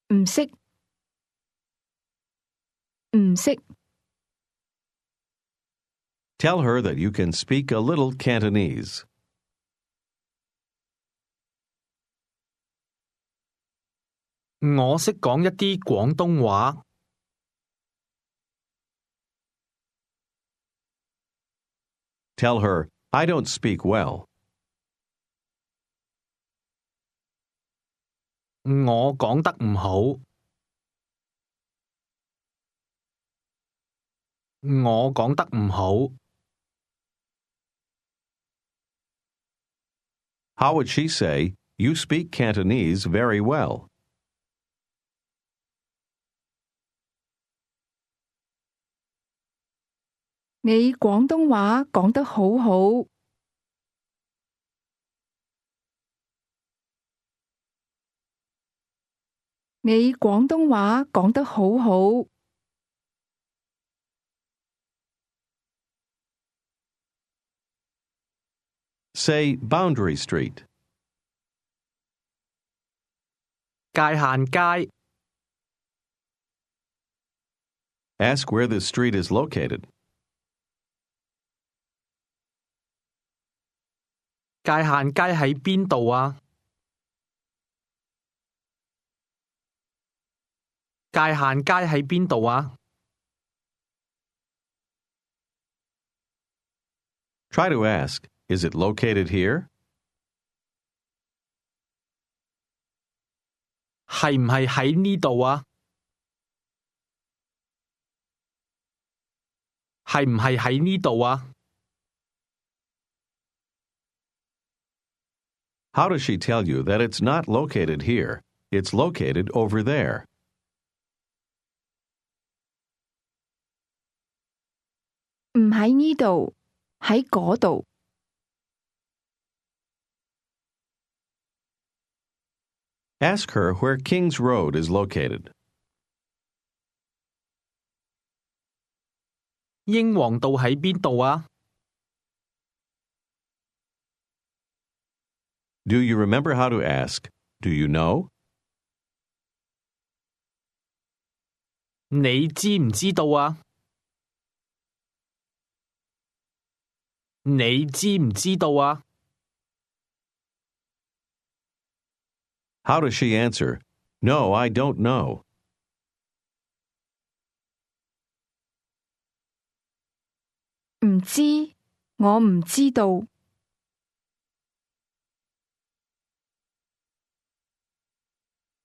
Speaker 3: 唔識。唔識。
Speaker 1: Tell her that you can speak a little Cantonese.
Speaker 2: 我識講一啲廣東話。
Speaker 1: Tell her, I don't speak well.
Speaker 2: 我講得唔好。我講得唔好。
Speaker 1: How would she say, "You speak Cantonese very well"?
Speaker 3: 你廣東話講得好好。你廣東話講得好好。
Speaker 1: Say Boundary Street.
Speaker 2: 界限街。
Speaker 1: Ask where this street is located.
Speaker 2: 界限街喺邊度啊？界限街喺邊度啊？
Speaker 1: Try to ask, "Is it located here?"
Speaker 2: 係唔係喺呢度啊？係唔係喺呢度啊？
Speaker 1: How does she tell you that it's not located here? It's located over there.
Speaker 3: 唔喺呢度，喺嗰度。
Speaker 1: Ask her where King's Road is located.
Speaker 2: 英皇道喺邊度啊？
Speaker 1: Do you remember how to ask, "Do you know?"
Speaker 2: 你知唔知道啊？你知唔知道啊？
Speaker 1: How does she answer, "No, I don't know"?
Speaker 3: 唔知，我唔知道。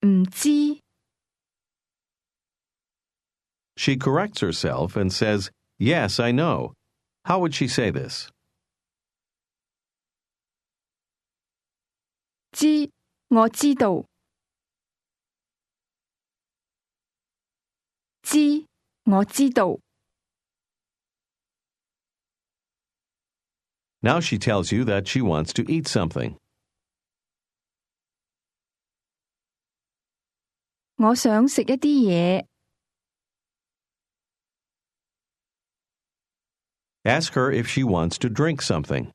Speaker 3: 唔知。
Speaker 1: She corrects herself and says, "Yes, I know." How would she say this?
Speaker 3: 知，我知道。知，我知道。
Speaker 1: Now she tells you that she wants to eat something.
Speaker 3: 我想食一啲嘢。
Speaker 1: Ask her if she wants to drink something.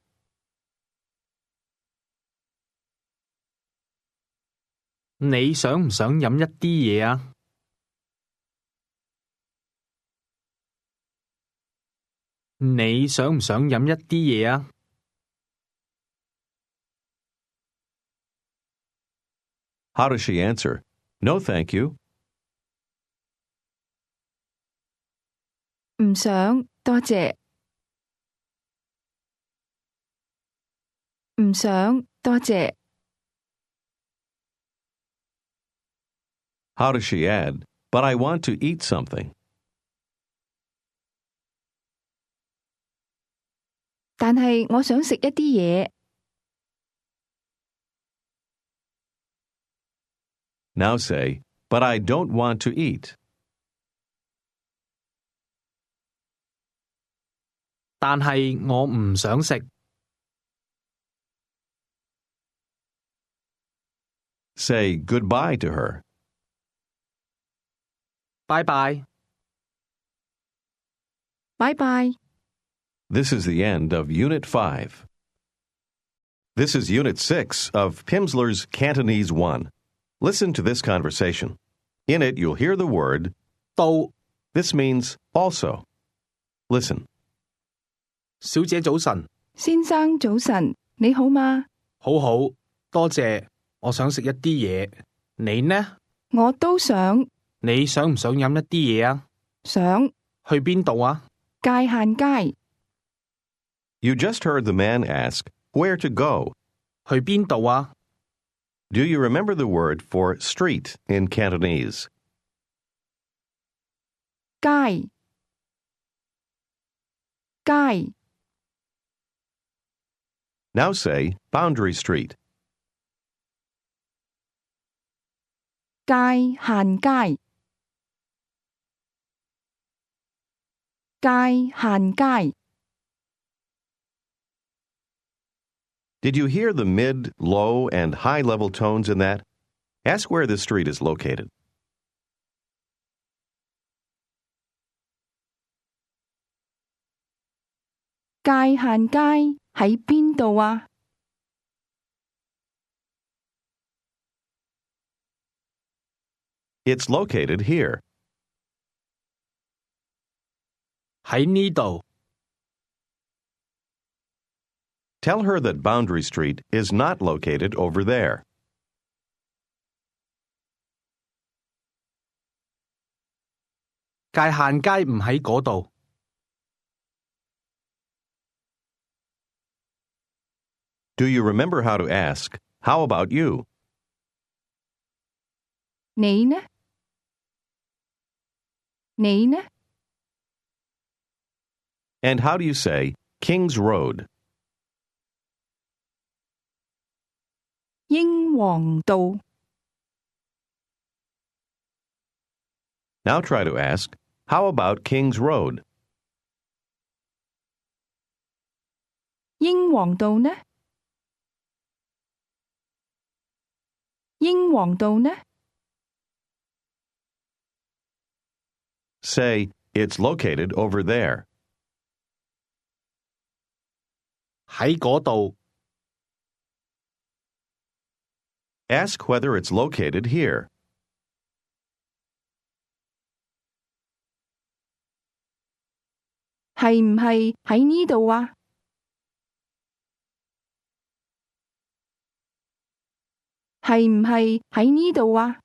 Speaker 2: 你想唔想飲一啲嘢啊？你想唔想飲一啲嘢啊？
Speaker 1: How does she answer? "No, thank you."
Speaker 3: 唔想，多謝。唔想，多謝。
Speaker 1: How does she add, "But I want to eat something"?
Speaker 3: 但係我想食一啲嘢。
Speaker 1: Now say, "But I don't want to eat."
Speaker 2: 但係我唔想食。
Speaker 1: Say goodbye to her.
Speaker 2: 拜拜。
Speaker 3: 拜拜。
Speaker 1: This is the end of Unit 5. This is Unit 6 of Pimsleur's Cantonese 1. Listen to this conversation. In it, you'll hear the word
Speaker 2: 到。
Speaker 1: This means also. Listen.
Speaker 2: 小姐早晨。
Speaker 3: 先生早晨，你好嗎？
Speaker 2: 好好，多謝。我想食一啲嘢。你呢？
Speaker 3: 我都想。
Speaker 2: 你想唔想飲一啲嘢啊？
Speaker 3: 想。
Speaker 2: 去邊度啊？
Speaker 3: 界限街。
Speaker 1: You just heard the man ask, "Where to go?"
Speaker 2: 去邊度啊？
Speaker 1: Do you remember the word for street in Cantonese?
Speaker 3: 街。街
Speaker 1: Now say Boundary Street.
Speaker 3: 界限街界限街
Speaker 1: Did you hear the mid, low, and high level tones in that? Ask where this street is located.
Speaker 3: 界限街喺邊度啊？
Speaker 1: It's located here.
Speaker 2: 喺呢度
Speaker 1: Tell her that Boundary Street is not located over there.
Speaker 2: 界限街唔喺嗰度
Speaker 1: Do you remember how to ask, how about you?
Speaker 3: 你呢？你呢？
Speaker 1: And how do you say King's Road?
Speaker 3: 英皇道
Speaker 1: Now try to ask, how about King's Road?
Speaker 3: 英皇道呢？英皇道呢？
Speaker 1: Say, it's located over there.
Speaker 2: 喺嗰度
Speaker 1: Ask whether it's located here.
Speaker 3: 係唔係喺呢度啊？係唔係喺呢度啊？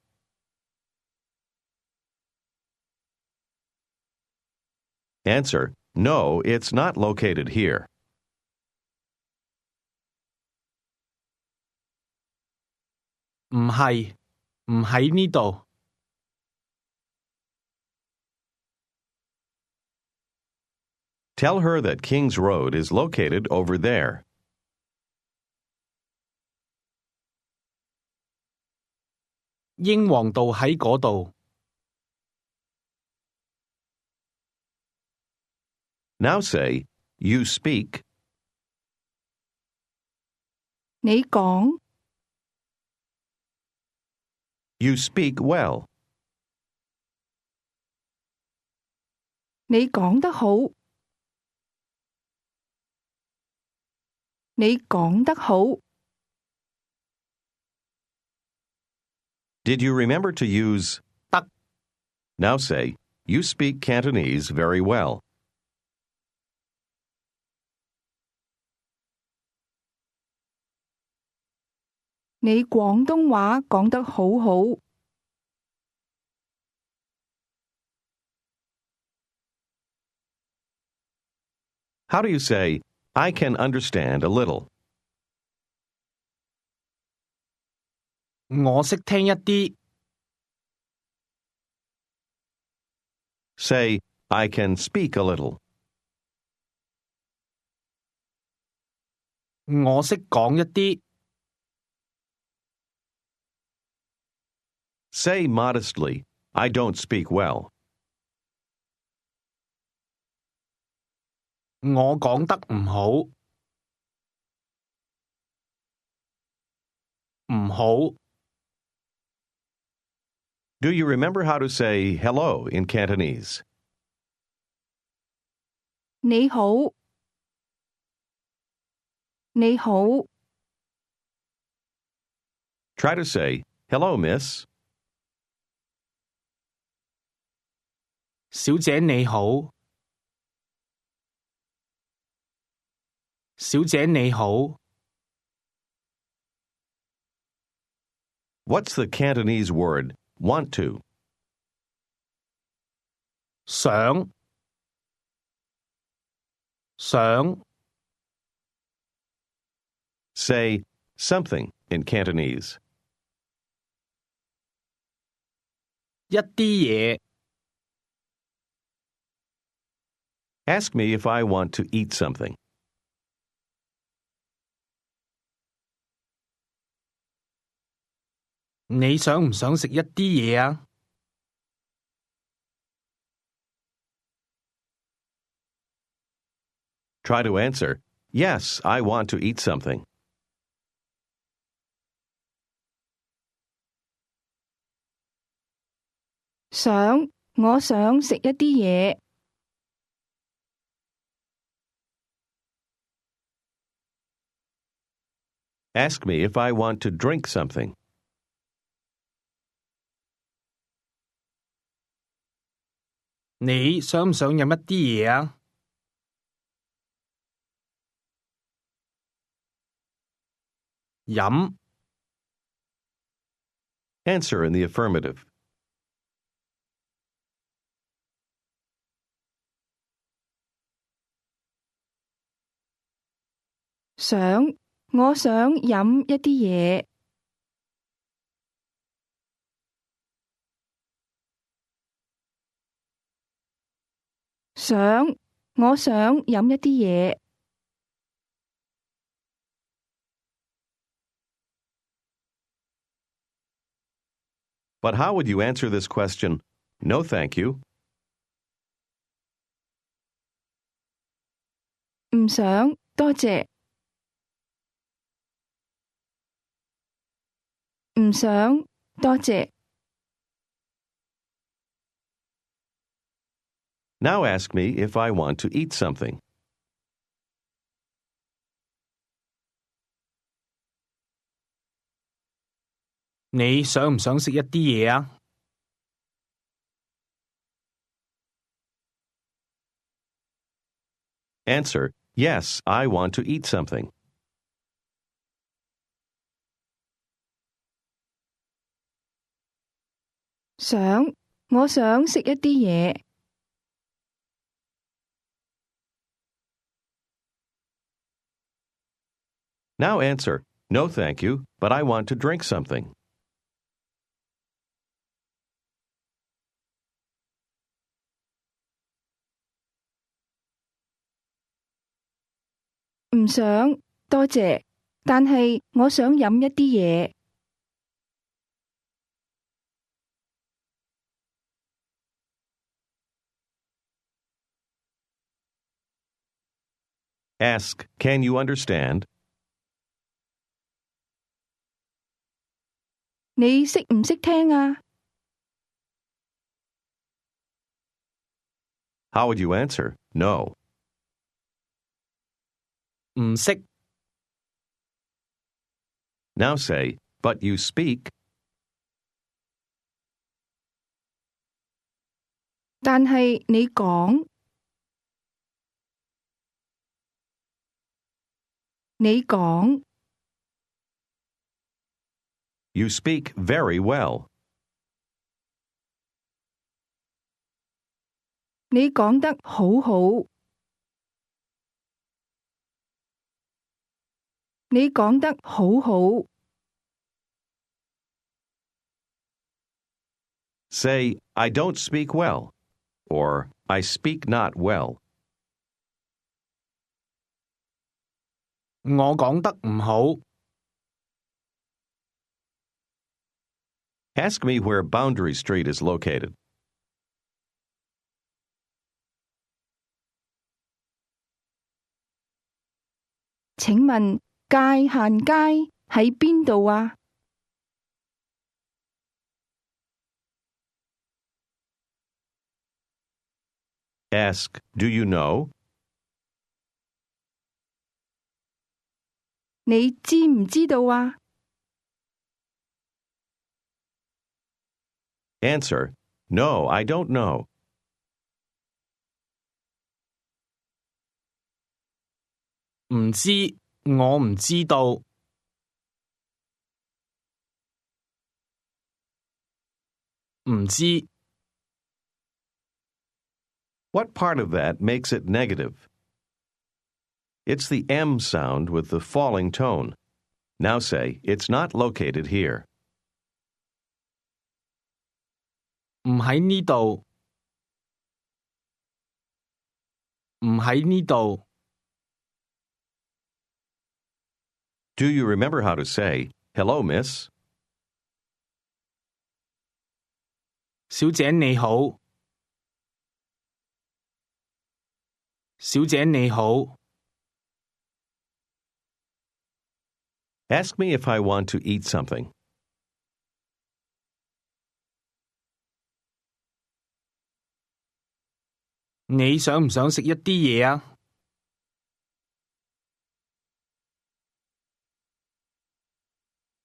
Speaker 1: Answer, no, it's not located here.
Speaker 2: 唔係唔喺呢度
Speaker 1: Tell her that King's Road is located over there.
Speaker 2: 英皇道喺嗰度
Speaker 1: Now say, you speak,
Speaker 3: 你講
Speaker 1: you speak well.
Speaker 3: 你講得好，你講得好。
Speaker 1: Did you remember to use
Speaker 2: 得
Speaker 1: Now say, you speak Cantonese very well.
Speaker 3: 你廣東話講得好好。
Speaker 1: How do you say, I can understand a little?
Speaker 2: 我識聽一啲
Speaker 1: Say, I can speak a little.
Speaker 2: 我識講一啲
Speaker 1: Say modestly, I don't speak well.
Speaker 2: 我講得唔好唔好
Speaker 1: Do you remember how to say hello in Cantonese?
Speaker 3: 你好，你好，
Speaker 1: Try to say, hello, miss.
Speaker 2: 小姐你好小姐你好
Speaker 1: What's the Cantonese word want to?
Speaker 2: 想
Speaker 1: Say something in Cantonese.
Speaker 2: 一啲嘢
Speaker 1: Ask me if I want to eat something.
Speaker 2: 你想唔想食一啲嘢啊？
Speaker 1: Try to answer, Yes, I want to eat something.
Speaker 3: 我想食一啲嘢。
Speaker 1: Ask me if I want to drink something.
Speaker 2: 你想唔想飲一啲嘢啊？飲
Speaker 1: Answer in the affirmative.
Speaker 3: 我想飲一啲嘢。我想飲一啲嘢。
Speaker 1: But how would you answer this question? No, thank you.
Speaker 3: 唔想，多謝。唔想，多謝。
Speaker 1: Now ask me if I want to eat something.
Speaker 2: 你想唔想食一啲嘢啊？
Speaker 1: Answer, Yes, I want to eat something.
Speaker 3: 我想食一啲嘢。
Speaker 1: Now answer, No, thank you, but I want to drink something.
Speaker 3: 唔想，多謝。但係我想飲一啲嘢。
Speaker 1: Ask, Can you understand?
Speaker 3: 你識唔識聽啊？
Speaker 1: How would you answer? No.
Speaker 2: 唔識
Speaker 1: Now say, But you speak.
Speaker 3: 但係你講。你講。
Speaker 1: You speak very well.
Speaker 3: 你講得好好。你講得好好。
Speaker 1: Say, I don't speak well, or I speak not well.
Speaker 2: 我講得唔好。
Speaker 1: Ask me where Boundary Street is located.
Speaker 3: 請問界限街喺邊度啊？
Speaker 1: Ask, Do you know?
Speaker 3: 你知唔知道啊？
Speaker 1: Answer, No, I don't know.
Speaker 2: 唔知，我唔知道。唔知
Speaker 1: What part of that makes it negative? It's the M sound with the falling tone. Now say, It's not located here.
Speaker 2: 唔喺呢度。唔喺呢度。
Speaker 1: Do you remember how to say, "Hello, miss"?
Speaker 2: 小姐你好。小姐你好。
Speaker 1: Ask me if I want to eat something.
Speaker 2: 你想唔想食一啲嘢啊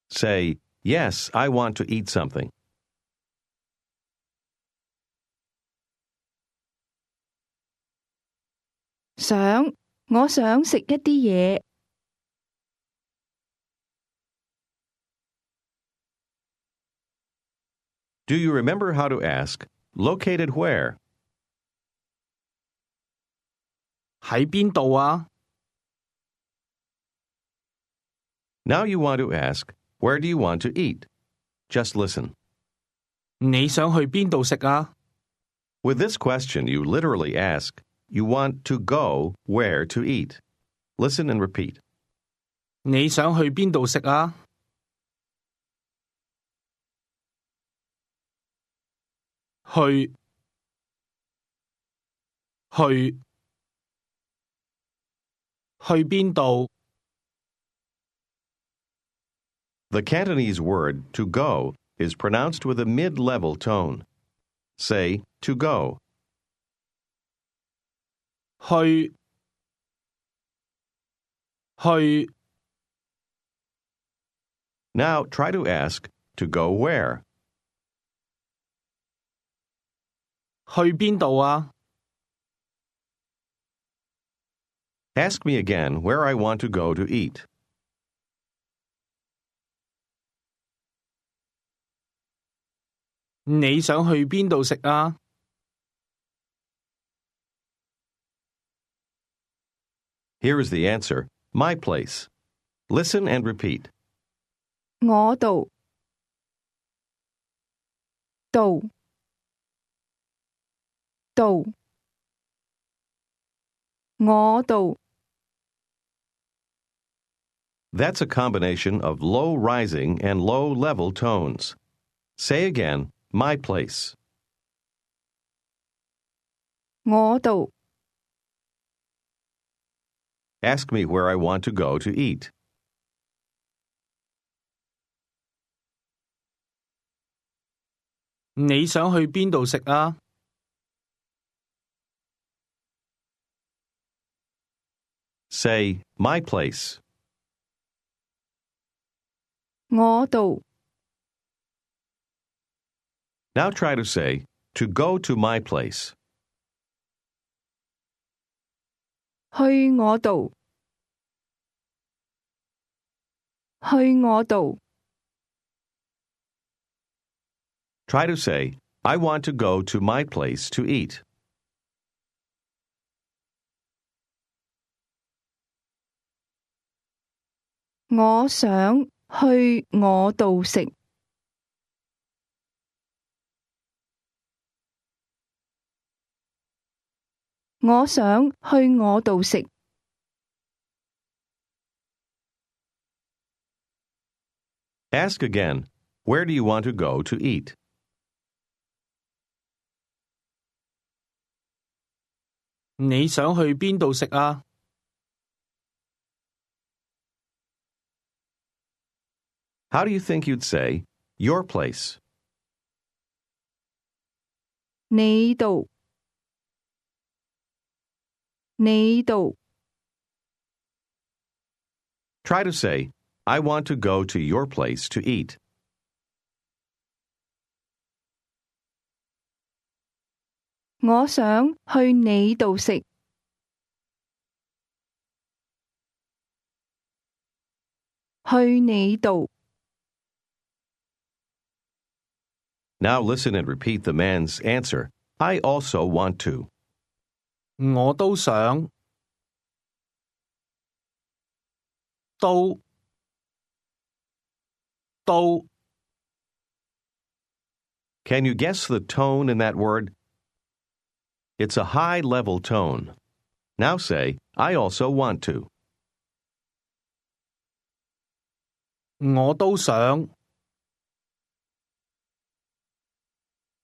Speaker 2: ？Say,
Speaker 1: "Yes, I want to eat something."
Speaker 3: 我想食一啲嘢。
Speaker 1: Do you remember how to ask, "Located where"?
Speaker 2: 喺邊度啊？
Speaker 1: Now you want to ask, "Where do you want to eat?" Just listen.
Speaker 2: 你想去邊度食啊？
Speaker 1: With this question, you literally ask, you want to go where to eat. Listen and repeat.
Speaker 2: 你想去邊度食啊？去邊度？
Speaker 1: The Cantonese word to go is pronounced with a mid-level tone. Say, to go.
Speaker 2: 去
Speaker 1: Now try to ask, to go where?
Speaker 2: 去邊度啊？
Speaker 1: Ask me again where I want to go to eat.
Speaker 2: 你想去邊度食啊？
Speaker 1: Here is the answer, my place. Listen and repeat.
Speaker 3: 我度我度
Speaker 1: That's a combination of low rising and low level tones. Say again, my place.
Speaker 3: 我度
Speaker 1: Ask me where I want to go to eat.
Speaker 2: 你想去邊度食啊？
Speaker 1: Say, my place.
Speaker 3: 我度
Speaker 1: Now try to say, to go to my place.
Speaker 3: 去我度去我度
Speaker 1: Try to say, I want to go to my place to eat.
Speaker 3: 我想去我度食。我想去我度食。
Speaker 1: Ask again, where do you want to go to eat?
Speaker 2: 你想去邊度食啊？
Speaker 1: How do you think you'd say, your place?
Speaker 3: 你度你度
Speaker 1: Try to say, I want to go to your place to eat.
Speaker 3: 我想去你度食。去你度
Speaker 1: Now listen and repeat the man's answer. I also want to.
Speaker 2: 我都想。都
Speaker 1: Can you guess the tone in that word? It's a high-level tone. Now say, I also want to.
Speaker 2: 我都想。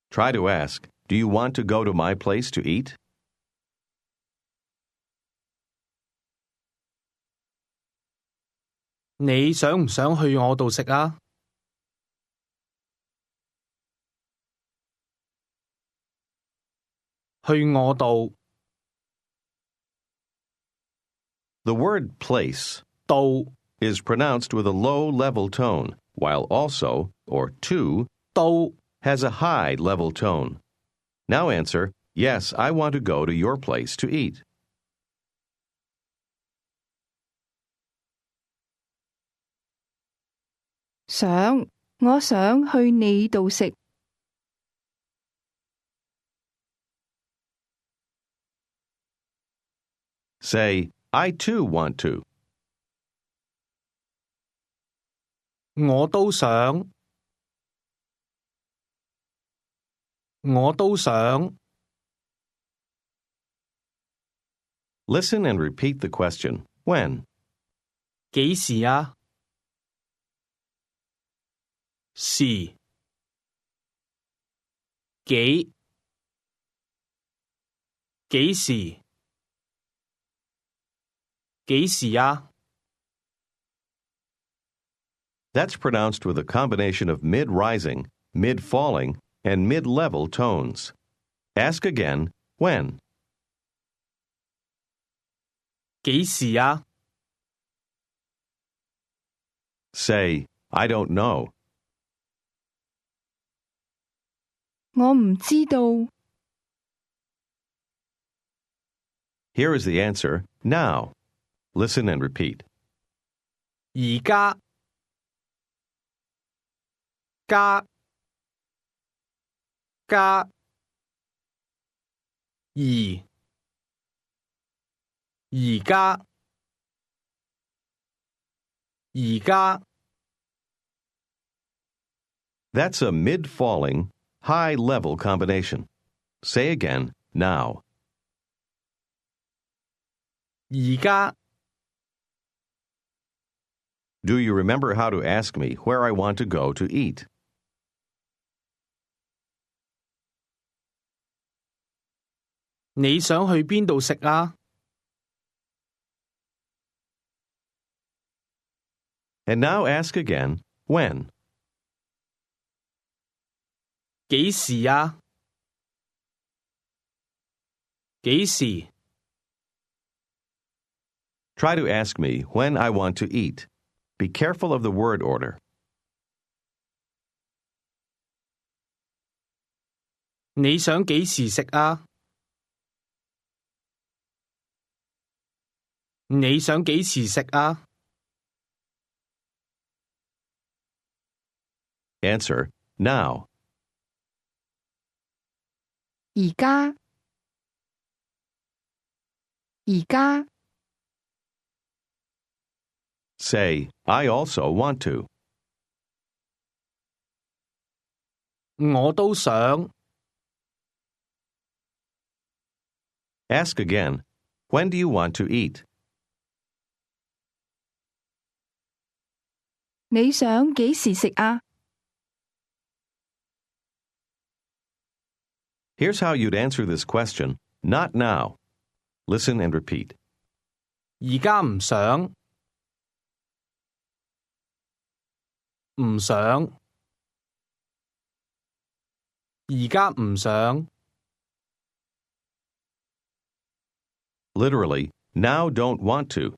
Speaker 1: Try to ask, do you want to go to my place to eat?
Speaker 2: 你想唔想去我度食啊？去我度。
Speaker 1: The word place
Speaker 2: 度
Speaker 1: is pronounced with a low level tone, while also, or to,
Speaker 2: 到
Speaker 1: has a high level tone. Now answer, yes, I want to go to your place to eat.
Speaker 3: 我想去你度食。
Speaker 1: Say, I too want to.
Speaker 2: 我都想。我都想。
Speaker 1: Listen and repeat the question. When?
Speaker 2: 幾時啊？時。幾時？幾時啊？
Speaker 1: That's pronounced with a combination of mid-rising, mid-falling, and mid-level tones. Ask again, when?
Speaker 2: 幾時啊？
Speaker 1: Say, I don't know.
Speaker 3: 我唔知道。
Speaker 1: Here is the answer, now. Listen and repeat.
Speaker 2: 而家。加。加。而家。而家。
Speaker 1: That's a mid-falling, high-level combination. Say again, now.
Speaker 2: 而家。
Speaker 1: Do you remember how to ask me where I want to go to eat?
Speaker 2: 你想去邊度食啊？
Speaker 1: And now ask again, when?
Speaker 2: 幾時啊？幾時？
Speaker 1: Try to ask me when I want to eat. Be careful of the word order.
Speaker 2: 你想幾時食啊？你想幾時食啊？
Speaker 1: Answer, now.
Speaker 3: 而家。而家。
Speaker 1: Say, I also want to.
Speaker 2: 我都想。
Speaker 1: Ask again, when do you want to eat?
Speaker 3: 你想幾時食啊？
Speaker 1: Here's how you'd answer this question, not now. Listen and repeat.
Speaker 2: 而家唔想。唔想。而家唔想。
Speaker 1: Literally, now don't want to.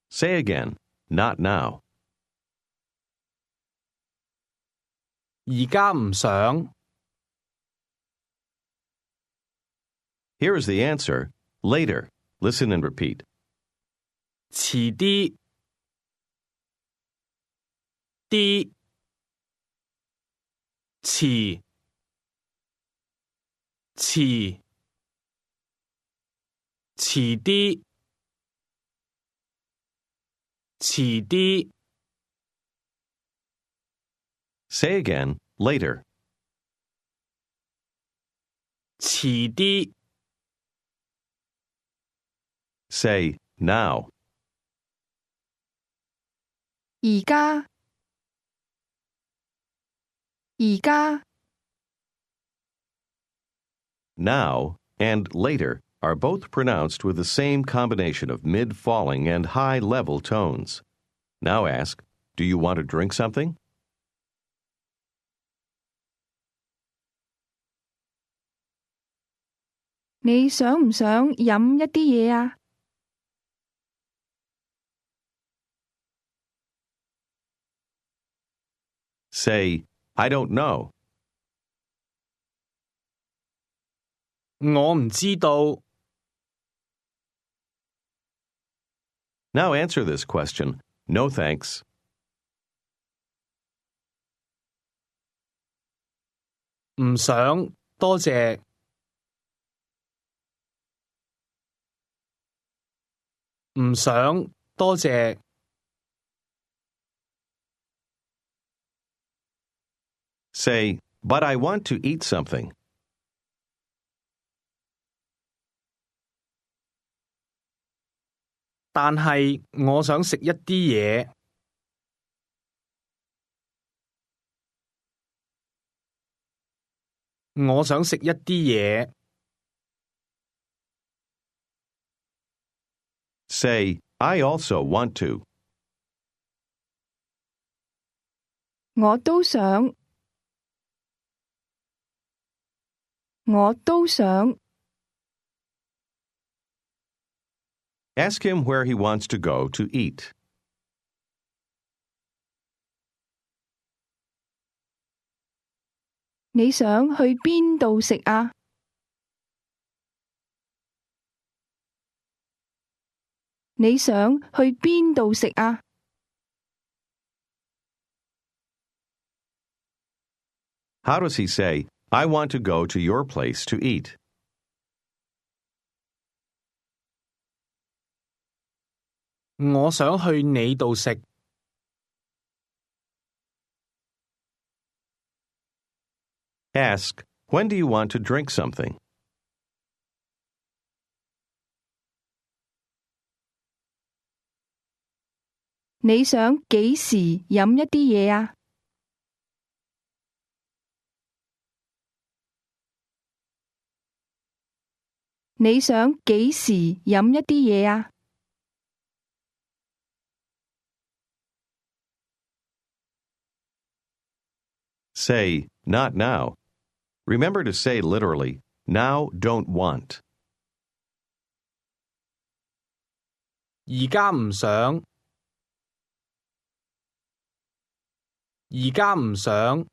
Speaker 1: Say again, not now.
Speaker 2: 而家唔想。
Speaker 1: Here is the answer, later. Listen and repeat.
Speaker 2: 遲啲。啲。遲。遲。遲啲。遲啲。
Speaker 1: Say again, later.
Speaker 2: 遲啲。
Speaker 1: Say now.
Speaker 3: 而家，而家，
Speaker 1: Now and later are both pronounced with the same combination of mid-falling and high-level tones. Now ask, do you want to drink something?
Speaker 3: 你想唔想飲一啲嘢啊？
Speaker 1: Say, I don't know.
Speaker 2: 我唔知道。
Speaker 1: Now answer this question. No thanks.
Speaker 2: 唔想，多謝。唔想，多謝。
Speaker 1: Say, but I want to eat something.
Speaker 2: 但係我想食一啲嘢。我想食一啲嘢。
Speaker 1: Say, I also want to.
Speaker 3: 我都想，我都想。
Speaker 1: Ask him where he wants to go to eat.
Speaker 3: 你想去邊度食啊？ 你想去邊度食啊？
Speaker 1: How does he say, I want to go to your place to eat?
Speaker 2: 我想去你度食。
Speaker 1: Ask, when do you want to drink something?
Speaker 3: 你想幾時飲一啲嘢啊？ 你想幾時飲一啲嘢啊？
Speaker 1: Say, not now. Remember to say literally, now don't want.
Speaker 2: 而家唔想。而家唔想。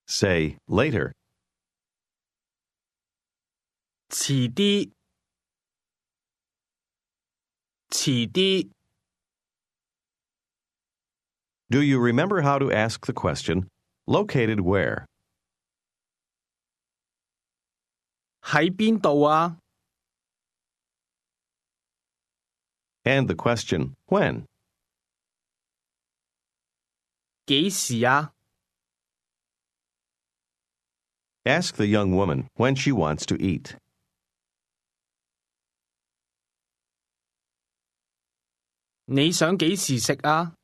Speaker 1: Say later.
Speaker 2: 遲啲。遲啲。
Speaker 1: Do you remember how to ask the question, located where?
Speaker 2: 喺邊度啊？
Speaker 1: And the question, when?
Speaker 2: 幾時啊？
Speaker 1: Ask the young woman when she wants to eat.
Speaker 2: 你想幾時食啊？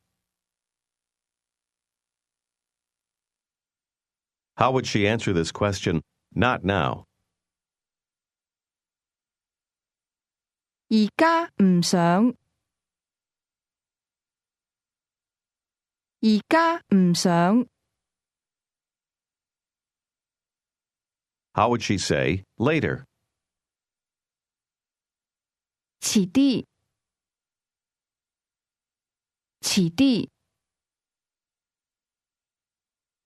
Speaker 1: How would she answer this question, not now?
Speaker 3: 而家唔想，而家唔想。
Speaker 1: How would she say, later?
Speaker 3: 遲啲，遲啲。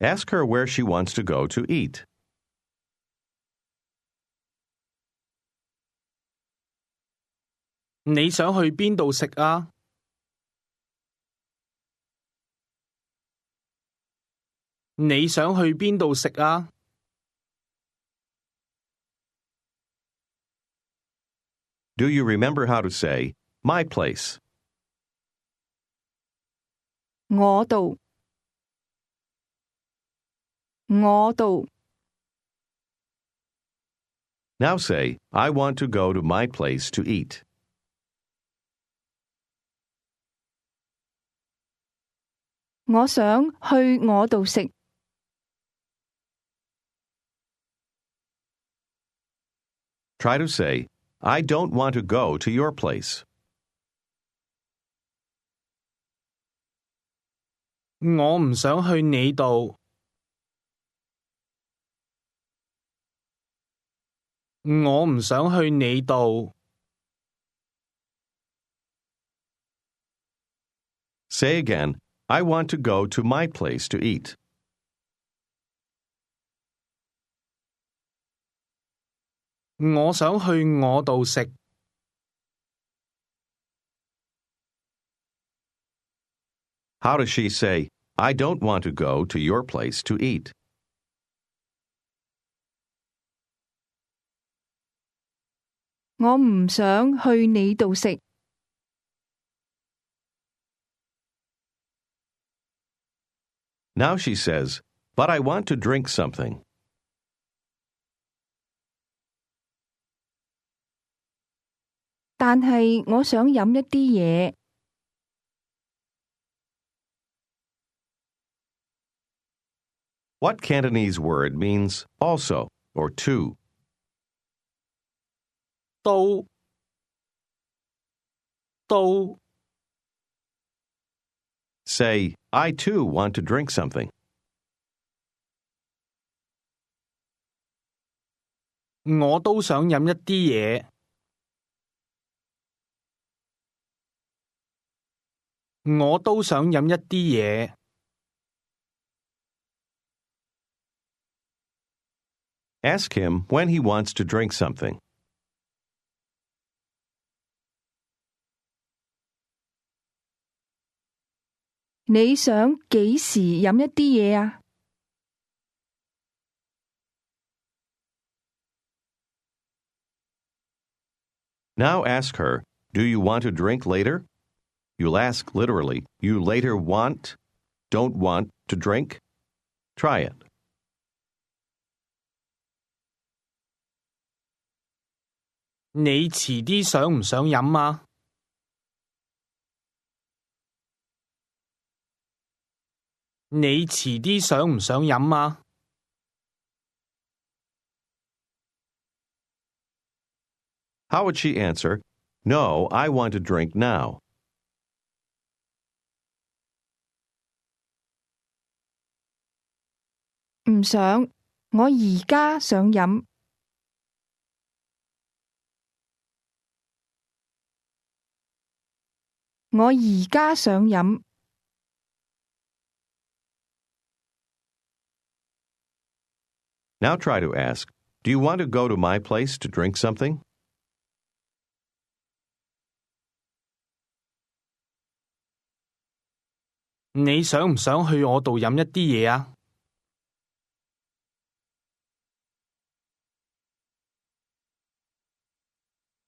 Speaker 1: Ask her where she wants to go to eat.
Speaker 2: 你想去邊度食啊？你想去邊度食啊？
Speaker 1: Do you remember how to say, my place?
Speaker 3: 我度，我度。
Speaker 1: Now say, I want to go to my place to eat.
Speaker 3: 我想去我度食。
Speaker 1: Try to say, I don't want to go to your place.
Speaker 2: 我唔想去你度。我唔想去你度。
Speaker 1: Say again, I want to go to my place to eat.
Speaker 2: 我想去我度食。
Speaker 1: How does she say, I don't want to go to your place to eat?
Speaker 3: 我唔想去你度食。
Speaker 1: Now she says, but I want to drink something.
Speaker 3: 但係我想飲一啲嘢。
Speaker 1: What Cantonese word means also or too?
Speaker 2: 都。
Speaker 1: Say, I too want to drink something.
Speaker 2: 我都想飲一啲嘢。我都想飲一啲嘢。
Speaker 1: Ask him when he wants to drink something.
Speaker 3: 你想幾時飲一啲嘢啊？
Speaker 1: Now ask her, do you want to drink later? You'll ask literally, you later don't want to drink? Try it.
Speaker 2: 你遲啲想唔想飲啊？你遲啲想唔想飲啊？
Speaker 1: How would she answer, No, I want to drink now?
Speaker 3: 唔想，我而家想飲。我而家想飲。
Speaker 1: Now try to ask, do you want to go to my place to drink something?
Speaker 2: 你想唔想去我度飲一啲嘢啊？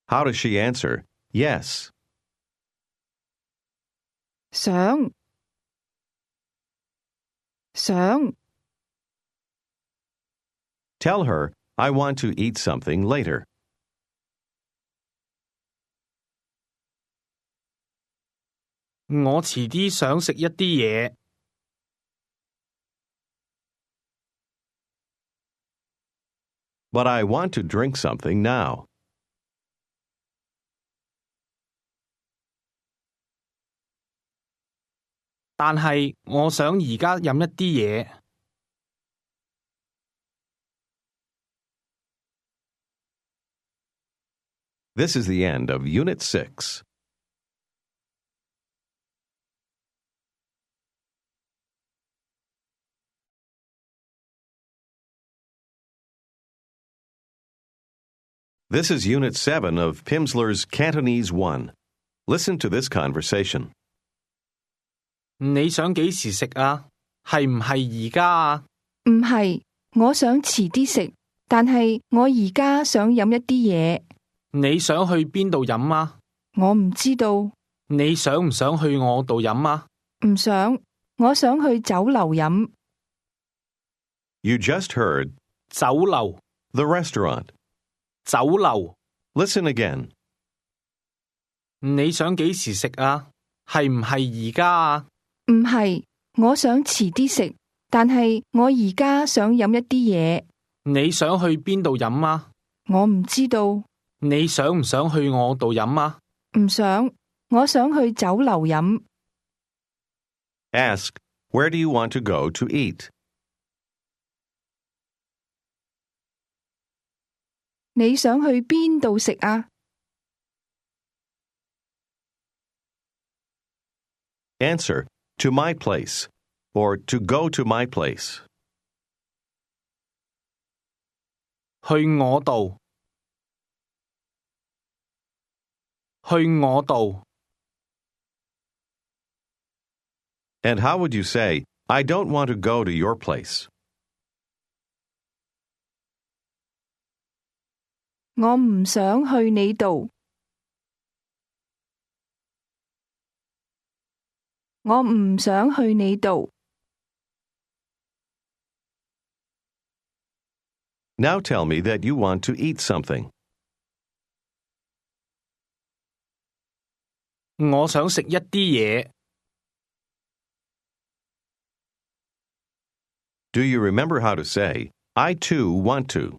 Speaker 1: How does she answer? Yes.
Speaker 3: 想。
Speaker 1: Tell her, I want to eat something later.
Speaker 2: 我遲啲想食一啲嘢。
Speaker 1: But I want to drink something now.
Speaker 2: 但係我想而家飲一啲嘢。
Speaker 1: This is the end of Unit 6. This is Unit 7 of Pimsleur's Cantonese 1. Listen to this conversation.
Speaker 2: 你想幾時食啊？係唔係而家啊？
Speaker 3: 唔係，我想遲啲食，但係我而家想飲一啲嘢。
Speaker 2: 你想去邊度飲啊？
Speaker 3: 我唔知道。
Speaker 2: 你想唔想去我度飲啊？
Speaker 3: 唔想，我想去酒樓飲。
Speaker 1: You just heard
Speaker 2: 酒樓
Speaker 1: the restaurant.
Speaker 2: 酒樓，
Speaker 1: Listen again.
Speaker 2: 你想幾時食啊？係唔係而家啊？
Speaker 3: 唔係，我想遲啲食，但係我而家想飲一啲嘢。
Speaker 2: 你想去邊度飲啊？
Speaker 3: 我唔知道，
Speaker 2: 你想唔想去我度飲啊？
Speaker 3: 唔想，我想去酒樓飲。
Speaker 1: Ask, where do you want to go to eat?
Speaker 3: 你想去邊度食啊？
Speaker 1: Answer, to my place, or to go to my place.
Speaker 2: 去我度，去我度。
Speaker 1: And how would you say, I don't want to go to your place?
Speaker 3: 我唔想去你度。我唔想去你度。
Speaker 1: Now tell me that you want to eat something.
Speaker 2: 我想食一啲嘢。
Speaker 1: Do you remember how to say, I too want to?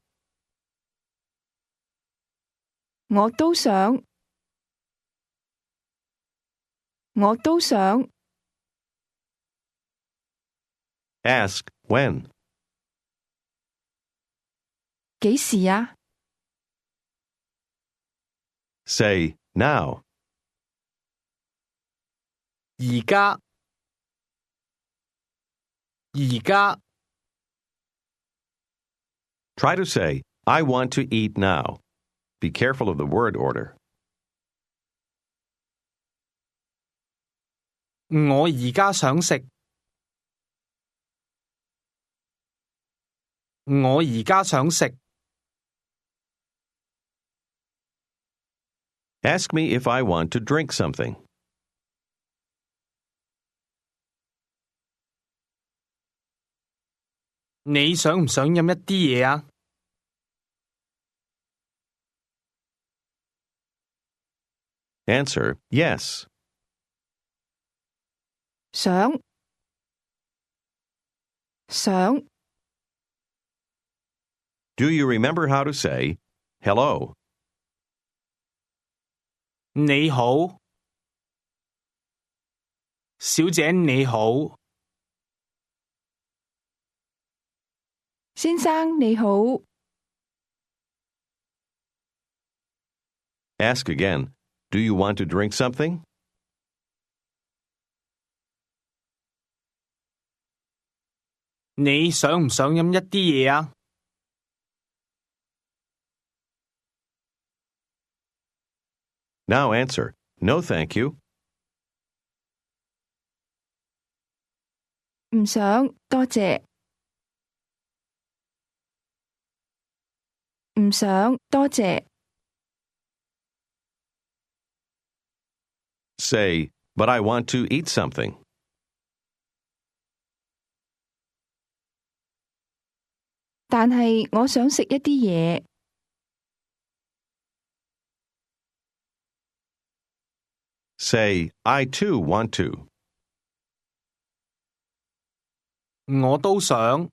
Speaker 3: 我都想。我都想。
Speaker 1: Ask, when?
Speaker 3: 幾時啊？
Speaker 1: Say, now.
Speaker 2: 而家，而家。
Speaker 1: Try to say, I want to eat now. Be careful of the word order.
Speaker 2: 我而家想食。我而家想食。
Speaker 1: Ask me if I want to drink something.
Speaker 2: 你想唔想飲一啲嘢啊？
Speaker 1: Answer, yes.
Speaker 3: 想。想。
Speaker 1: Do you remember how to say, hello?
Speaker 2: 你好，小姐你好。
Speaker 3: 先生你好。
Speaker 1: Ask again, do you want to drink something?
Speaker 2: 你想唔想飲一啲嘢啊？
Speaker 1: Now answer, no thank you.
Speaker 3: 唔想，多謝。唔想，多謝。
Speaker 1: Say, but I want to eat something.
Speaker 3: 但係我想食一啲嘢。
Speaker 1: Say, I too want to.
Speaker 2: 我都想。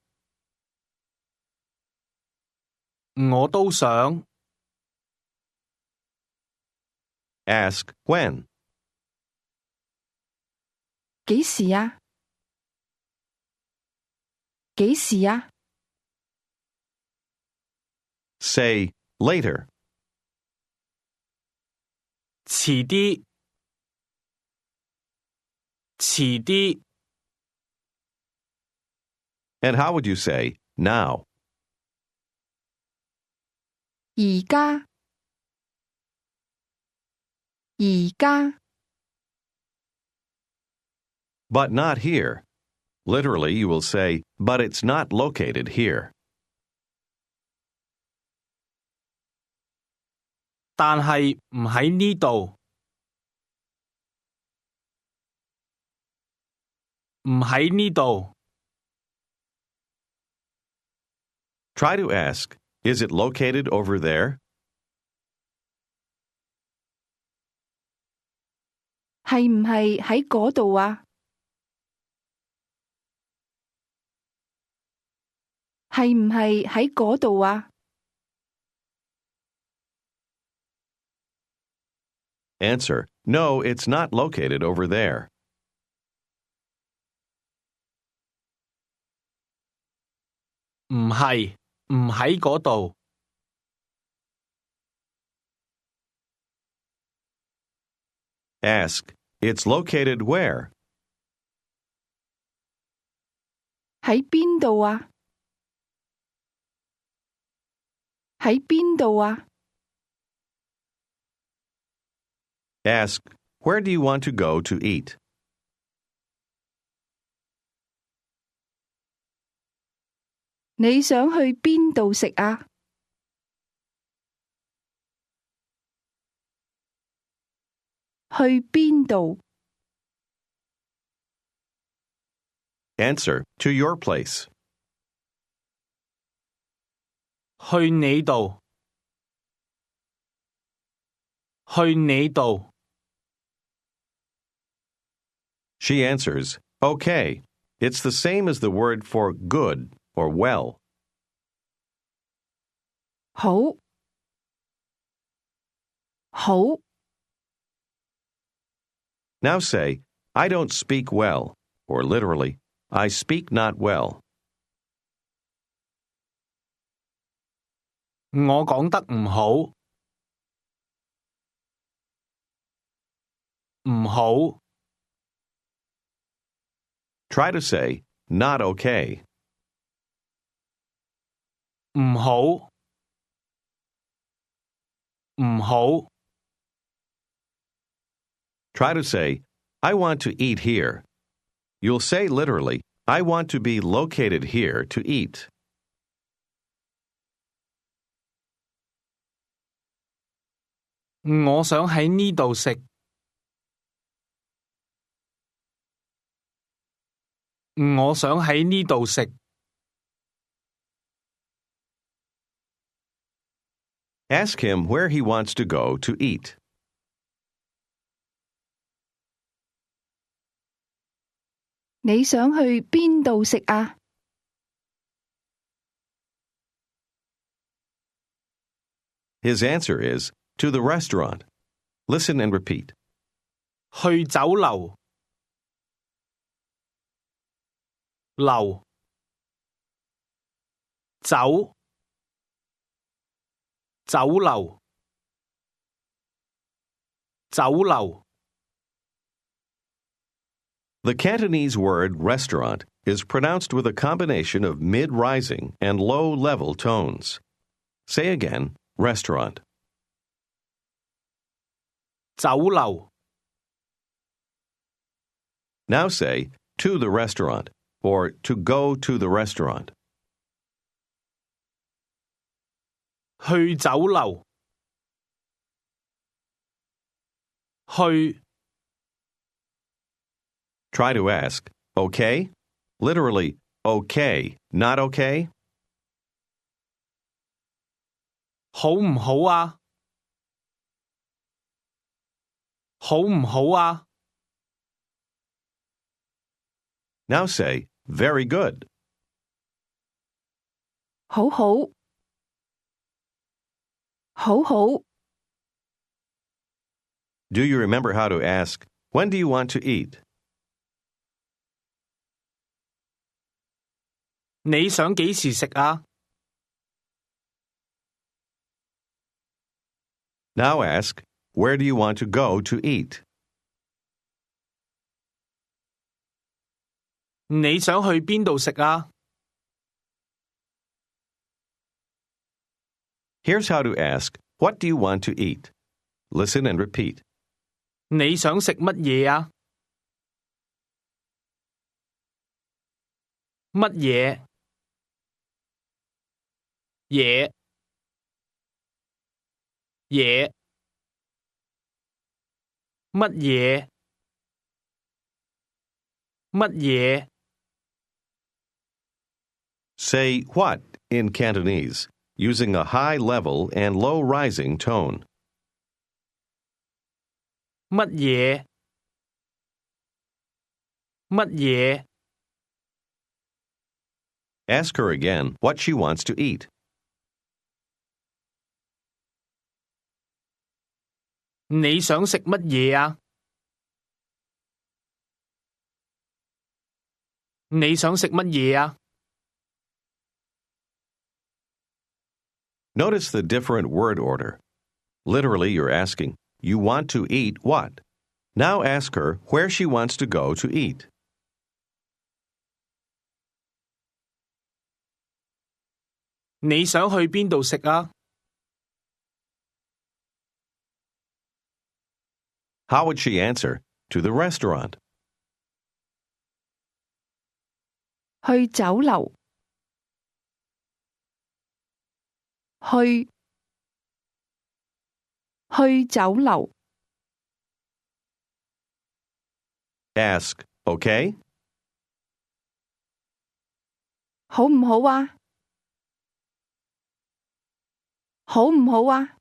Speaker 2: 我都想。
Speaker 1: Ask, when?
Speaker 3: 幾時啊？幾時啊？
Speaker 1: Say, later.
Speaker 2: 遲啲。遲啲。
Speaker 1: And how would you say, now?
Speaker 3: 而家。而家。
Speaker 1: But not here. Literally, you will say, but it's not located here.
Speaker 2: 但係唔喺呢度。唔喺呢度。
Speaker 1: Try to ask, is it located over there?
Speaker 3: 係唔係喺嗰度啊？係唔係喺嗰度啊？
Speaker 1: Answer: No, it's not located over there.
Speaker 2: 唔係，唔喺嗰度。
Speaker 1: Ask: It's located where?
Speaker 3: 喺邊度啊？喺邊度啊？
Speaker 1: Ask: Where do you want to go to eat?
Speaker 3: 你想去邊度食啊？去邊度？
Speaker 1: Answer: To your place.
Speaker 2: 去你度。去你度。
Speaker 1: She answers, Okay. It's the same as the word for good or well.
Speaker 3: 好，好，
Speaker 1: Now say, I don't speak well, or literally, I speak not well.
Speaker 2: 我講得唔好。唔好。
Speaker 1: Try to say, not okay.
Speaker 2: 唔好。唔好。
Speaker 1: Try to say, I want to eat here. You'll say literally, I want to be located here to eat.
Speaker 2: 我想喺呢度食。我想喺呢度食。
Speaker 1: Ask him where he wants to go to eat.
Speaker 3: 你想去邊度食啊？
Speaker 1: His answer is, to the restaurant. Listen and repeat.
Speaker 2: 去酒樓。樓。酒。酒樓。酒樓。
Speaker 1: The Cantonese word restaurant is pronounced with a combination of mid-rising and low-level tones. Say again, restaurant.
Speaker 2: 酒樓。
Speaker 1: Now say, to the restaurant, or to go to the restaurant.
Speaker 2: 去酒樓。去。
Speaker 1: Try to ask, okay? Literally, okay, not okay?
Speaker 2: 好唔好啊？好唔好啊？
Speaker 1: Now say, very good.
Speaker 3: 好好，好好。
Speaker 1: Do you remember how to ask, when do you want to eat?
Speaker 2: 你想幾時食啊？
Speaker 1: Now ask, where do you want to go to eat?
Speaker 2: 你想去邊度食啊？
Speaker 1: Here's how to ask, what do you want to eat? Listen and repeat.
Speaker 2: 你想食乜嘢啊？乜嘢？嘢？嘢？乜嘢？乜嘢？
Speaker 1: Say what in Cantonese, using a high level and low rising tone.
Speaker 2: 乜嘢？乜嘢？
Speaker 1: Ask her again what she wants to eat.
Speaker 2: 你想食乜嘢啊？你想食乜嘢啊？
Speaker 1: Notice the different word order. Literally, you're asking, you want to eat what? Now ask her where she wants to go to eat.
Speaker 2: 你想去邊度食啊？
Speaker 1: How would she answer? To the restaurant.
Speaker 3: 去酒樓。去酒樓。
Speaker 1: Ask, okay?
Speaker 3: 好唔好啊？好唔好啊？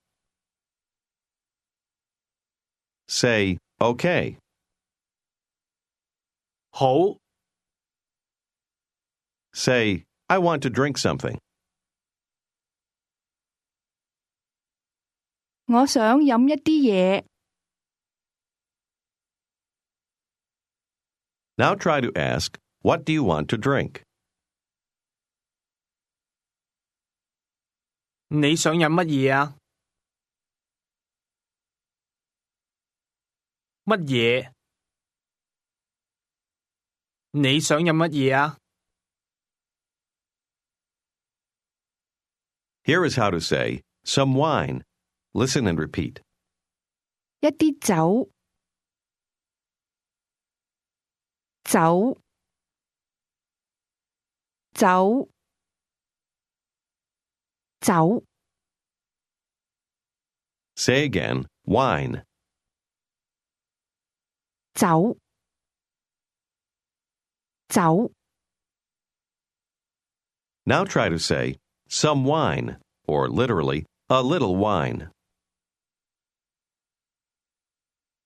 Speaker 1: Say, okay.
Speaker 2: 好，
Speaker 1: Say, I want to drink something.
Speaker 3: 我想飲一啲嘢。
Speaker 1: Now try to ask, what do you want to drink?
Speaker 2: 你想飲乜嘢啊？乜嘢？你想飲乜嘢啊？
Speaker 1: Here is how to say, some wine. Listen and repeat.
Speaker 3: 一啲酒。酒。酒。酒。
Speaker 1: Say again, wine.
Speaker 3: 酒。酒。
Speaker 1: Now try to say, some wine, or literally, a little wine.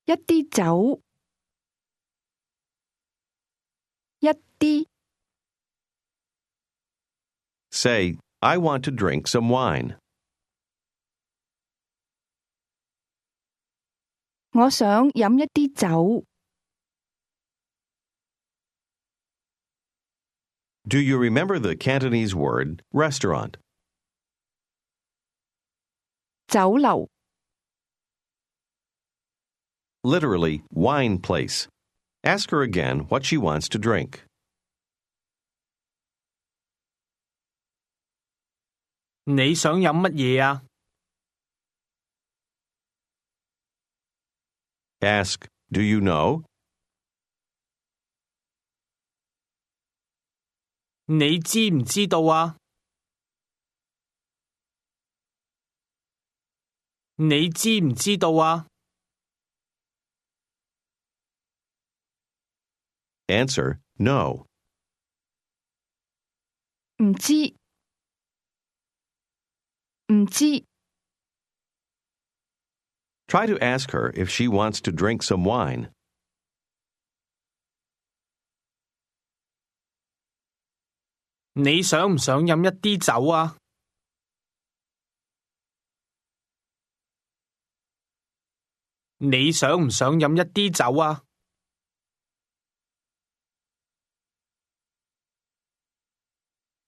Speaker 3: 一啲酒。一啲。
Speaker 1: Say, I want to drink some wine.
Speaker 3: 我想飲一啲酒。
Speaker 1: Do you remember the Cantonese word restaurant?
Speaker 3: 酒樓。
Speaker 1: Literally, wine place. Ask her again what she wants to drink.
Speaker 2: 你想飲乜嘢啊？
Speaker 1: Ask, do you know?
Speaker 2: 你知唔知道啊？你知唔知道啊？
Speaker 1: Answer, no.
Speaker 3: 唔知。唔知。
Speaker 1: Try to ask her if she wants to drink some wine.
Speaker 2: 你想唔想飲一啲酒啊？你想唔想飲一啲酒啊？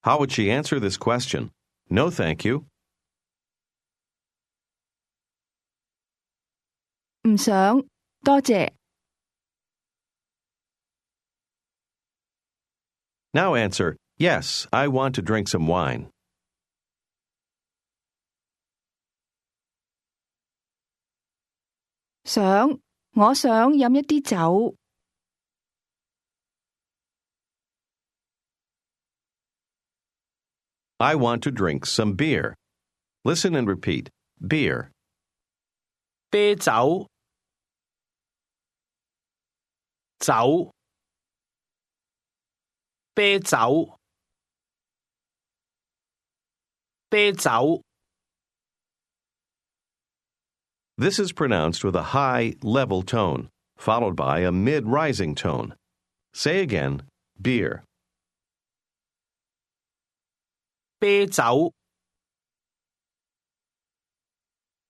Speaker 1: How would she answer this question? No, thank you.
Speaker 3: 唔想，多謝。
Speaker 1: Now answer, yes, I want to drink some wine.
Speaker 3: 想，我想飲一啲酒。
Speaker 1: I want to drink some beer. Listen and repeat. Beer.
Speaker 2: 啤酒。酒。啤酒。啤酒。
Speaker 1: This is pronounced with a high, level tone, followed by a mid-rising tone. Say again, beer.
Speaker 2: 啤酒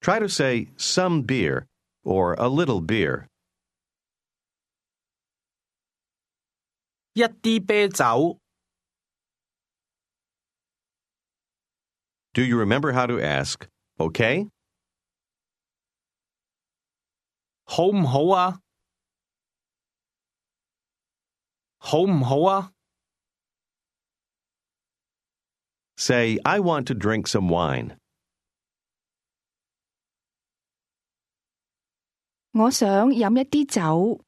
Speaker 1: Try to say some beer or a little beer.
Speaker 2: 一啲啤酒
Speaker 1: Do you remember how to ask, okay?
Speaker 2: 好唔好啊？好唔好啊？
Speaker 1: Say, I want to drink some wine.
Speaker 3: 我想飲一啲酒。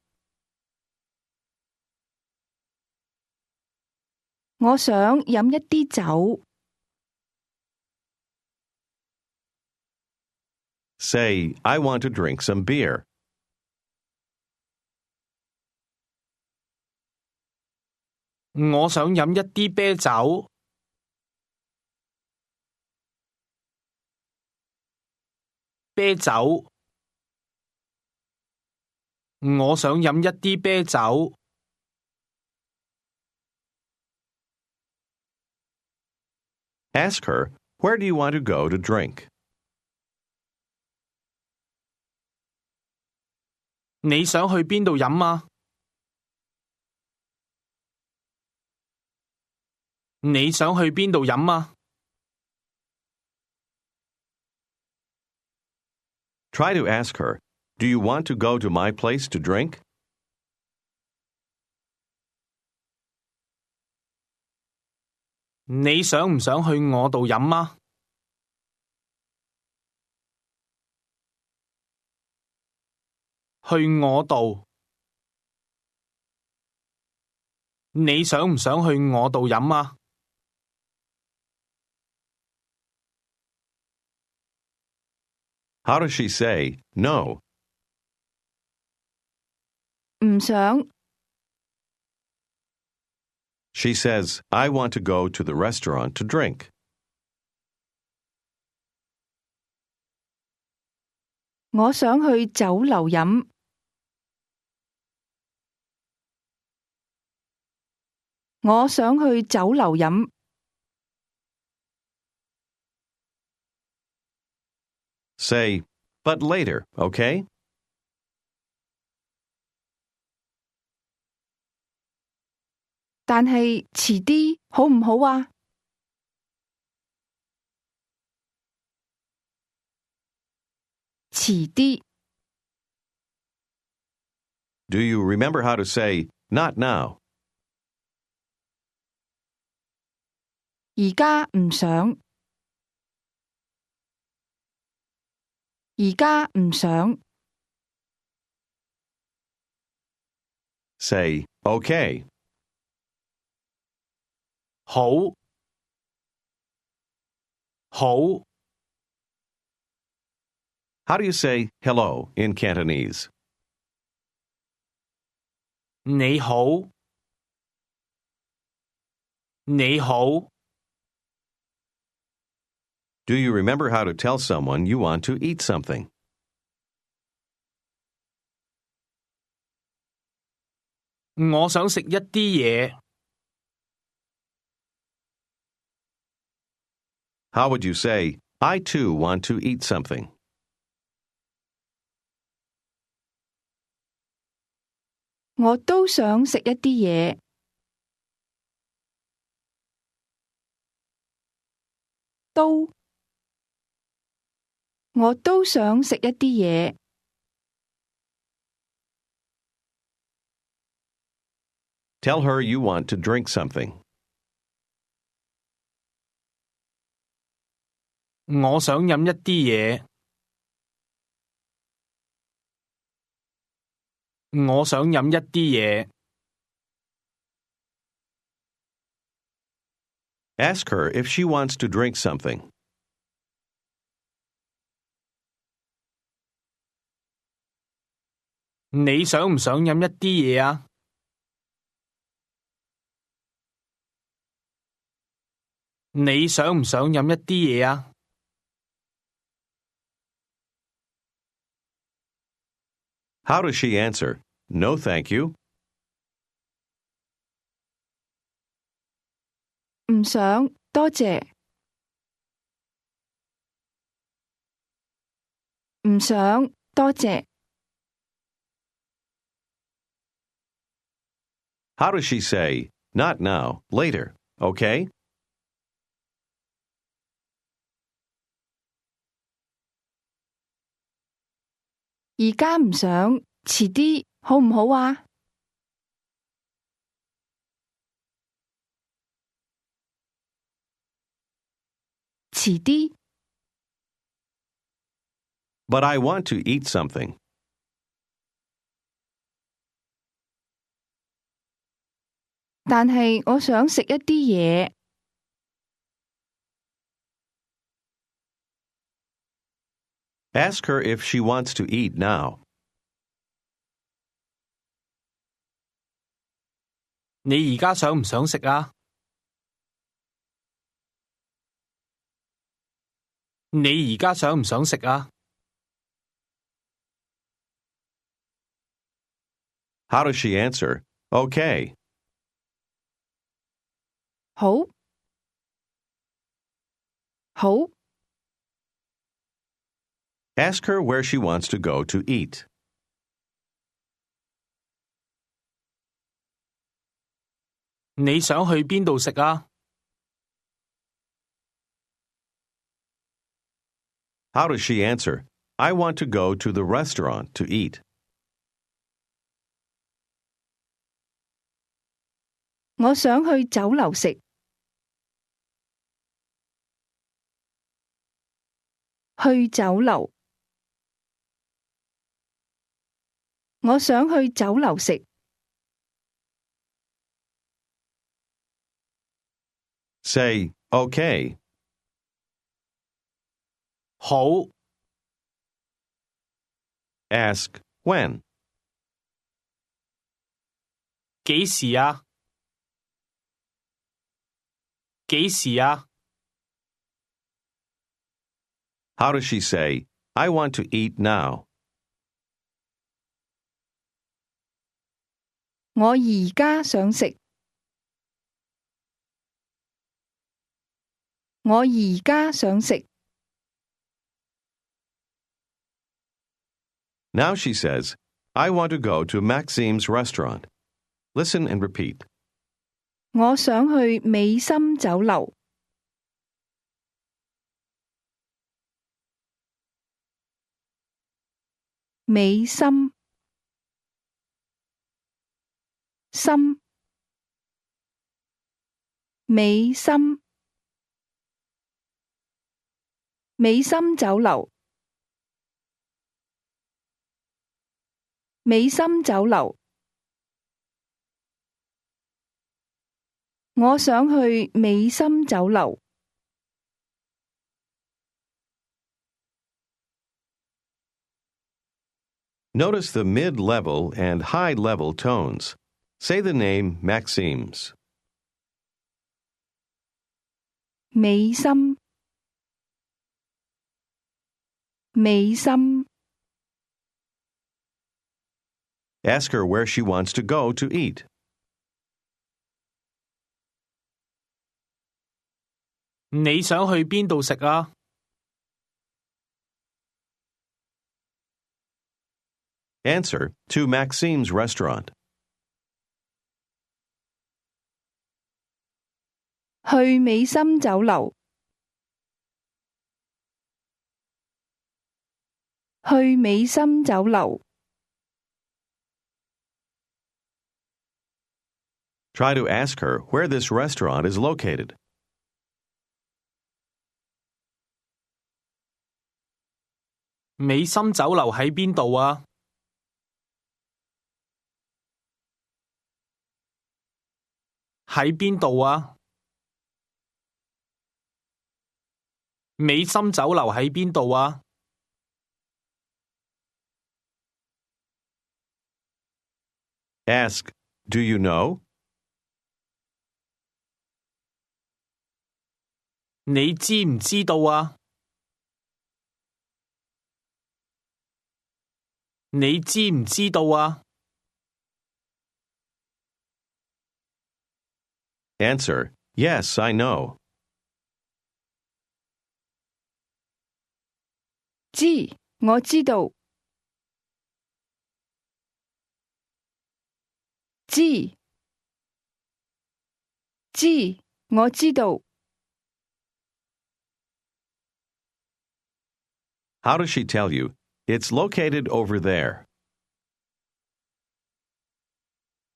Speaker 3: 我想飲一啲酒。
Speaker 1: Say, I want to drink some beer.
Speaker 2: 我想飲一啲啤酒。啤酒。我想飲一啲啤酒。
Speaker 1: Ask her, where do you want to go to drink?
Speaker 2: 你想去邊度飲啊？你想去邊度飲啊？
Speaker 1: Try to ask her, do you want to go to my place to drink?
Speaker 2: 你想唔想去我度飲啊？去我度。你想唔想去我度飲啊？
Speaker 1: How does she say, no?
Speaker 3: 唔想。
Speaker 1: She says, I want to go to the restaurant to drink.
Speaker 3: 我想去酒樓飲。我想去酒樓飲。
Speaker 1: Say, but later, okay?
Speaker 3: 但係遲啲好唔好啊？遲啲。
Speaker 1: Do you remember how to say, not now?
Speaker 3: 而家唔想。而家唔想。
Speaker 1: Say, okay.
Speaker 2: 好。好。
Speaker 1: How do you say hello in Cantonese?
Speaker 2: 你好。你好。
Speaker 1: Do you remember how to tell someone you want to eat something?
Speaker 2: 我想食一啲嘢。
Speaker 1: How would you say, I too want to eat something?
Speaker 3: 我都想食一啲嘢。都。我都想食一啲嘢。
Speaker 1: Tell her you want to drink something.
Speaker 2: 我想飲一啲嘢。我想飲一啲嘢。
Speaker 1: Ask her if she wants to drink something.
Speaker 2: 你想唔想飲一啲嘢啊？你想唔想飲一啲嘢啊？
Speaker 1: How does she answer, no thank you?
Speaker 3: 唔想，多謝。唔想，多謝。
Speaker 1: How does she say, not now, later, okay?
Speaker 3: 而家唔想，遲啲，好唔好啊？遲啲。
Speaker 1: But I want to eat something.
Speaker 3: 但係我想食一啲嘢。
Speaker 1: Ask her if she wants to eat now.
Speaker 2: 你而家想唔想食啊？你而家想唔想食啊？
Speaker 1: How does she answer? Okay.
Speaker 3: 好。好。
Speaker 1: Ask her where she wants to go to eat.
Speaker 2: 你想去邊度食啊？
Speaker 1: How does she answer? I want to go to the restaurant to eat.
Speaker 3: 我想去酒樓食。去酒樓。我想去酒樓食。
Speaker 1: Say, okay.
Speaker 2: 好。
Speaker 1: Ask, when.
Speaker 2: 幾時啊？幾時啊？
Speaker 1: How does she say, I want to eat now?
Speaker 3: 我而家想食。我而家想食。
Speaker 1: Now she says, I want to go to Maxime's restaurant. Listen and repeat.
Speaker 3: 我想去美心酒樓。美心。心。美心。美心酒樓。美心酒樓。我想去美心酒樓。
Speaker 1: Notice the mid-level and high-level tones. Say the name Maxime's.
Speaker 3: 美心。美心。
Speaker 1: Ask her where she wants to go to eat.
Speaker 2: 你想去邊度食啊？
Speaker 1: Answer, to Maxime's restaurant.
Speaker 3: 去美心酒樓。去美心酒樓。
Speaker 1: Try to ask her where this restaurant is located.
Speaker 2: 美心酒樓喺邊度啊？喺邊度啊？美心酒樓喺邊度啊？
Speaker 1: Ask, do you know?
Speaker 2: 你知唔知道啊？你知唔知道啊？
Speaker 1: Answer, Yes, I know.
Speaker 3: 知，我知道。知，我知道。
Speaker 1: How does she tell you? It's located over there.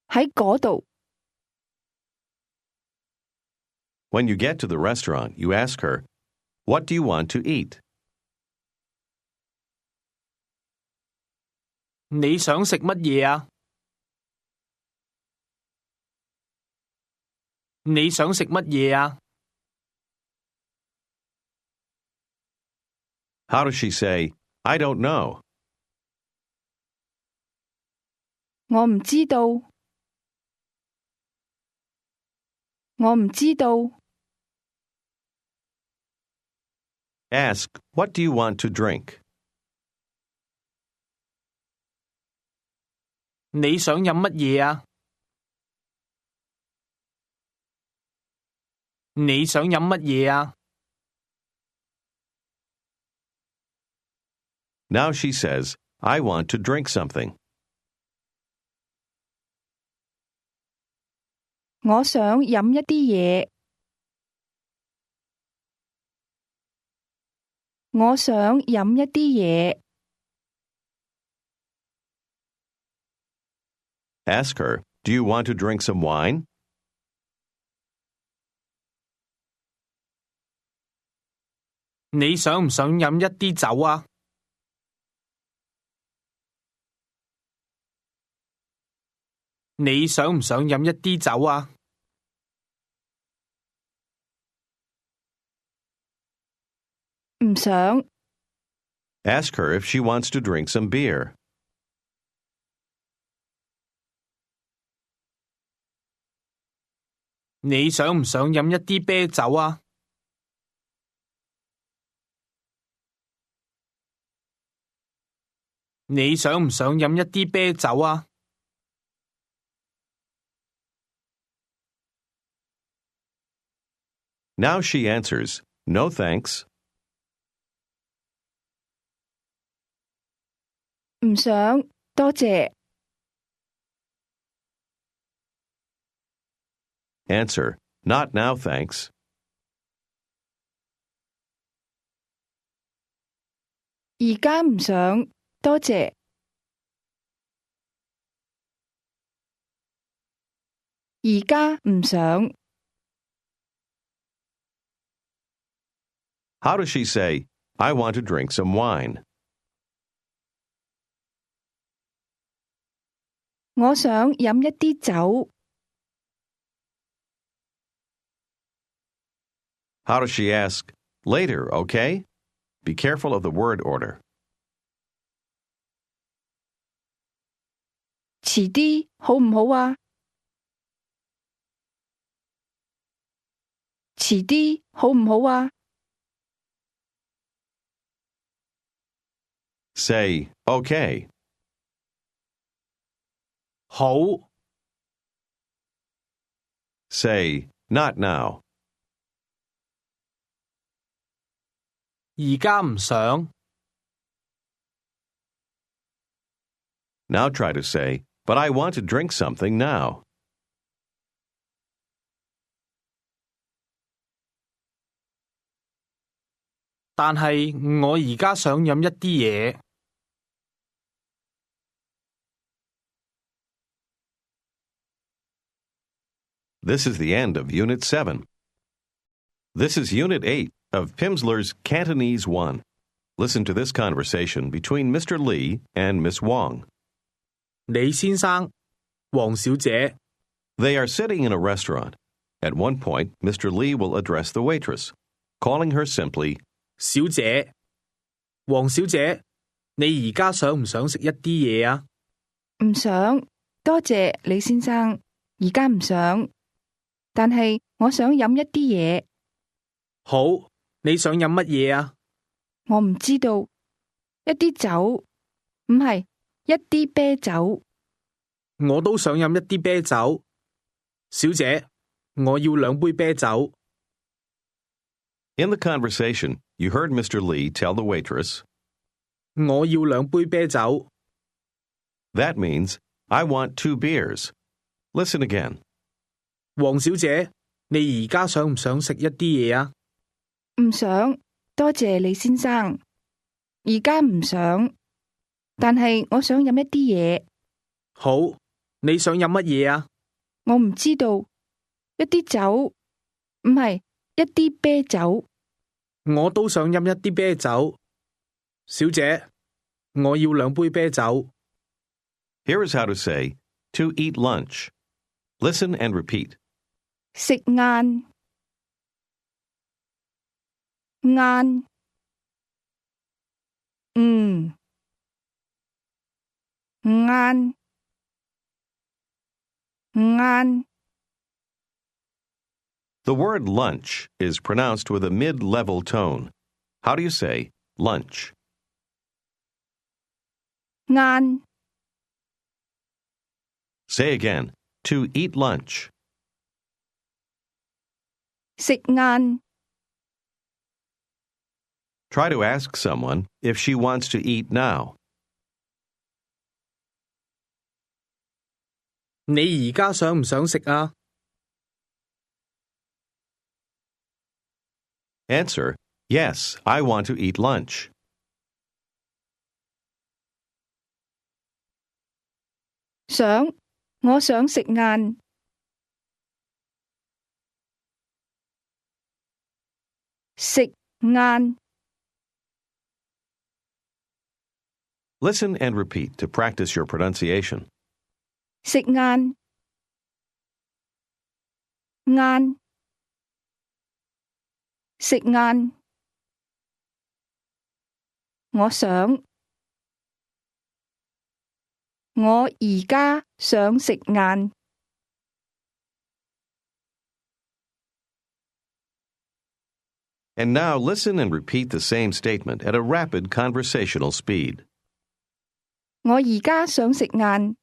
Speaker 3: 喺嗰度。
Speaker 1: When you get to the restaurant, you ask her, What do you want to eat?
Speaker 2: 你想食乜嘢啊？你想食乜嘢啊？
Speaker 1: How does she say, I don't know?
Speaker 3: 我唔知道。我唔知道。
Speaker 1: Ask, What do you want to drink?
Speaker 2: 你想飲乜嘢啊？你想飲乜嘢啊？
Speaker 1: Now she says, I want to drink something.
Speaker 3: 我想飲一啲嘢。我想飲一啲嘢。
Speaker 1: Ask her, Do you want to drink some wine?
Speaker 2: 你想唔想飲一啲酒啊？你想唔想飲一啲酒啊？
Speaker 3: 唔想。
Speaker 1: Ask her if she wants to drink some beer.
Speaker 2: 你想唔想飲一啲啤酒啊？你想唔想飲一啲啤酒啊？
Speaker 1: Now she answers, No thanks.
Speaker 3: 唔想，多謝。
Speaker 1: Answer, Not now, thanks.
Speaker 3: 而家唔想，多謝。而家唔想。
Speaker 1: How does she say, I want to drink some wine?
Speaker 3: 我想飲一啲酒。
Speaker 1: How does she ask, Later, okay? Be careful of the word order.
Speaker 3: 遲啲好唔好啊？遲啲好唔好啊？
Speaker 1: Say, okay.
Speaker 2: 好，
Speaker 1: Say, not now.
Speaker 2: 而家唔想。
Speaker 1: Now try to say, but I want to drink something now.
Speaker 2: 但係我而家想飲一啲嘢。
Speaker 1: This is the end of Unit 7. This is Unit 8 of Pimsleur's Cantonese 1. Listen to this conversation between Mr. Lee and Miss Wong.
Speaker 2: 李先生，黃小姐，
Speaker 1: They are sitting in a restaurant. At one point, Mr. Lee will address the waitress, calling her simply,
Speaker 2: 小姐，黃小姐，你而家想唔想食一啲嘢啊？
Speaker 3: 唔想，多謝李先生。而家唔想，但係我想飲一啲嘢。
Speaker 2: 好，你想飲乜嘢啊？
Speaker 3: 我唔知道。一啲酒，唔係，一啲啤酒。
Speaker 2: 我都想飲一啲啤酒。小姐，我要兩杯啤酒。
Speaker 1: In the conversation, you heard Mr. Lee tell the waitress,
Speaker 2: 我要兩杯啤酒。
Speaker 1: that means, I want 2 beers. Listen again.
Speaker 2: 黃小姐，你而家想唔想食一啲嘢啊？
Speaker 3: 唔想，多謝李先生。而家唔想，但係我想飲一啲嘢。
Speaker 2: 好，你想飲乜嘢啊？
Speaker 3: 我唔知道，一啲酒，唔係，一啲啤酒。
Speaker 2: 我都想飲一啲啤酒。小姐，我要兩杯啤酒。
Speaker 1: Here is how to say, to eat lunch. Listen and repeat.
Speaker 3: 食晏，晏，晏，晏。
Speaker 1: The word lunch is pronounced with a mid-level tone. How do you say lunch?
Speaker 3: 晏，
Speaker 1: Say again, to eat lunch.
Speaker 3: 食晏。
Speaker 1: Try to ask someone if she wants to eat now.
Speaker 2: 你而家想唔想食啊？
Speaker 1: Answer, yes, I want to eat lunch.
Speaker 3: 想，我想食晏。食晏。
Speaker 1: Listen and repeat to practice your pronunciation.
Speaker 3: 食晏，晏，食晏。我想，我而家想食晏。
Speaker 1: And now listen and repeat the same statement at a rapid conversational speed.
Speaker 3: 我而家想食晏。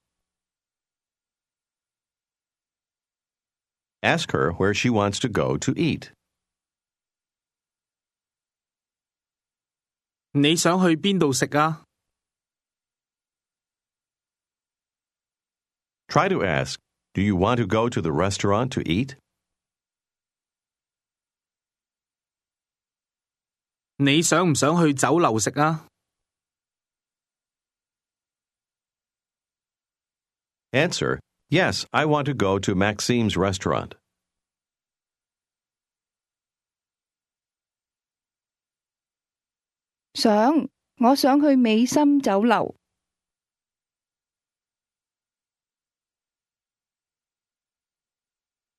Speaker 1: Ask her where she wants to go to eat.
Speaker 2: 你想去邊度食啊？
Speaker 1: Try to ask, do you want to go to the restaurant to eat?
Speaker 2: 你想唔想去酒樓食啊？
Speaker 1: Answer, yes, I want to go to Maxime's restaurant.
Speaker 3: 想，我想去美心酒樓。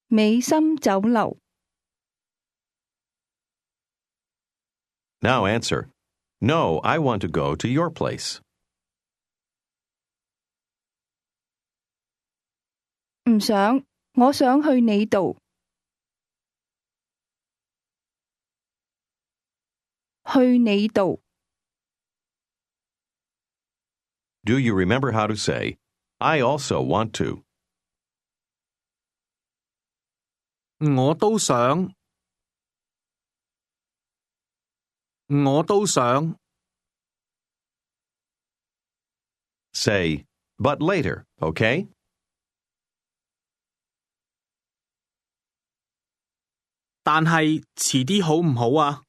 Speaker 3: 美心酒樓。
Speaker 1: Now answer, no, I want to go to your place.
Speaker 3: 唔想，我想去你度。去你度。
Speaker 1: Do you remember how to say, I also want to?
Speaker 2: 我都想。我都想。
Speaker 1: Say, but later, okay?
Speaker 2: 但係遲啲好唔好啊？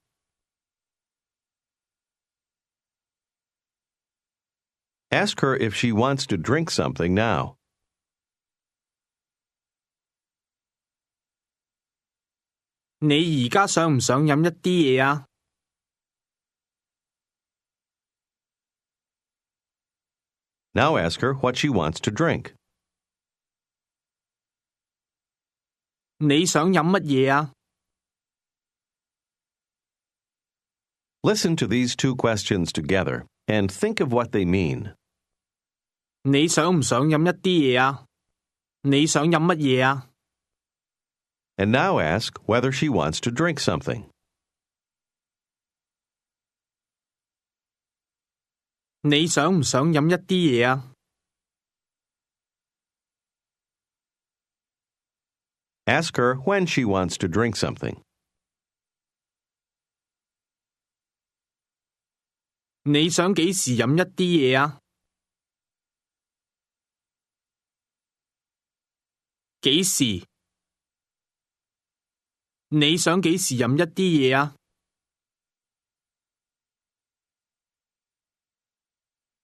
Speaker 1: Ask her if she wants to drink something now.
Speaker 2: 你而家想唔想飲一啲嘢啊？
Speaker 1: Now ask her what she wants to drink.
Speaker 2: 你想飲乜嘢啊？
Speaker 1: Listen to these 2 questions together and think of what they mean.
Speaker 2: 你想唔想飲一啲嘢啊？你想飲乜嘢啊？
Speaker 1: And now ask whether she wants to drink something.
Speaker 2: 你想唔想飲一啲嘢啊？
Speaker 1: Ask her when she wants to drink something.
Speaker 2: 你想幾時飲一啲嘢啊？幾時？你想幾時飲一啲嘢啊？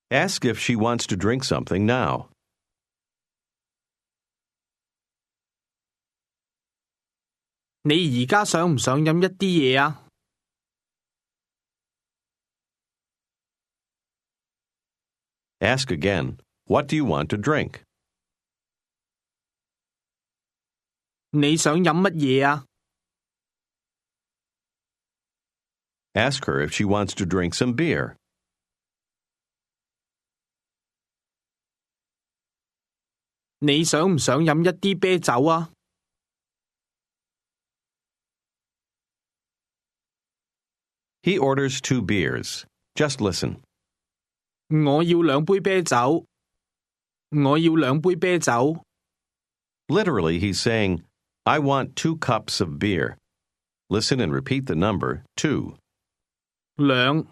Speaker 1: Ask if she wants to drink something now.
Speaker 2: 你而家想唔想飲一啲嘢啊？
Speaker 1: Ask again, what do you want to drink?
Speaker 2: 你想飲乜嘢啊？
Speaker 1: Ask her if she wants to drink some beer.
Speaker 2: 你想唔想飲一啲啤酒啊？
Speaker 1: He orders 2 beers. Just listen.
Speaker 2: 我要2杯啤酒。我要2杯啤酒。
Speaker 1: Literally, he's saying, I want 2 cups of beer. Listen and repeat the number 2.
Speaker 2: 兩。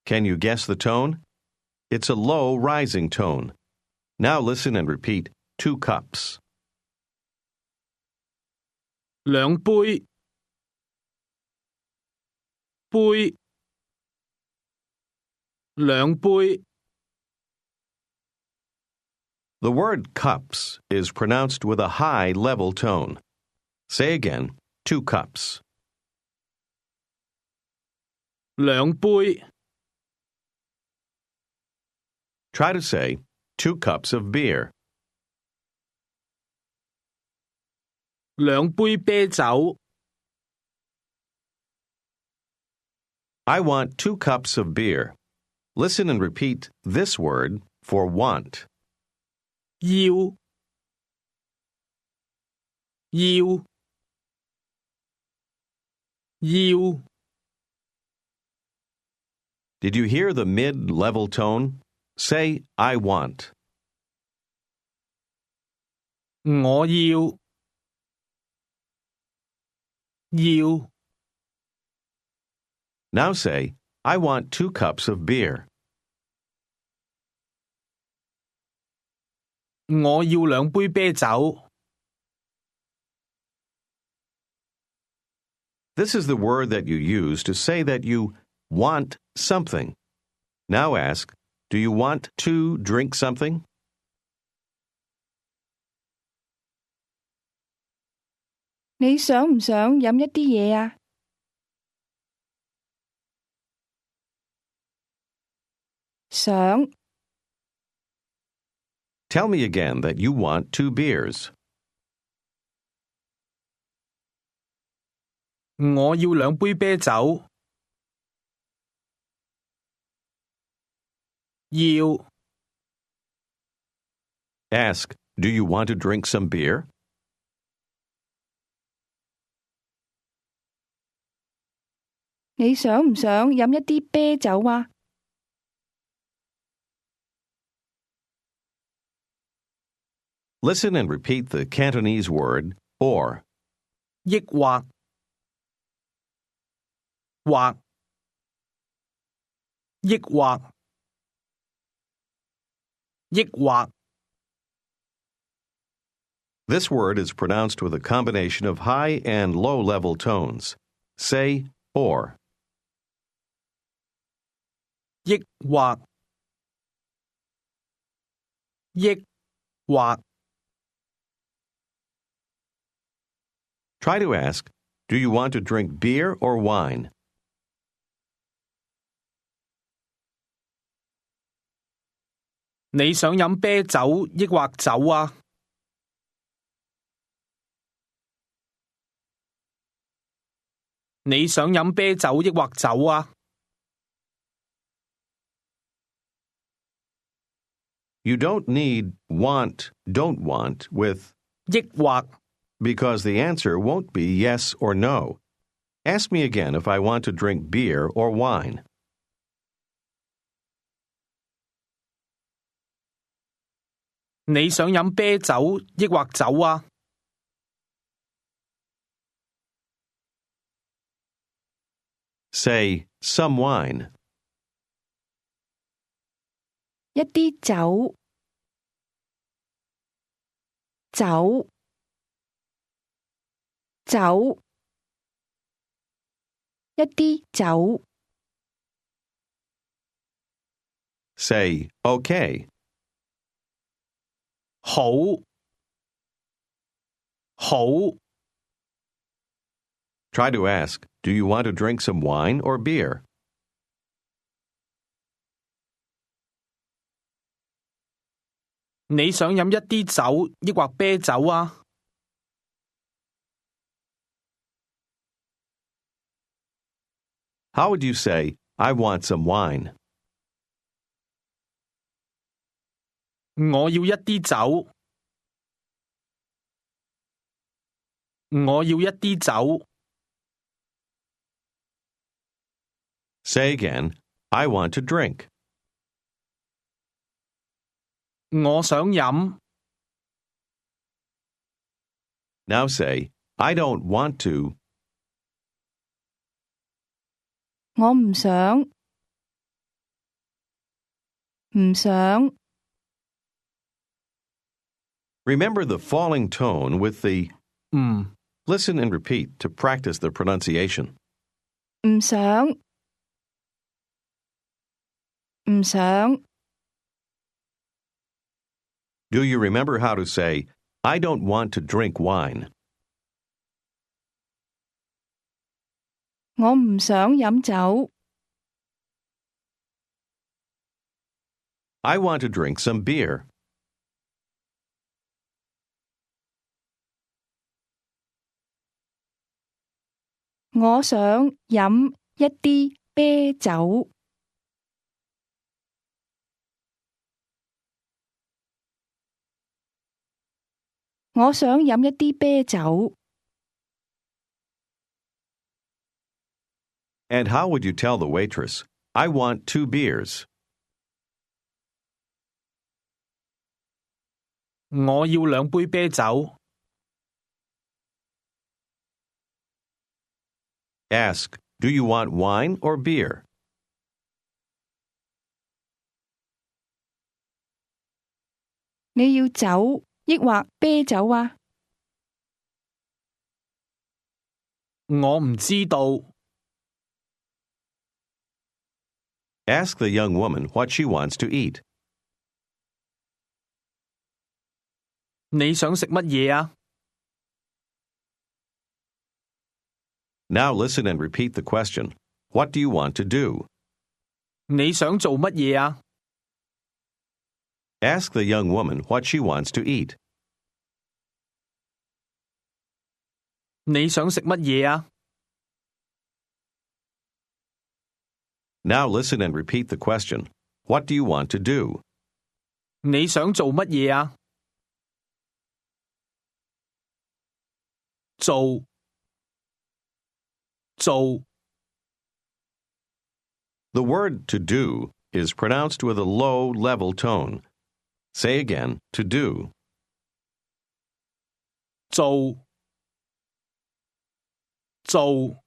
Speaker 1: Can you guess the tone? It's a low rising tone. Now listen and repeat 2 cups.
Speaker 2: 2杯。杯。2杯。
Speaker 1: The word cups is pronounced with a high level tone. Say again, 2 cups.
Speaker 2: 2杯。
Speaker 1: Try to say 2 cups of beer.
Speaker 2: 2杯啤酒。
Speaker 1: I want 2 cups of beer. Listen and repeat this word for want.
Speaker 2: 要。
Speaker 1: Did you hear the mid-level tone? Say, I want.
Speaker 2: 我要。
Speaker 1: Now say, I want 2 cups of beer.
Speaker 2: 我要2杯啤酒。
Speaker 1: This is the word that you use to say that you want something. Now ask, do you want to drink something?
Speaker 3: 你想唔想飲一啲嘢啊？想。
Speaker 1: Tell me again that you want 2 beers.
Speaker 2: 我要2杯啤酒。要。
Speaker 1: Ask, do you want to drink some beer?
Speaker 3: 你想唔想飲一啲啤酒啊？
Speaker 1: Listen and repeat the Cantonese word, or.
Speaker 2: 抑或。或。抑或。抑或。
Speaker 1: This word is pronounced with a combination of high and low level tones. Say, or.
Speaker 2: 抑或。抑或。
Speaker 1: Try to ask, do you want to drink beer or wine?
Speaker 2: 你想飲啤酒抑或酒啊？ 你想飲啤酒抑或酒啊？
Speaker 1: You don't need want, don't want with
Speaker 2: 抑或。
Speaker 1: because the answer won't be yes or no. Ask me again if I want to drink beer or wine.
Speaker 2: 你想飲啤酒抑或酒啊？
Speaker 1: Say, some wine.
Speaker 3: 一啲酒，酒，酒，一啲酒。
Speaker 1: Say, okay.
Speaker 2: 好，好。
Speaker 1: Try to ask, do you want to drink some wine or beer?
Speaker 2: 你想飲一啲酒抑或啤酒啊？
Speaker 1: How would you say, I want some wine?
Speaker 2: 我要一啲酒。我要一啲酒。
Speaker 1: Say again, I want to drink.
Speaker 2: 我想飲。
Speaker 1: Now say, I don't want to.
Speaker 3: 我唔想，唔想。
Speaker 1: Remember the falling tone with the
Speaker 2: 唔
Speaker 1: listen and repeat to practice the pronunciation.
Speaker 3: 唔想，唔想。
Speaker 1: Do you remember how to say, I don't want to drink wine?
Speaker 3: 我唔想飲酒。
Speaker 1: I want to drink some beer.
Speaker 3: 我想飲一啲啤酒。我想飲一啲啤酒。
Speaker 1: And how would you tell the waitress, I want 2 beers?
Speaker 2: 我要2杯啤酒。
Speaker 1: Ask, do you want wine or beer?
Speaker 3: 你要酒抑或啤酒啊？
Speaker 2: 我唔知道。
Speaker 1: Ask the young woman what she wants to eat.
Speaker 2: 你想食乜嘢啊？
Speaker 1: Now listen and repeat the question. What do you want to do?
Speaker 2: 你想做乜嘢啊？
Speaker 1: Ask the young woman what she wants to eat.
Speaker 2: 你想食乜嘢啊？
Speaker 1: Now listen and repeat the question. What do you want to do?
Speaker 2: 你想做乜嘢啊？做，做。
Speaker 1: The word to do is pronounced with a low, level tone. Say again, to do.
Speaker 2: 做，做。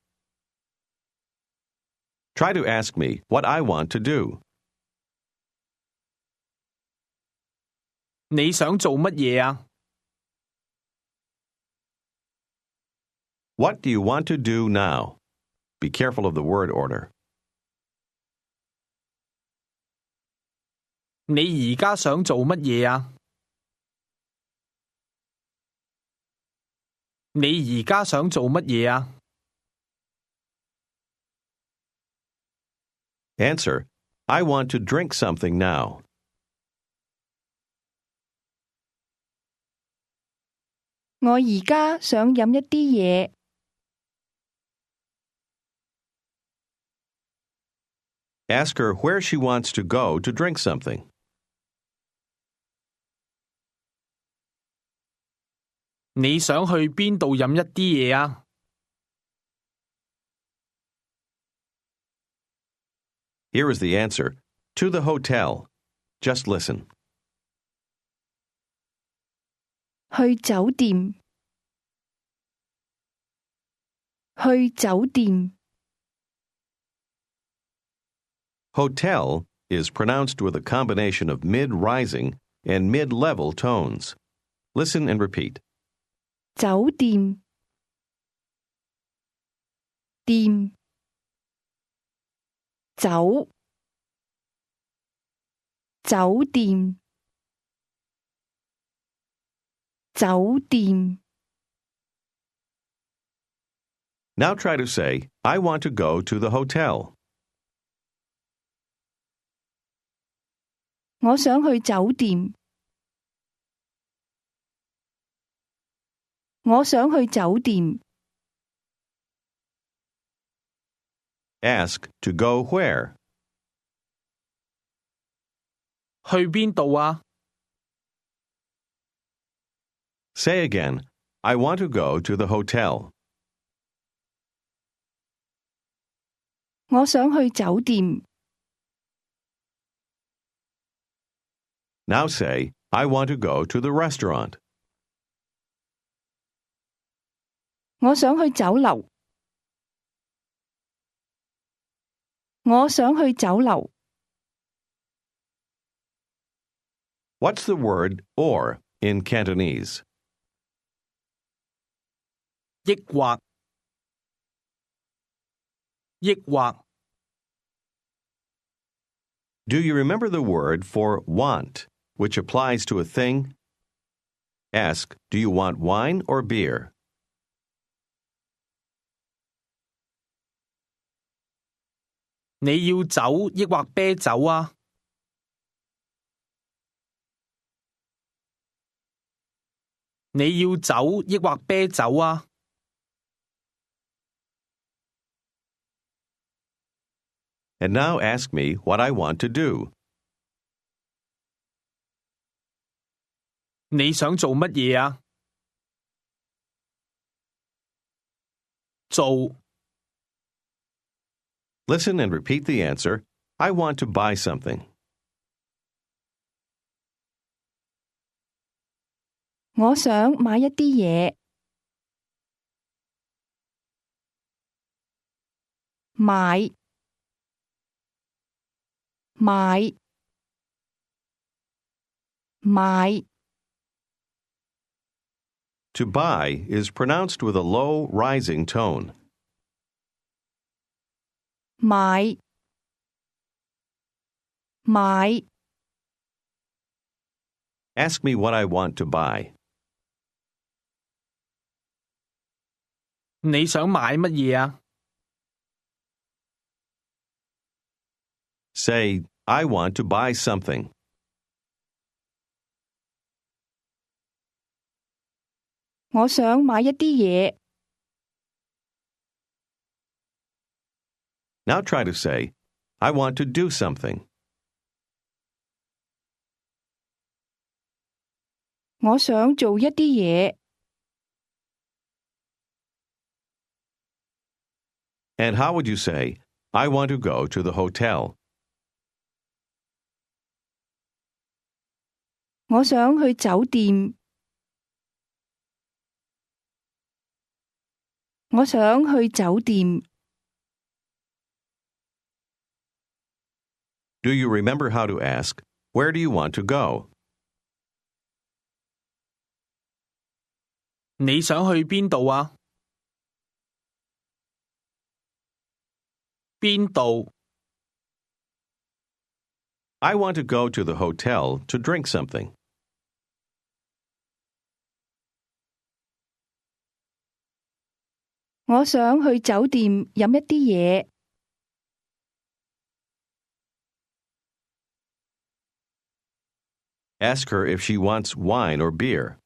Speaker 1: Try to ask me what I want to do.
Speaker 2: 你想做乜嘢啊？
Speaker 1: What do you want to do now? Be careful of the word order.
Speaker 2: 你而家想做乜嘢啊？你而家想做乜嘢啊？
Speaker 1: Answer, I want to drink something now.
Speaker 3: 我而家想飲一啲嘢。
Speaker 1: Ask her where she wants to go to drink something.
Speaker 2: 你想去邊度飲一啲嘢啊？
Speaker 1: Here is the answer. To the hotel. Just listen.
Speaker 3: 去酒店。去酒店。
Speaker 1: Hotel is pronounced with a combination of mid-rising and mid-level tones. Listen and repeat.
Speaker 3: 酒店。店。酒。酒店。酒店。
Speaker 1: Now try to say, I want to go to the hotel.
Speaker 3: 我想去酒店。我想去酒店。
Speaker 1: Ask to go where.
Speaker 2: 去邊度啊？
Speaker 1: Say again, I want to go to the hotel.
Speaker 3: 我想去酒店。
Speaker 1: Now say, I want to go to the restaurant.
Speaker 3: 我想去酒樓。我想去酒樓。
Speaker 1: What's the word or in Cantonese?
Speaker 2: 抑或。抑或。
Speaker 1: Do you remember the word for want, which applies to a thing? Ask, do you want wine or beer?
Speaker 2: 你要酒抑或啤酒啊？你要酒抑或啤酒啊？
Speaker 1: And now ask me what I want to do.
Speaker 2: 你想做乜嘢啊？做。
Speaker 1: Listen and repeat the answer. I want to buy something.
Speaker 3: 我想買一啲嘢。買。買。買。
Speaker 1: To buy is pronounced with a low rising tone.
Speaker 3: 買。買。
Speaker 1: Ask me what I want to buy.
Speaker 2: 你想買乜嘢啊？
Speaker 1: Say, I want to buy something.
Speaker 3: 我想買一啲嘢。
Speaker 1: Now try to say, I want to do something.
Speaker 3: 我想做一啲嘢。
Speaker 1: And how would you say, I want to go to the hotel?
Speaker 3: 我想去酒店。我想去酒店。
Speaker 1: Do you remember how to ask, where do you want to go?
Speaker 2: 你想去邊度啊？邊度？
Speaker 1: I want to go to the hotel to drink something.
Speaker 3: 我想去酒店飲一啲嘢。
Speaker 1: Ask her if she wants wine or beer.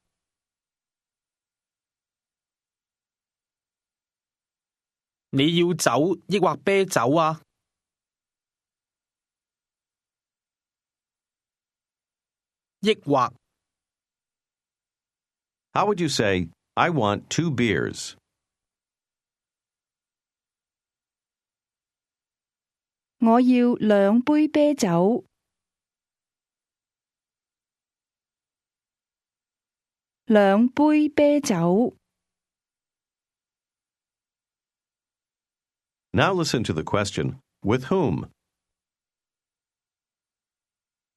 Speaker 2: 你要酒抑或啤酒啊？抑或。
Speaker 1: How would you say, I want 2 beers?
Speaker 3: 我要2杯啤酒。2杯啤酒。
Speaker 1: Now listen to the question, with whom?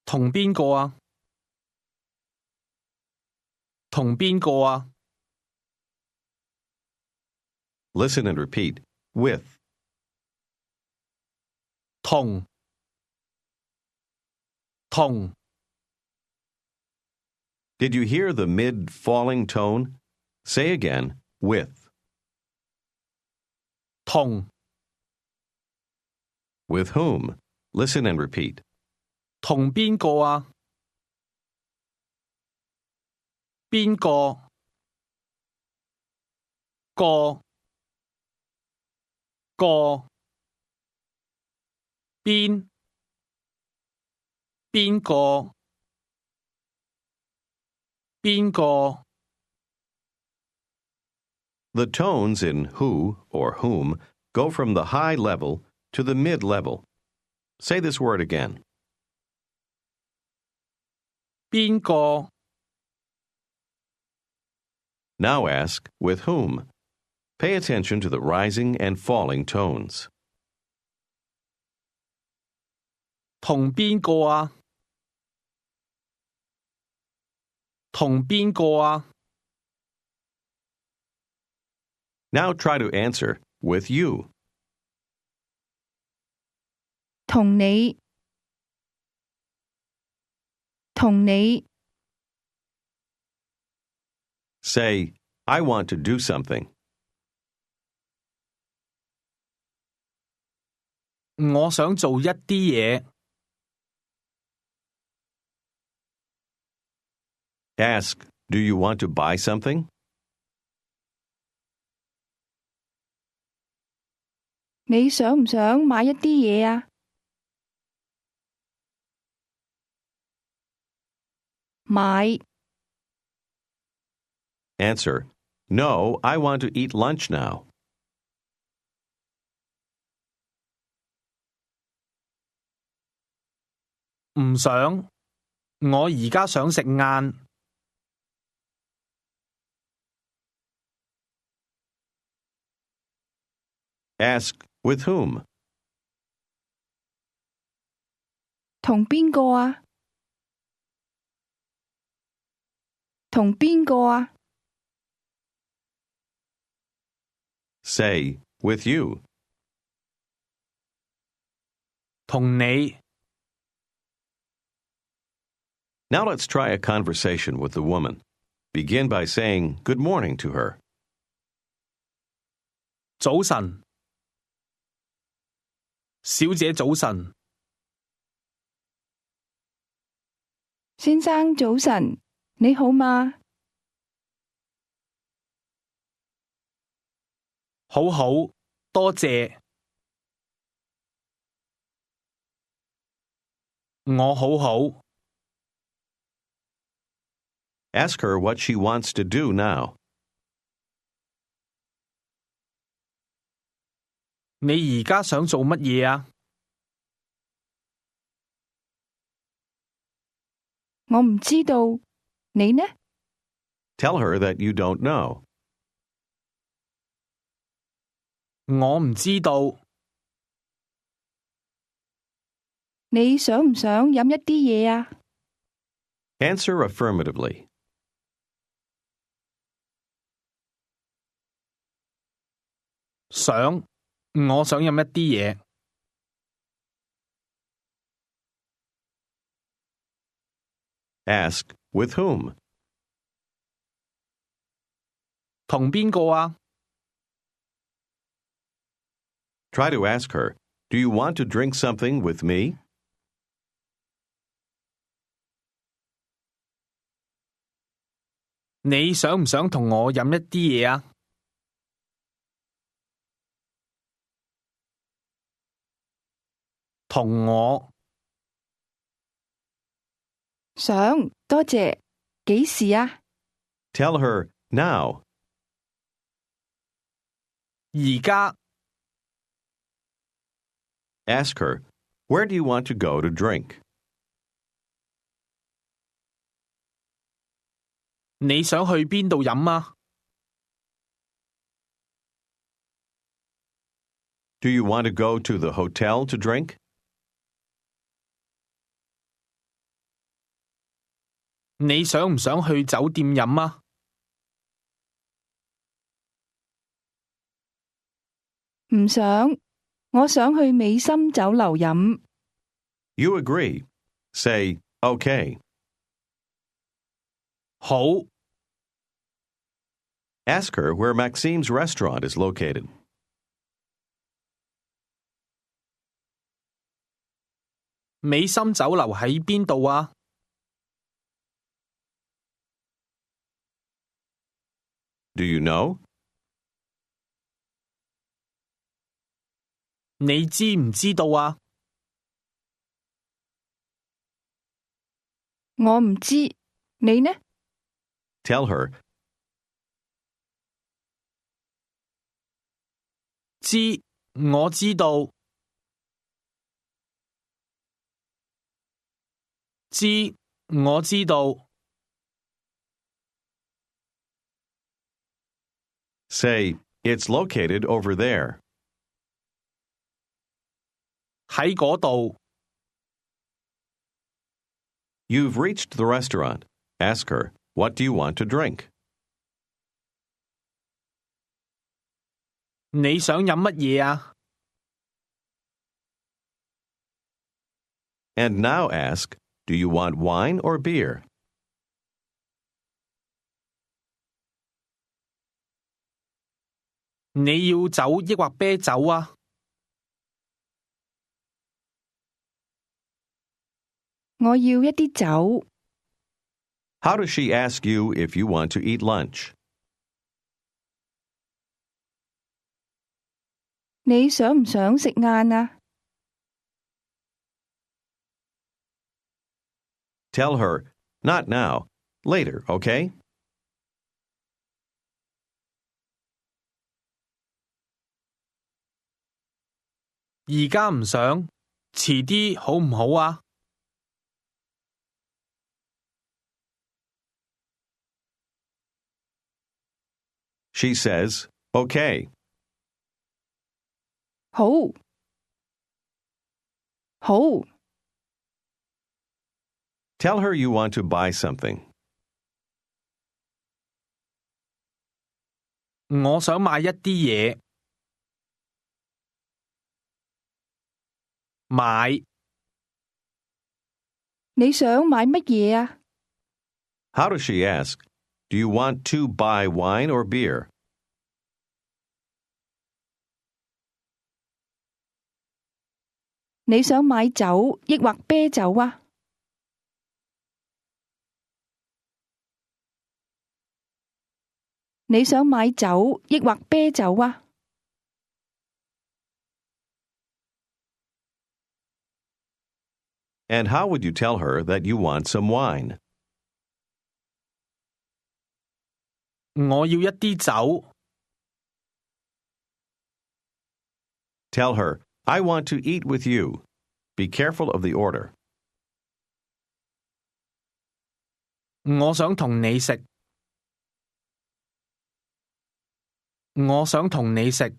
Speaker 2: 同邊個啊？同邊個啊？
Speaker 1: Listen and repeat, with.
Speaker 2: 同
Speaker 1: Did you hear the mid-falling tone? Say again, with.
Speaker 2: 同
Speaker 1: With whom? Listen and repeat.
Speaker 2: 同邊個啊？邊個個個邊個邊個
Speaker 1: The tones in who or whom go from the high level to the mid level. Say this word again.
Speaker 2: 邊個
Speaker 1: Now ask, with whom? Pay attention to the rising and falling tones.
Speaker 2: 同邊個啊？同邊個啊？
Speaker 1: Now try to answer, with you.
Speaker 3: 同你，同你，
Speaker 1: Say, I want to do something.
Speaker 2: 我想做一啲嘢。
Speaker 1: Ask, do you want to buy something?
Speaker 3: 你想唔想買一啲嘢啊？買，
Speaker 1: Answer, no, I want to eat lunch now.
Speaker 2: 唔想，我而家想食晏。
Speaker 1: Ask, with whom?
Speaker 3: 同邊個啊？同邊個啊？
Speaker 1: Say, with you.
Speaker 2: 同你
Speaker 1: Now let's try a conversation with the woman. Begin by saying good morning to her.
Speaker 2: 早晨，小姐早晨，
Speaker 3: 先生早晨，你好嗎？
Speaker 2: 好好，多謝。我好好。
Speaker 1: Ask her what she wants to do now.
Speaker 2: 你而家想做乜嘢啊？
Speaker 3: 我唔知道，你呢？
Speaker 1: Tell her that you don't know.
Speaker 2: 我唔知道。
Speaker 3: 你想唔想飲一啲嘢啊？
Speaker 1: Answer affirmatively.
Speaker 2: 想，我想飲一啲嘢。
Speaker 1: Ask, with whom?
Speaker 2: 同邊個啊？
Speaker 1: Try to ask her, do you want to drink something with me?
Speaker 2: 你想唔想同我飲一啲嘢啊？同我
Speaker 3: 想，多謝。幾時啊？
Speaker 1: Tell her, now.
Speaker 2: 而家
Speaker 1: Ask her, where do you want to go to drink?
Speaker 2: 你想去邊度飲啊？
Speaker 1: Do you want to go to the hotel to drink?
Speaker 2: 你想唔想去酒店飲啊？
Speaker 3: 唔想，我想去美心酒樓飲。
Speaker 1: You agree. Say, okay.
Speaker 2: 好，
Speaker 1: Ask her where Maxime's restaurant is located.
Speaker 2: 美心酒樓喺邊度啊？
Speaker 1: Do you know?
Speaker 2: 你知唔知道啊？
Speaker 3: 我唔知，你呢？
Speaker 1: Tell her,
Speaker 2: 知，我知道。知，我知道。
Speaker 1: say, it's located over there.
Speaker 2: 喺嗰度。
Speaker 1: You've reached the restaurant. Ask her, what do you want to drink?
Speaker 2: 你想飲乜嘢啊？
Speaker 1: And now ask, do you want wine or beer?
Speaker 2: 你要酒抑或啤酒啊？
Speaker 3: 我要一啲酒。
Speaker 1: How does she ask you if you want to eat lunch?
Speaker 3: 你想唔想食晏啊？
Speaker 1: Tell her, not now, later, okay?
Speaker 2: 而家唔想，遲啲好唔好啊？
Speaker 1: She says, okay.
Speaker 3: 好，好，
Speaker 1: Tell her you want to buy something.
Speaker 2: 我想買一啲嘢。買，
Speaker 3: 你想買乜嘢啊？
Speaker 1: How does she ask, do you want to buy wine or beer?
Speaker 3: 你想買酒抑或啤酒啊？你想買酒抑或啤酒啊？
Speaker 1: And how would you tell her that you want some wine?
Speaker 2: 我要一啲酒。
Speaker 1: Tell her, I want to eat with you. Be careful of the order.
Speaker 2: 我想同你食。我想同你食。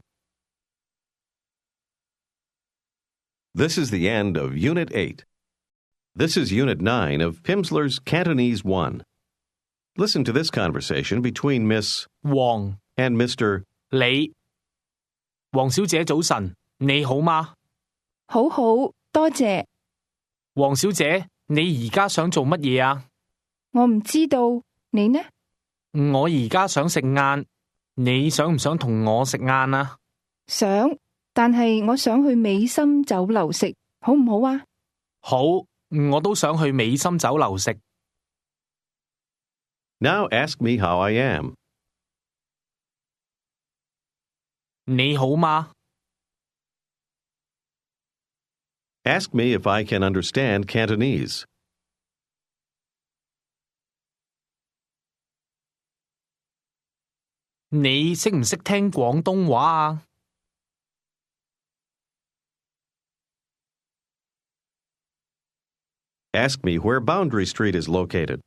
Speaker 1: This is the end of Unit 8. This is Unit 9 of Pimsleur's Cantonese 1. Listen to this conversation between Miss
Speaker 2: 黃，
Speaker 1: and Mr.
Speaker 2: 你，黃小姐早晨，你好嗎？
Speaker 3: 好好，多謝。
Speaker 2: 黃小姐，你而家想做乜嘢啊？
Speaker 3: 我唔知道，你呢？
Speaker 2: 我而家想食晏，你想唔想同我食晏啊？
Speaker 3: 想，但係我想去美心酒樓食，好唔好啊？
Speaker 2: 好，我都想去美心酒樓食。
Speaker 1: Now ask me how I am.
Speaker 2: 你好嗎？
Speaker 1: Ask me if I can understand Cantonese.
Speaker 2: 你識唔識聽廣東話啊？
Speaker 1: Ask me where Boundary Street is located.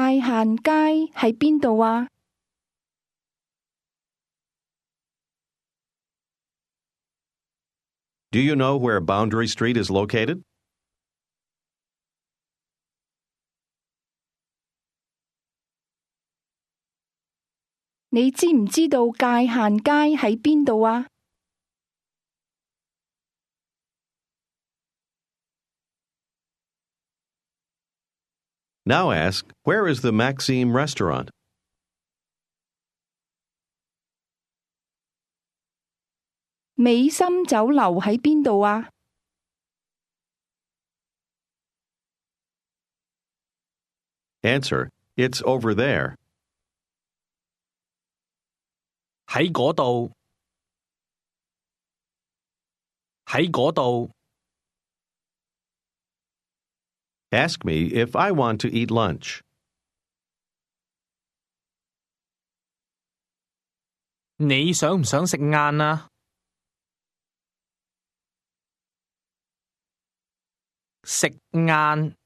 Speaker 3: 界限街喺邊度啊？Do
Speaker 1: you know where Boundary Street is located?
Speaker 3: 你知唔知道界限街喺邊度啊？Now
Speaker 1: ask, where is the Maxime restaurant?
Speaker 3: 美心酒樓喺邊度啊？Answer,
Speaker 1: it's over there.
Speaker 2: 喺嗰度，喺嗰度。
Speaker 1: Ask me if I want to eat lunch.
Speaker 2: 你想唔想食晏啊？食晏。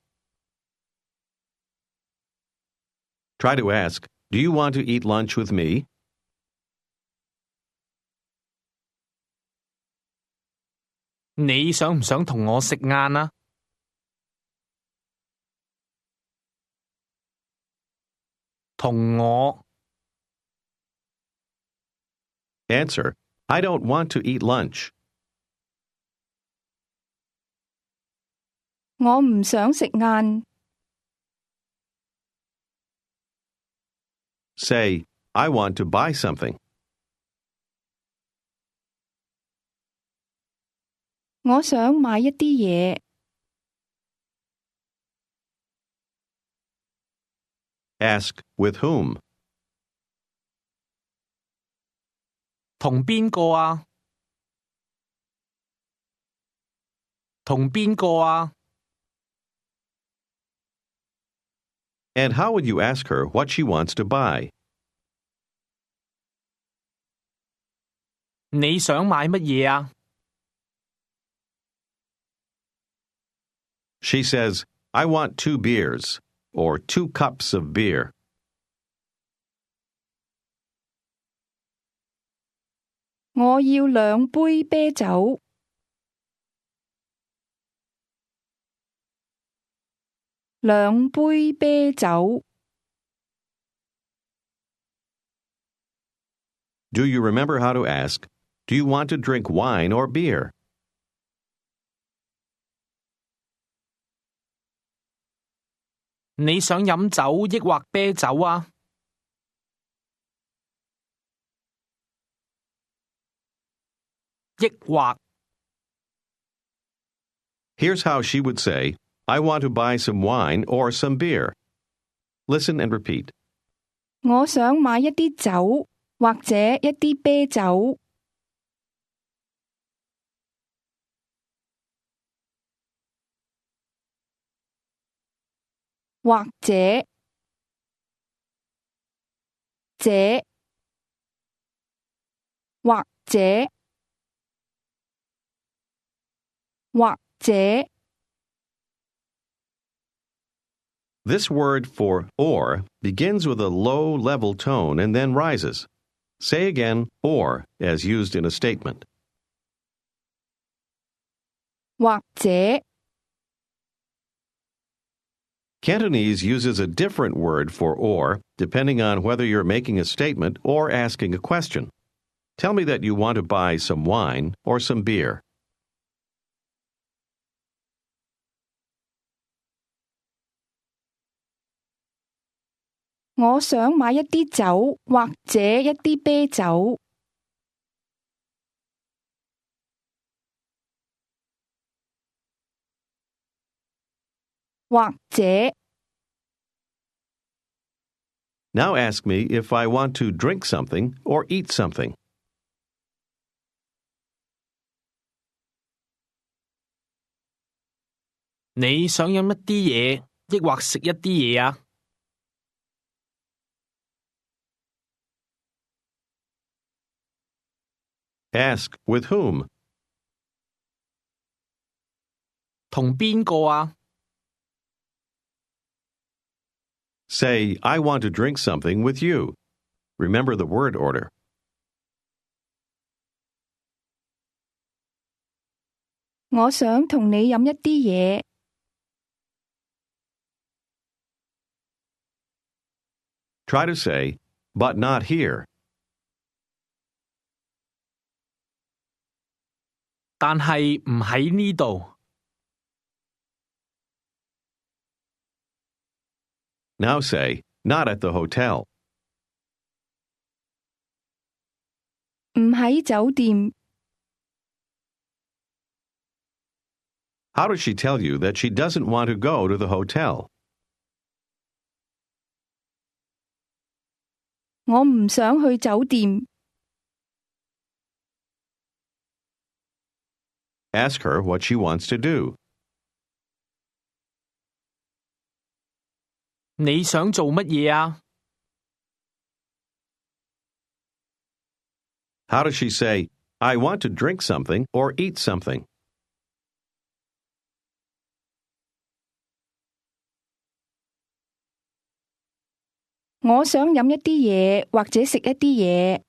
Speaker 1: Try to ask, do you want to eat lunch with me?
Speaker 2: 你想唔想同我食晏啊？同我。
Speaker 1: Answer, I don't want to eat lunch.
Speaker 3: 我唔想食晏。
Speaker 1: Say, I want to buy something.
Speaker 3: 我想買一啲嘢。
Speaker 1: Ask, with whom?
Speaker 2: 同邊個啊？同邊個啊？
Speaker 1: And how would you ask her what she wants to buy?
Speaker 2: 你想買乜嘢啊？
Speaker 1: She says, I want 2 beers, or 2 cups of beer.
Speaker 3: 我要2杯啤酒。2杯啤酒。
Speaker 1: Do you remember how to ask, do you want to drink wine or beer?
Speaker 2: 你想飲酒抑或啤酒啊？抑或。
Speaker 1: Here's how she would say, I want to buy some wine or some beer. Listen and repeat.
Speaker 3: 我想買一啲酒，或者一啲啤酒。或者，這，或者，或者。
Speaker 1: This word for or begins with a low level tone and then rises. Say again or as used in a statement.
Speaker 3: 或者。
Speaker 1: Cantonese uses a different word for or depending on whether you're making a statement or asking a question. Tell me that you want to buy some wine or some beer.
Speaker 3: 我想買一啲酒，或者一啲啤酒。或者。
Speaker 1: Now ask me if I want to drink something or eat something.
Speaker 2: 你想飲一啲嘢，抑或食一啲嘢啊？
Speaker 1: Ask, with whom?
Speaker 2: 同邊個啊？
Speaker 1: Say, I want to drink something with you. Remember the word order.
Speaker 3: 我想同你飲一啲嘢。
Speaker 1: Try to say, but not here.
Speaker 2: 但係唔喺呢度。
Speaker 1: Now say, not at the hotel.
Speaker 3: 唔喺酒店。
Speaker 1: How does she tell you that she doesn't want to go to the hotel?
Speaker 3: 我唔想去酒店。
Speaker 1: Ask her what she wants to do.
Speaker 2: 你想做乜嘢啊？
Speaker 1: How does she say, I want to drink something or eat something?
Speaker 3: 我想飲一啲嘢或者食一啲嘢。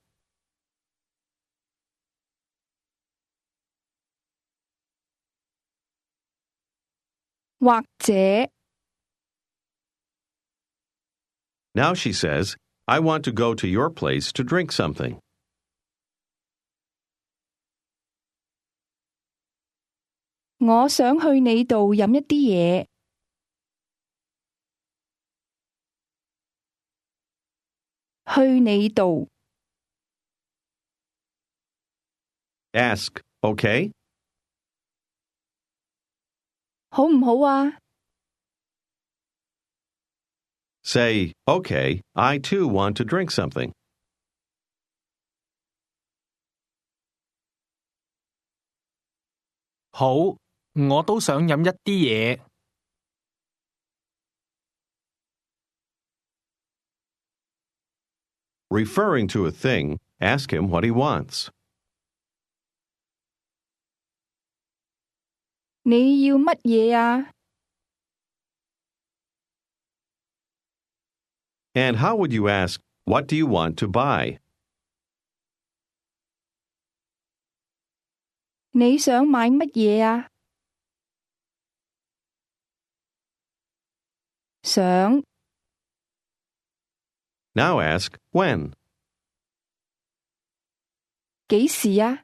Speaker 3: 或者
Speaker 1: Now she says, I want to go to your place to drink something.
Speaker 3: 我想去你度飲一啲嘢。去你度
Speaker 1: Ask, okay?
Speaker 3: 好唔好啊？
Speaker 1: Say, okay, I too want to drink something.
Speaker 2: 好，我都想飲一啲嘢。
Speaker 1: Referring to a thing, ask him what he wants.
Speaker 3: 你要乜嘢啊？
Speaker 1: And how would you ask, what do you want to buy?
Speaker 3: 你想買乜嘢啊？想
Speaker 1: Now ask, when?
Speaker 3: 幾時啊？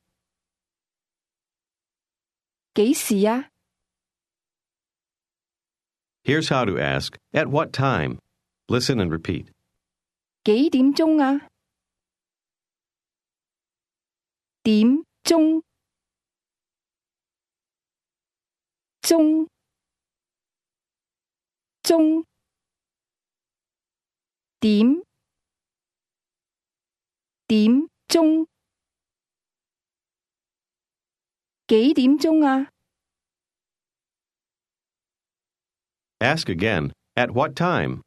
Speaker 3: 幾時啊？
Speaker 1: Here's how to ask, at what time? Listen and repeat.
Speaker 3: 幾點鐘啊？點鐘鐘鐘點點鐘幾點鐘啊？
Speaker 1: Ask again, at what time?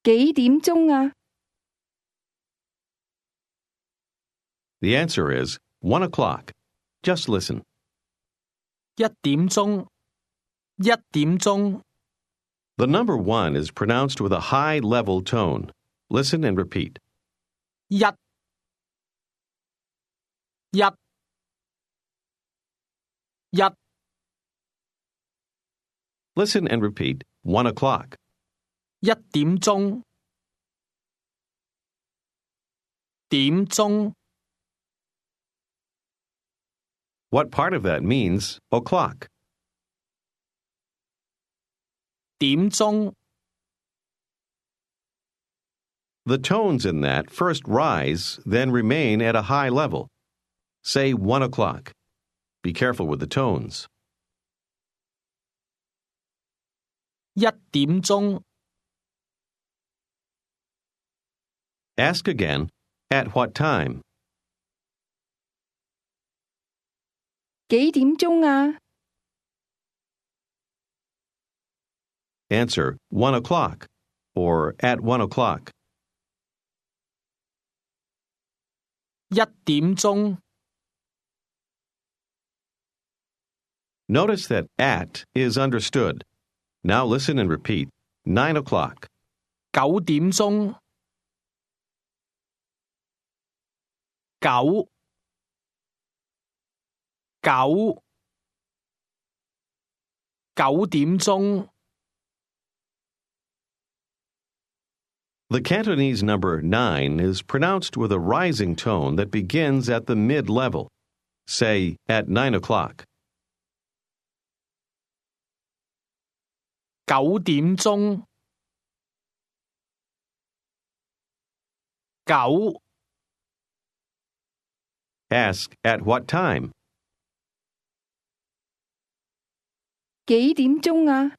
Speaker 3: 幾點鐘啊？
Speaker 1: The answer is 1 o'clock. Just listen.
Speaker 2: 一點鐘，一點鐘。
Speaker 1: The number 1 is pronounced with a high level tone. Listen and repeat.
Speaker 2: 一，一，一。
Speaker 1: Listen and repeat 1 o'clock.
Speaker 2: 一點鐘，點鐘。
Speaker 1: What part of that means o'clock?
Speaker 2: 點鐘。
Speaker 1: The tones in that first rise, then remain at a high level. Say 1 o'clock. Be careful with the tones.
Speaker 2: 一點鐘。
Speaker 1: Ask again, at what time?
Speaker 3: 幾點鐘啊？
Speaker 1: Answer 1 o'clock or at 1 o'clock.
Speaker 2: 一點鐘。
Speaker 1: Notice that at is understood. Now listen and repeat. 9 o'clock.
Speaker 2: 9點鐘，九點鐘，
Speaker 1: The Cantonese number 9 is pronounced with a rising tone that begins at the mid-level. Say, at 9 o'clock.
Speaker 2: 9點鐘，九
Speaker 1: Ask, at what time?
Speaker 3: 幾點鐘啊？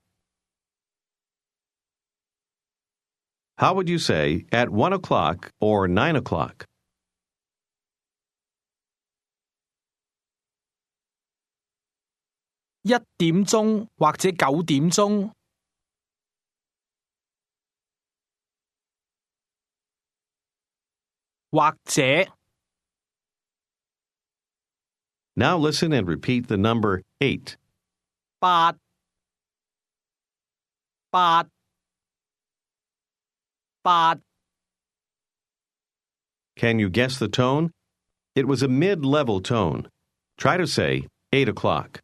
Speaker 1: How would you say at 1 o'clock or 9 o'clock?
Speaker 2: 1點鐘或者9點鐘，或者
Speaker 1: Now listen and repeat the number 8.
Speaker 2: 八八八
Speaker 1: Can you guess the tone? It was a mid-level tone. Try to say 8 o'clock.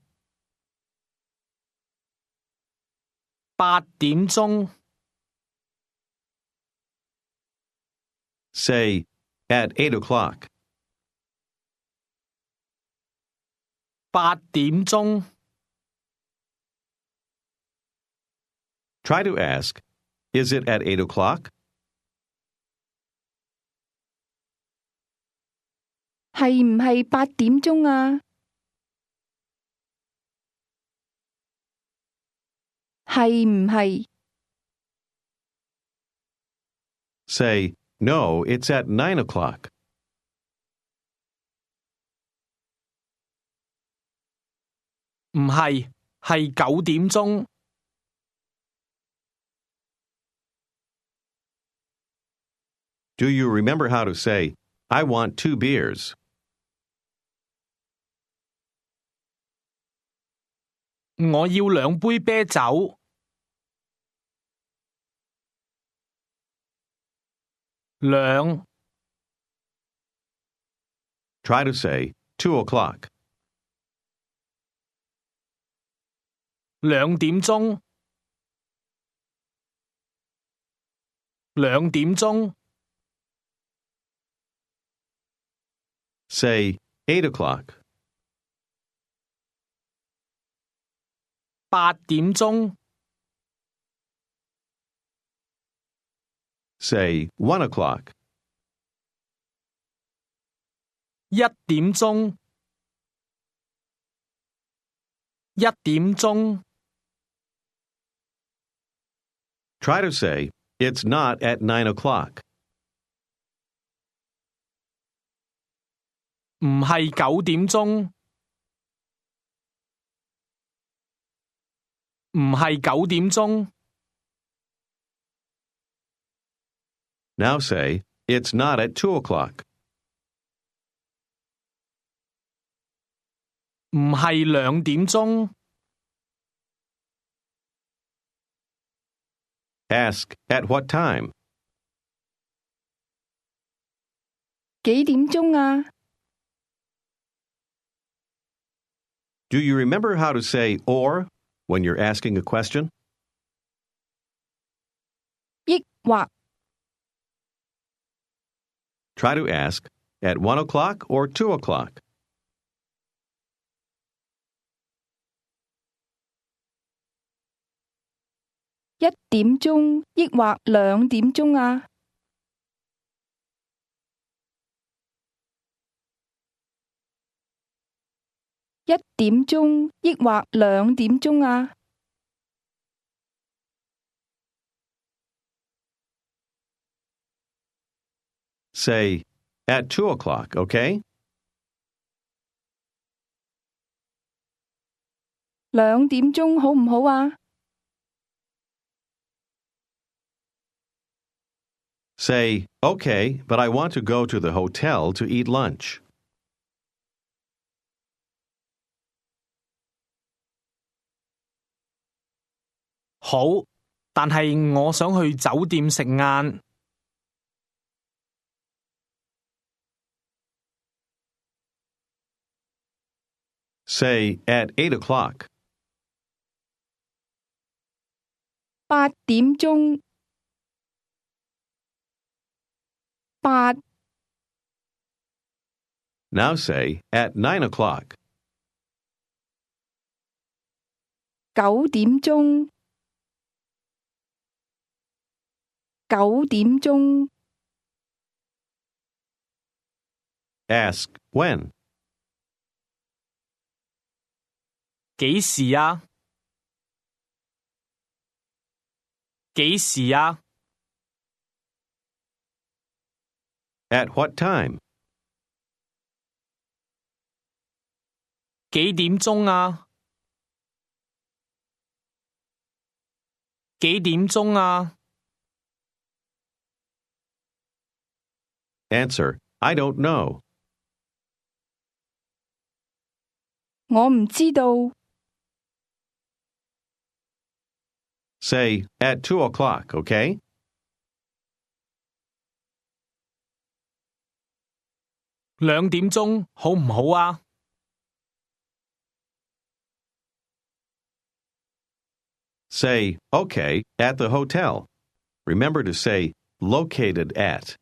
Speaker 2: 8點鐘，
Speaker 1: Say, at 8 o'clock.
Speaker 2: 8點鐘，
Speaker 1: Try to ask, is it at 8 o'clock?
Speaker 3: 係唔係8點鐘啊？係唔係？
Speaker 1: Say, no, it's at 9 o'clock.
Speaker 2: 唔係，係9點鐘。
Speaker 1: Do you remember how to say, I want 2 beers?
Speaker 2: 我要2杯啤酒。兩
Speaker 1: Try to say 2 o'clock.
Speaker 2: 2點鐘，2點鐘，
Speaker 1: Say 8 o'clock.
Speaker 2: 8點鐘，
Speaker 1: Say 1 o'clock.
Speaker 2: 1點鐘， 1點鐘。
Speaker 1: Try to say, it's not at 9 o'clock.
Speaker 2: 唔係9點鐘，唔係9點鐘。
Speaker 1: Now say, it's not at 2 o'clock.
Speaker 2: 唔係2點鐘。
Speaker 1: Ask, at what time?
Speaker 3: 幾點鐘啊？
Speaker 1: Do you remember how to say or when you're asking a question?
Speaker 3: 抑或
Speaker 1: Try to ask, at 1 o'clock or 2 o'clock?
Speaker 3: 1點鐘抑或2點鐘啊？ 1點鐘抑或2點鐘啊？
Speaker 1: Say, at 2 o'clock, okay?
Speaker 3: 2點鐘好唔好啊？
Speaker 1: Say, okay, but I want to go to the hotel to eat lunch.
Speaker 2: 好好，但係我想去酒店食晏。
Speaker 1: Say, at 8 o'clock.
Speaker 3: 8點鐘。8
Speaker 1: Now say, at 9 o'clock.
Speaker 3: 9點鐘。9點鐘。
Speaker 1: Ask, when.
Speaker 2: 幾時啊？幾時啊？
Speaker 1: At what time?
Speaker 2: 幾點鐘啊？幾點鐘啊？
Speaker 1: Answer, I don't know.
Speaker 3: 我唔知道。
Speaker 1: Say, at 2 o'clock, okay?
Speaker 2: 2點鐘好唔好啊？
Speaker 1: Say, okay, at the hotel. Remember to say, located at.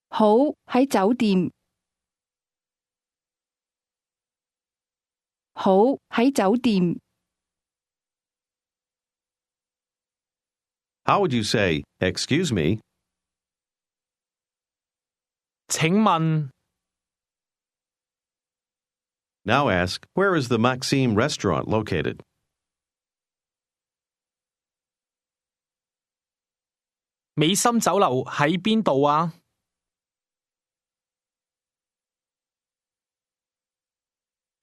Speaker 3: 好，喺酒店。好，喺酒店。
Speaker 1: How would you say, excuse me?
Speaker 2: 請問
Speaker 1: Now ask, where is the Maxime restaurant located?
Speaker 2: 美心酒樓喺邊度啊？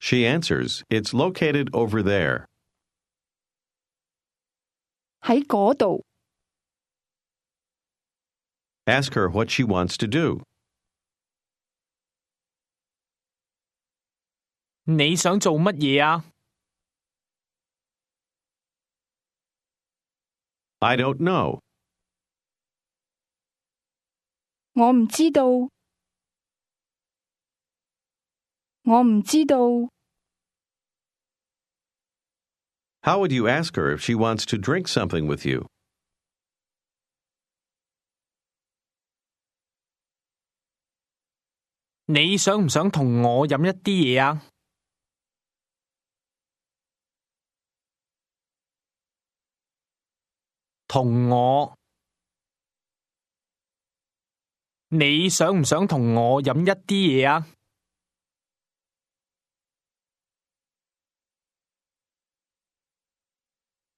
Speaker 1: She answers, it's located over there.
Speaker 3: 喺嗰度。
Speaker 1: Ask her what she wants to do.
Speaker 2: 你想做乜嘢啊？
Speaker 1: I don't know.
Speaker 3: 我唔知道。我唔知道。
Speaker 1: How would you ask her if she wants to drink something with you?
Speaker 2: 你想唔想同我飲一啲嘢啊？同我。你想唔想同我飲一啲嘢啊？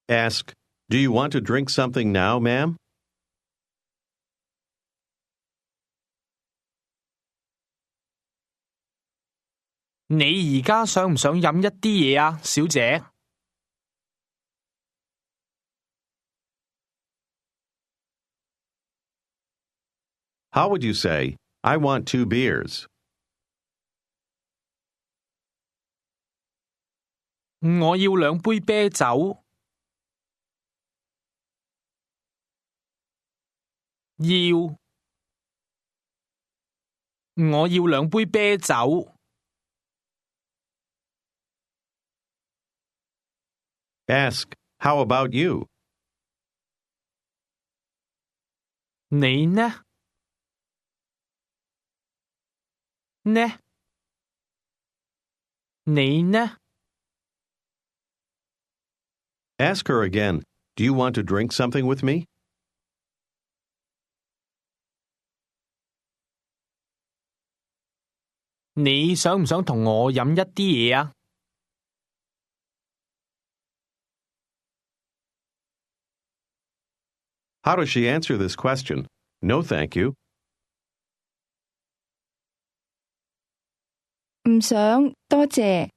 Speaker 1: Ask, do you want to drink something now, ma'am?
Speaker 2: 你而家想唔想飲一啲嘢啊，小姐？
Speaker 1: How would you say, I want 2 beers?
Speaker 2: 我要2杯啤酒。我要2杯啤酒。
Speaker 1: Ask, how about you?
Speaker 2: 你呢？呢？你呢？
Speaker 1: Ask her again, do you want to drink something with me?
Speaker 2: 你想唔想同我飲一啲嘢啊？
Speaker 1: How does she answer this question? No, thank you.
Speaker 3: 唔想，多謝。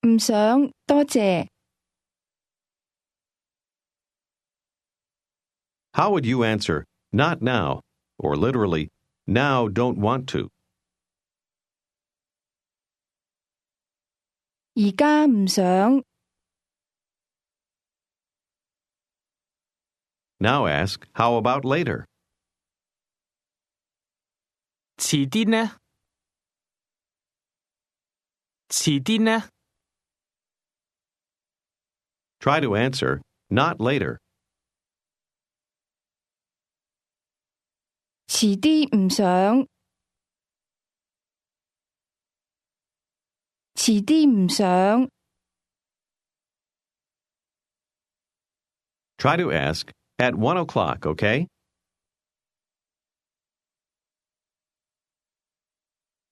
Speaker 3: 唔想，多謝。
Speaker 1: How would you answer, not now, or literally, now don't want to?
Speaker 3: 而家唔想。
Speaker 1: Now ask, how about later?
Speaker 2: 遲啲呢？遲啲呢？
Speaker 1: Try to answer, not later.
Speaker 3: 遲啲唔想。遲啲唔想。
Speaker 1: Try to ask, at 1 o'clock, okay?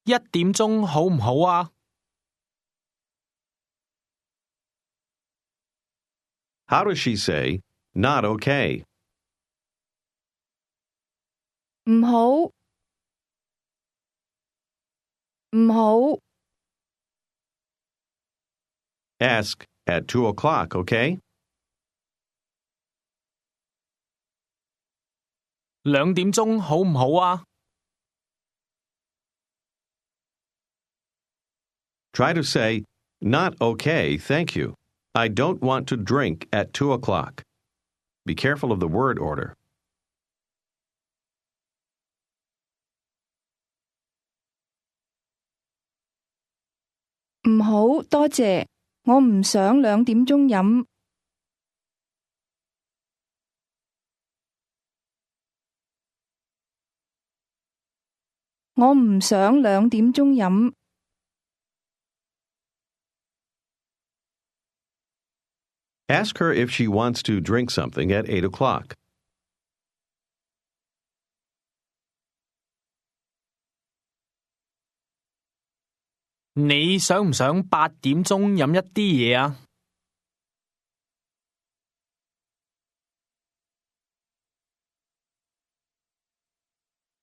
Speaker 2: 1點鐘好唔好啊？
Speaker 1: How does she say, not okay?
Speaker 3: 唔好。唔好。
Speaker 1: Ask, at 2 o'clock, okay?
Speaker 2: 2點鐘好唔好啊？
Speaker 1: Try to say, not okay, thank you. I don't want to drink at 2 o'clock. Be careful of the word order.
Speaker 3: 唔好，多謝。我唔想2點鐘飲。我唔想2點鐘飲。
Speaker 1: Ask her if she wants to drink something at 8 o'clock.
Speaker 2: 你想唔想8點鐘飲一啲嘢啊？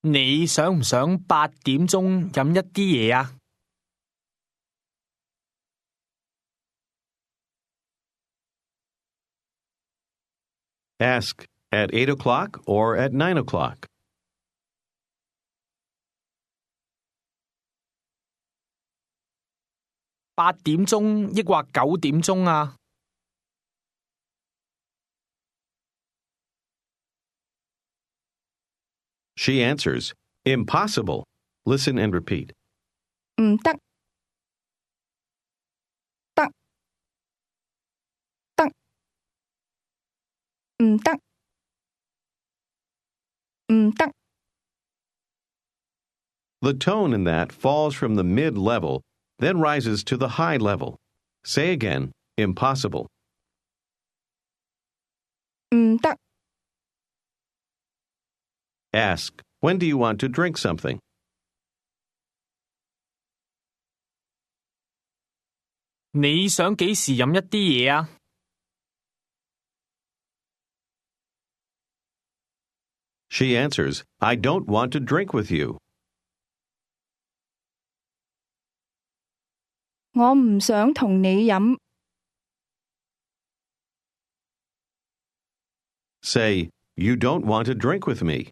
Speaker 2: 你想唔想8點鐘飲一啲嘢啊？
Speaker 1: Ask, at 8 o'clock or at 9 o'clock?
Speaker 2: 8點鐘抑或9點鐘啊？
Speaker 1: She answers, impossible. Listen and repeat.
Speaker 3: 唔得。得。得。唔得。唔得。
Speaker 1: The tone in that falls from the mid-level, then rises to the high level. Say again, impossible.
Speaker 3: 唔得。
Speaker 1: Ask, when do you want to drink something?
Speaker 2: 你想幾時飲一啲嘢啊？
Speaker 1: She answers, I don't want to drink with you.
Speaker 3: 我唔想同你飲。
Speaker 1: Say, you don't want to drink with me.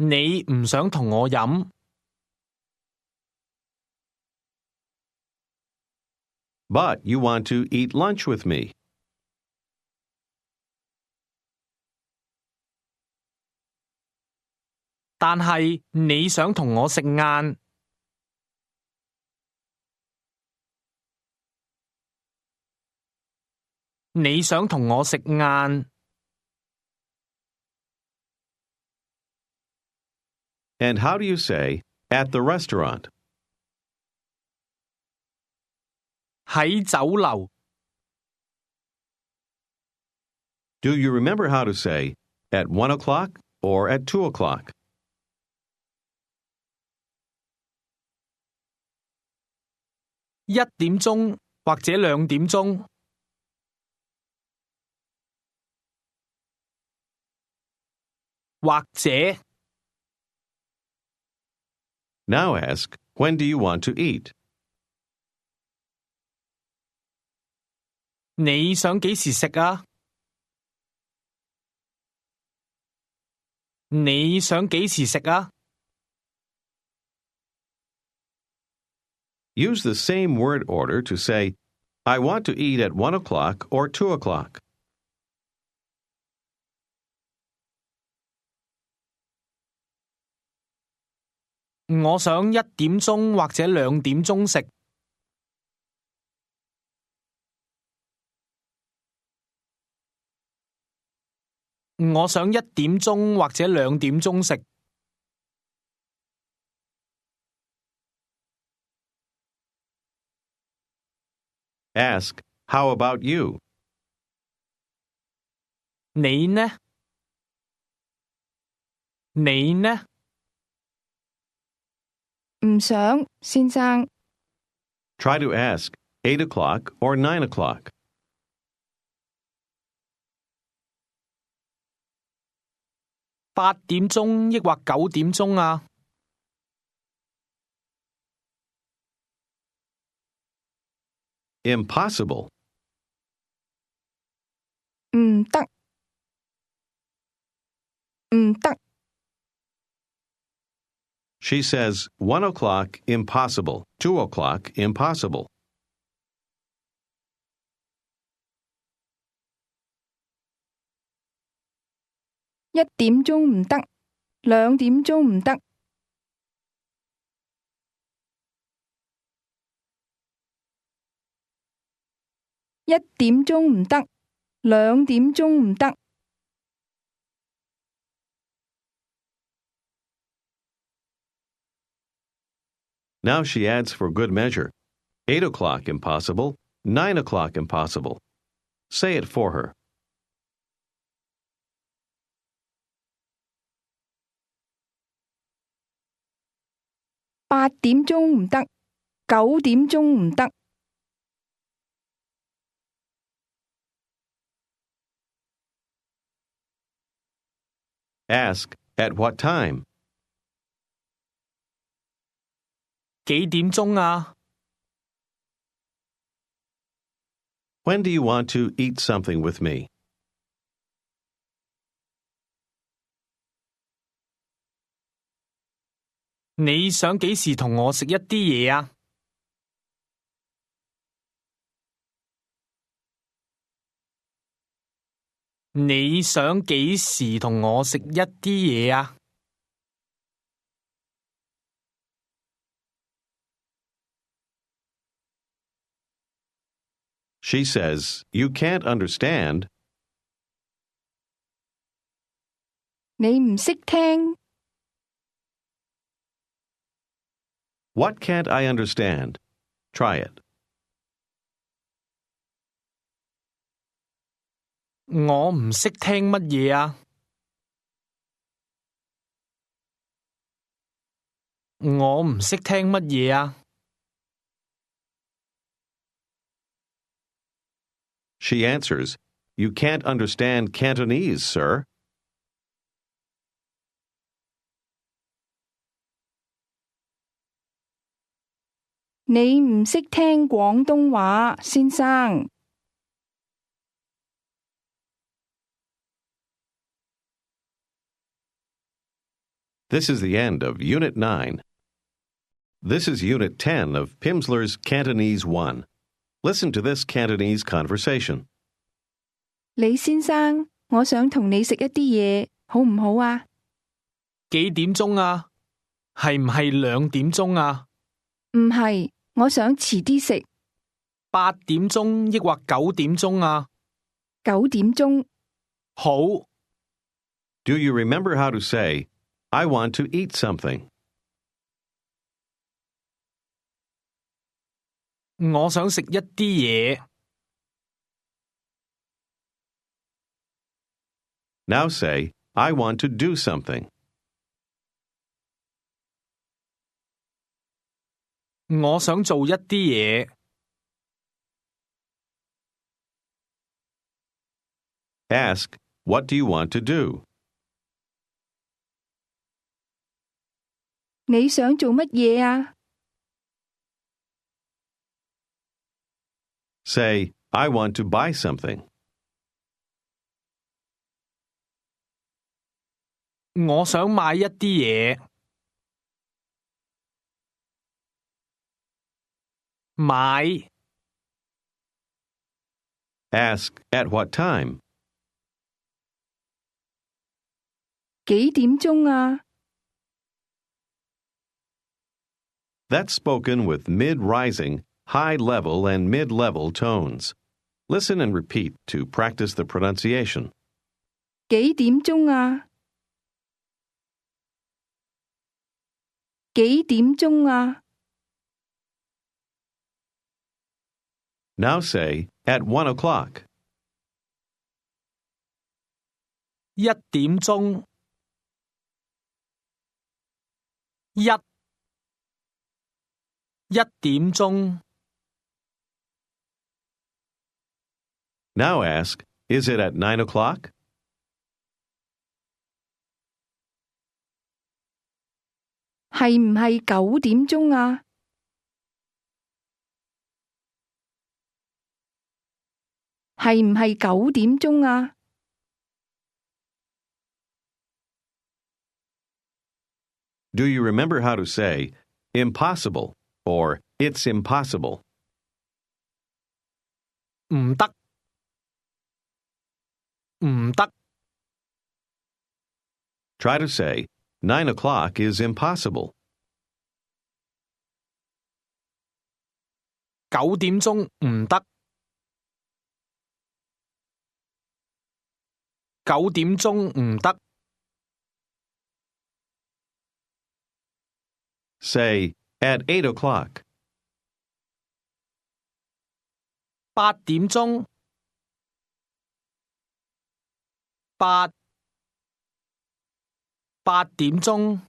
Speaker 2: 你唔想同我飲。
Speaker 1: But you want to eat lunch with me.
Speaker 2: 但係你想同我食晏。你想同我食晏。
Speaker 1: And how do you say, at the restaurant?
Speaker 2: 喺酒樓。
Speaker 1: Do you remember how to say, at 1 o'clock or at 2 o'clock?
Speaker 2: 1點鐘或者2點鐘。或者。
Speaker 1: Now ask, when do you want to eat?
Speaker 2: 你想幾時食啊？你想幾時食啊？
Speaker 1: Use the same word order to say, I want to eat at 1 o'clock or 2 o'clock.
Speaker 2: 我想1點鐘或者2點鐘食。我想1點鐘或者2點鐘食。
Speaker 1: Ask, how about you?
Speaker 2: 你呢？你呢？
Speaker 3: 唔想，先生。
Speaker 1: Try to ask 8 o'clock or 9 o'clock.
Speaker 2: 8點鐘抑或9點鐘啊？Impossible.
Speaker 3: 唔得，唔得。
Speaker 1: She says 1 o'clock impossible, 2 o'clock impossible.
Speaker 3: 1點鐘唔得，2點鐘唔得。1點鐘唔得，2點鐘唔得。
Speaker 1: Now she adds for good measure. 8 o'clock impossible, 9 o'clock impossible. Say it for her.
Speaker 3: 8點鐘唔得，9點鐘唔得。
Speaker 1: Ask, at what time?
Speaker 2: 幾點鐘啊？
Speaker 1: When do you want to eat something with me?
Speaker 2: 你想幾時同我食一啲嘢啊？你想幾時同我食一啲嘢啊？
Speaker 1: She says, you can't understand.
Speaker 3: 你唔識聽。
Speaker 1: What can't I understand? Try it.
Speaker 2: 我唔識聽乜嘢啊？我唔識聽乜嘢啊？
Speaker 1: She answers, you can't understand Cantonese, sir.
Speaker 3: 你唔識聽廣東話，先生。
Speaker 1: This is the end of Unit 9. This is Unit 10 of Pimsleur's Cantonese 1. Listen to this Cantonese conversation.
Speaker 3: 李先生，我想同你食一啲嘢，好唔好啊？
Speaker 2: 幾點鐘啊？係唔係2點鐘啊？
Speaker 3: 唔係，我想遲啲食。
Speaker 2: 8點鐘抑或9點鐘啊？
Speaker 3: 9點鐘。
Speaker 2: 好。
Speaker 1: Do you remember how to say, I want to eat something?
Speaker 2: 我想食一啲嘢。
Speaker 1: Now say, I want to do something.
Speaker 2: 我想做一啲嘢。
Speaker 1: Ask, what do you want to do?
Speaker 3: 你想做乜嘢啊？
Speaker 1: Say, I want to buy something.
Speaker 2: 我想買一啲嘢。買
Speaker 1: Ask at what time.
Speaker 3: 幾點鐘啊？
Speaker 1: That's spoken with mid-rising, high-level, and mid-level tones. Listen and repeat to practice the pronunciation.
Speaker 3: 幾點鐘啊？幾點鐘啊？
Speaker 1: Now say, at 1 o'clock.
Speaker 2: 1點鐘1點鐘
Speaker 1: Now ask, is it at 9 o'clock?
Speaker 3: 係唔係9點鐘啊？係唔係9點鐘啊？
Speaker 1: Do you remember how to say, impossible, or it's impossible?
Speaker 2: 唔得唔得
Speaker 1: Try to say, 9 o'clock is impossible.
Speaker 2: 9點鐘唔得9點鐘唔得
Speaker 1: Say, at 8 o'clock.
Speaker 2: 8點鐘8點鐘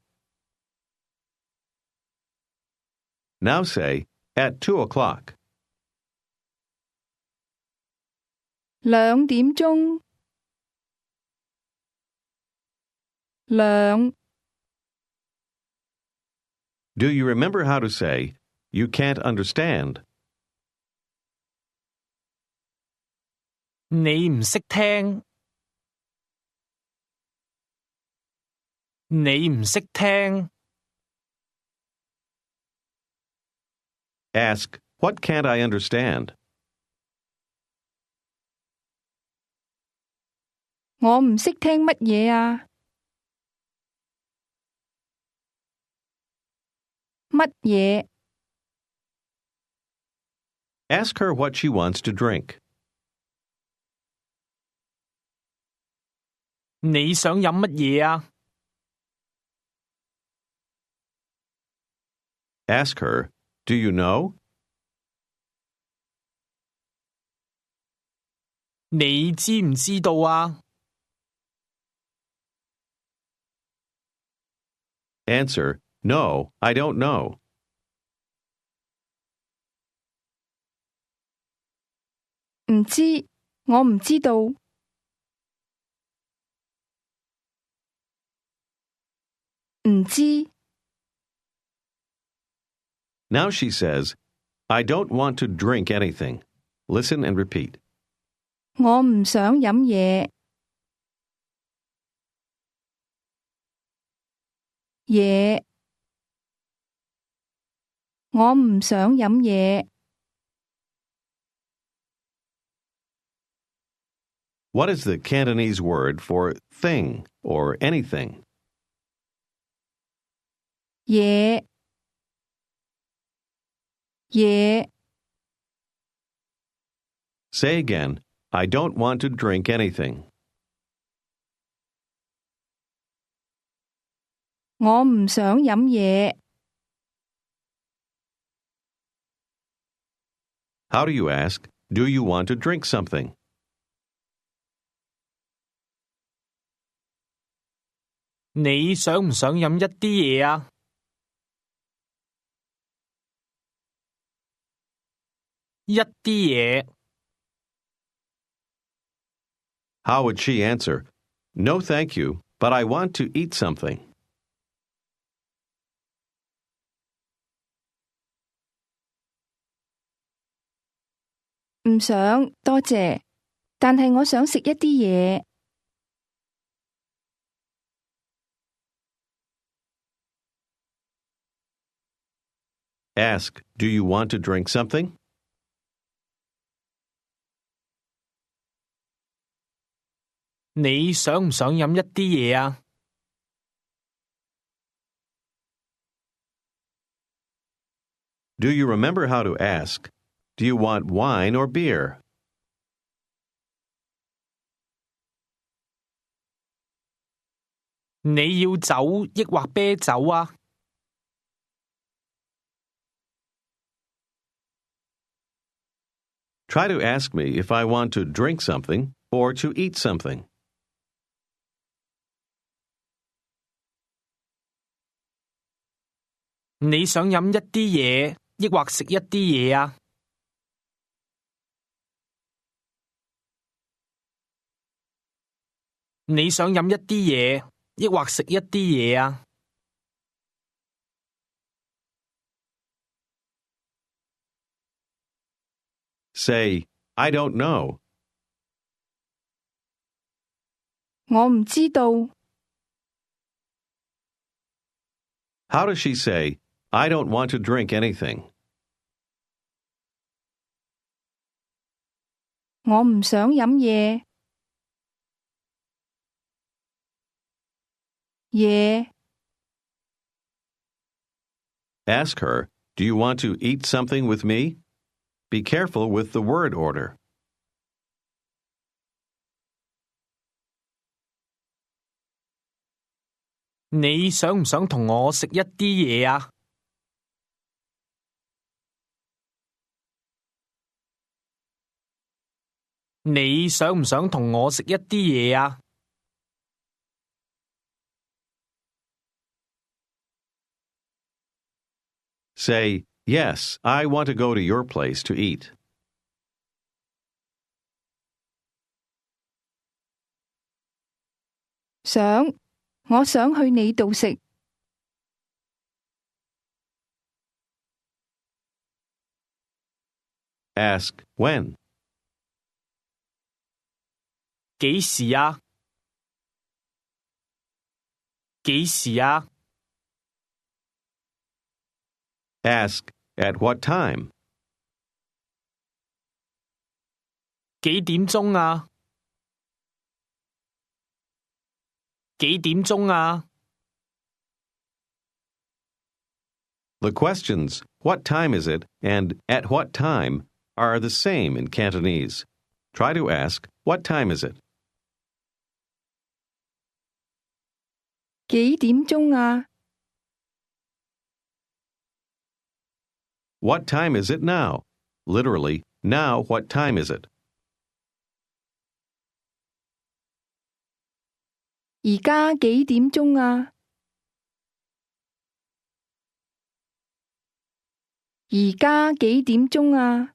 Speaker 1: Now say, at 2 o'clock.
Speaker 3: 2點鐘2
Speaker 1: Do you remember how to say, you can't understand?
Speaker 2: 你唔識聽你唔識聽
Speaker 1: Ask, what can't I understand?
Speaker 3: 我唔識聽乜嘢啊？乜嘢？
Speaker 1: Ask her what she wants to drink.
Speaker 2: 你想飲乜嘢啊？
Speaker 1: Ask her, do you know?
Speaker 2: 你知唔知道啊？
Speaker 1: Answer, no, I don't know.
Speaker 3: 唔知，我唔知道。唔知。
Speaker 1: Now she says, I don't want to drink anything. Listen and repeat.
Speaker 3: 我唔想飲嘢。嘢。我唔想飲嘢。
Speaker 1: What is the Cantonese word for thing or anything?
Speaker 3: 嘢。嘢。
Speaker 1: Say again, I don't want to drink anything.
Speaker 3: 我唔想飲嘢。
Speaker 1: How do you ask, do you want to drink something?
Speaker 2: 你想唔想飲一啲嘢啊？一啲嘢
Speaker 1: How would she answer? No, thank you, but I want to eat something.
Speaker 3: 唔想，多謝。但係我想食一啲嘢。
Speaker 1: Ask, do you want to drink something?
Speaker 2: 你想唔想飲一啲嘢啊？Do
Speaker 1: you remember how to ask, do you want wine or beer?
Speaker 2: 你要酒抑或啤酒啊？
Speaker 1: Try to ask me if I want to drink something or to eat something.
Speaker 2: 你想飲一啲嘢，抑或食一啲嘢啊？你想飲一啲嘢，抑或食一啲嘢啊？
Speaker 1: Say, I don't know.
Speaker 3: 我唔知道。
Speaker 1: How does she say, I don't want to drink anything?
Speaker 3: 我唔想飲嘢。嘢。
Speaker 1: Ask her, do you want to eat something with me? Be careful with the word order.
Speaker 2: 你想唔想同我食一啲嘢啊？你想唔想同我食一啲嘢啊？Say,
Speaker 1: yes, I want to go to your place to eat.
Speaker 3: 我想去你度食。
Speaker 1: Ask, when?
Speaker 2: 幾時啊？幾時啊？
Speaker 1: Ask, at what time?
Speaker 2: 幾點鐘啊？幾點鐘啊？
Speaker 1: The questions, what time is it, and at what time, are the same in Cantonese. Try to ask, what time is it?
Speaker 3: 幾點鐘啊？
Speaker 1: What time is it now? Literally, now what time is it?
Speaker 3: 而家幾點鐘啊？而家幾點鐘啊？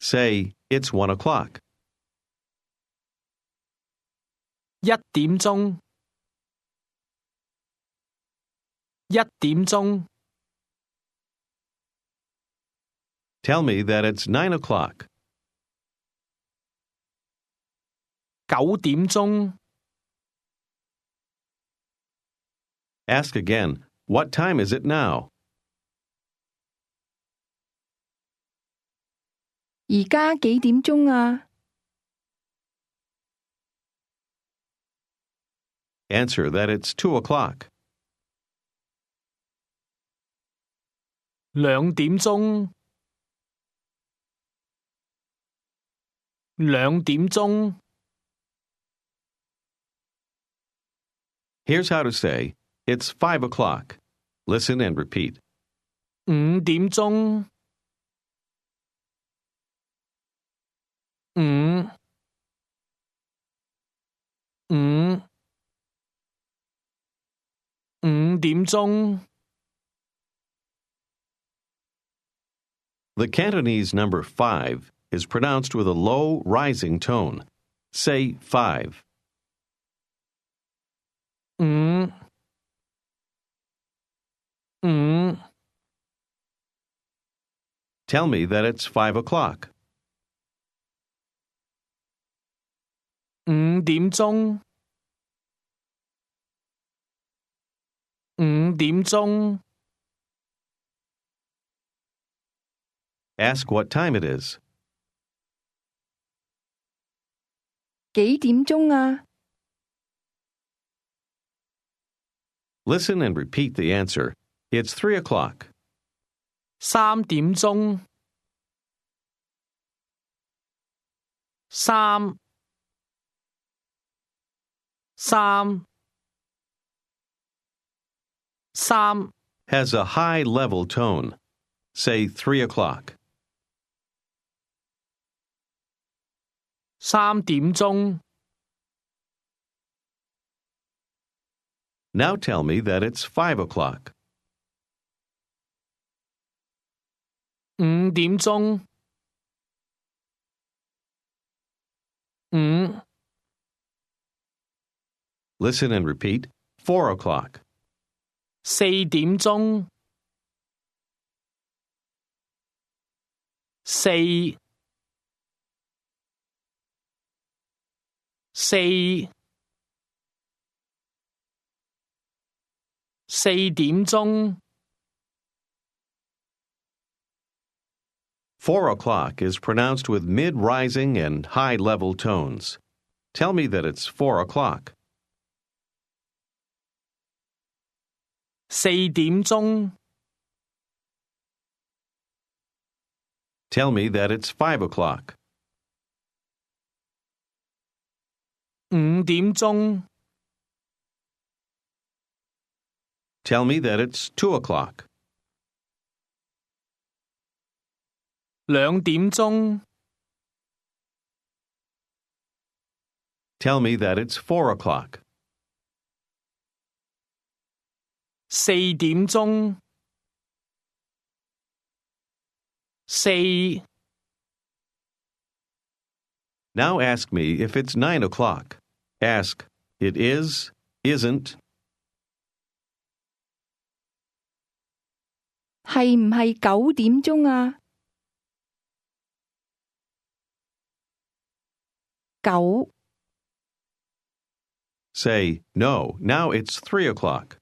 Speaker 1: Say, it's 1 o'clock.
Speaker 2: 一點鐘。一點鐘。
Speaker 1: Tell me that it's 9 o'clock.
Speaker 2: 9點鐘。
Speaker 1: Ask again, what time is it now?
Speaker 3: 而家幾點鐘啊？
Speaker 1: Answer that it's 2 o'clock.
Speaker 2: 2點鐘。2點鐘。
Speaker 1: Here's how to say, it's 5 o'clock. Listen and repeat.
Speaker 2: 5點鐘。5點鐘。
Speaker 1: The Cantonese number 5 is pronounced with a low, rising tone. Say 5.
Speaker 2: 5
Speaker 1: Tell me that it's 5 o'clock.
Speaker 2: 5點鐘。點鐘，
Speaker 1: Ask what time it is.
Speaker 3: 幾點鐘啊？
Speaker 1: Listen and repeat the answer. It's 3 o'clock.
Speaker 2: 3點鐘， 3
Speaker 1: Has a high level tone. Say 3 o'clock.
Speaker 2: 3點鐘，
Speaker 1: Now tell me that it's 5 o'clock.
Speaker 2: 5點鐘， 5
Speaker 1: Listen and repeat. 4 o'clock.
Speaker 2: 4點鐘， 4 點鐘，
Speaker 1: 4 o'clock is pronounced with mid-rising and high-level tones. Tell me that it's 4 o'clock.
Speaker 2: 4點鐘，
Speaker 1: Tell me that it's 5 o'clock.
Speaker 2: 5點鐘，
Speaker 1: Tell me that it's 2 o'clock.
Speaker 2: 2點鐘，
Speaker 1: Tell me that it's 4 o'clock.
Speaker 2: 4點鐘， 4
Speaker 1: Now ask me if it's 9 o'clock. Ask, it is, isn't.
Speaker 3: 係唔係9點鐘啊？9
Speaker 1: Say, no, now it's 3 o'clock.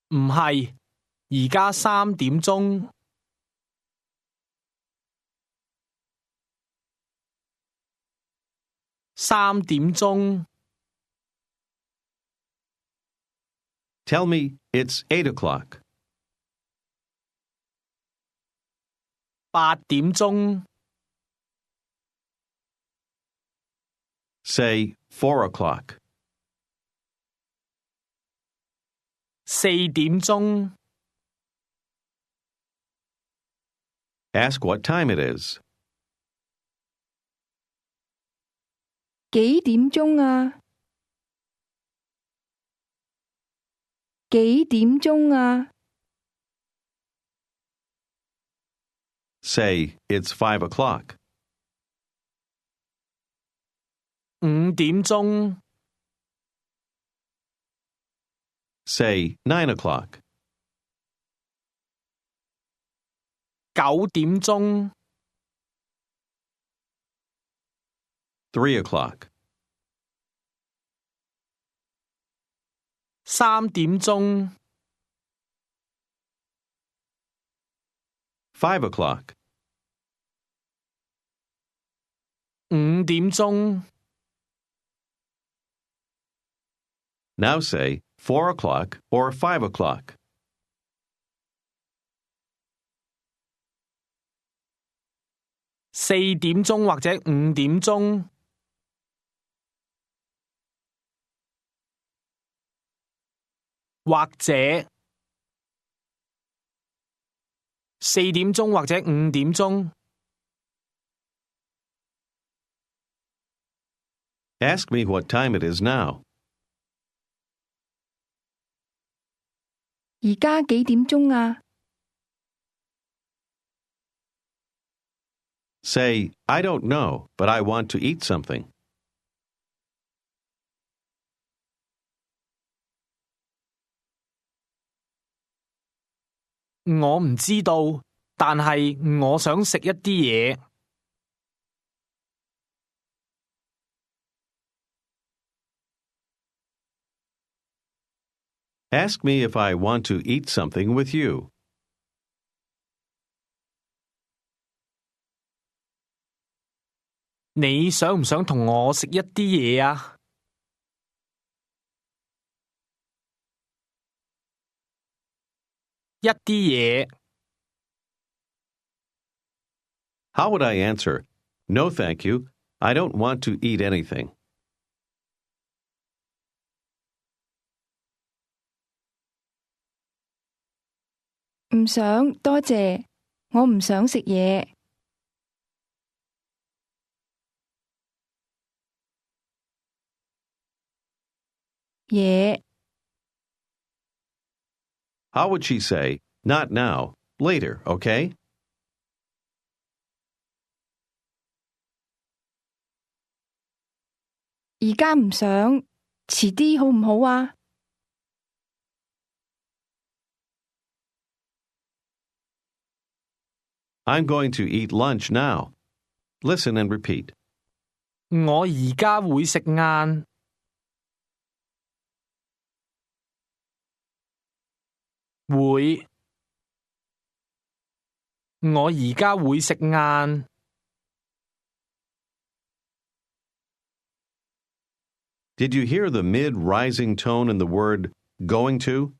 Speaker 2: 唔係，而家3點鐘。3點鐘。
Speaker 1: Tell me it's 8 o'clock.
Speaker 2: 8點鐘。
Speaker 1: Say 4 o'clock.
Speaker 2: 4點鐘。
Speaker 1: Ask what time it is.
Speaker 3: 幾點鐘啊？幾點鐘啊？
Speaker 1: Say it's 5 o'clock.
Speaker 2: 5點鐘。
Speaker 1: Say 9 o'clock.
Speaker 2: 9點鐘。
Speaker 1: 3 o'clock.
Speaker 2: 3點鐘。
Speaker 1: 5 o'clock.
Speaker 2: 5點鐘。
Speaker 1: Now say 4 o'clock or 5 o'clock.
Speaker 2: 4點鐘或者5點鐘。或者4點鐘或者5點鐘。
Speaker 1: Ask me what time it is now.
Speaker 3: 而家幾點鐘啊？
Speaker 1: Say, I don't know, but I want to eat something.
Speaker 2: 我唔知道，但係我想食一啲嘢。
Speaker 1: Ask me if I want to eat something with you.
Speaker 2: 你想唔想同我食一啲嘢啊？一啲嘢。
Speaker 1: How would I answer? No, thank you. I don't want to eat anything.
Speaker 3: 唔想，多謝，我唔想食嘢。嘢，
Speaker 1: How would she say, not now, later, okay?
Speaker 3: 而家唔想，遲啲好唔好啊？I'm
Speaker 1: going to eat lunch now. Listen and repeat.
Speaker 2: 我而家會食晏。會。我而家會食晏。
Speaker 1: Did you hear the mid-rising tone in the word going to?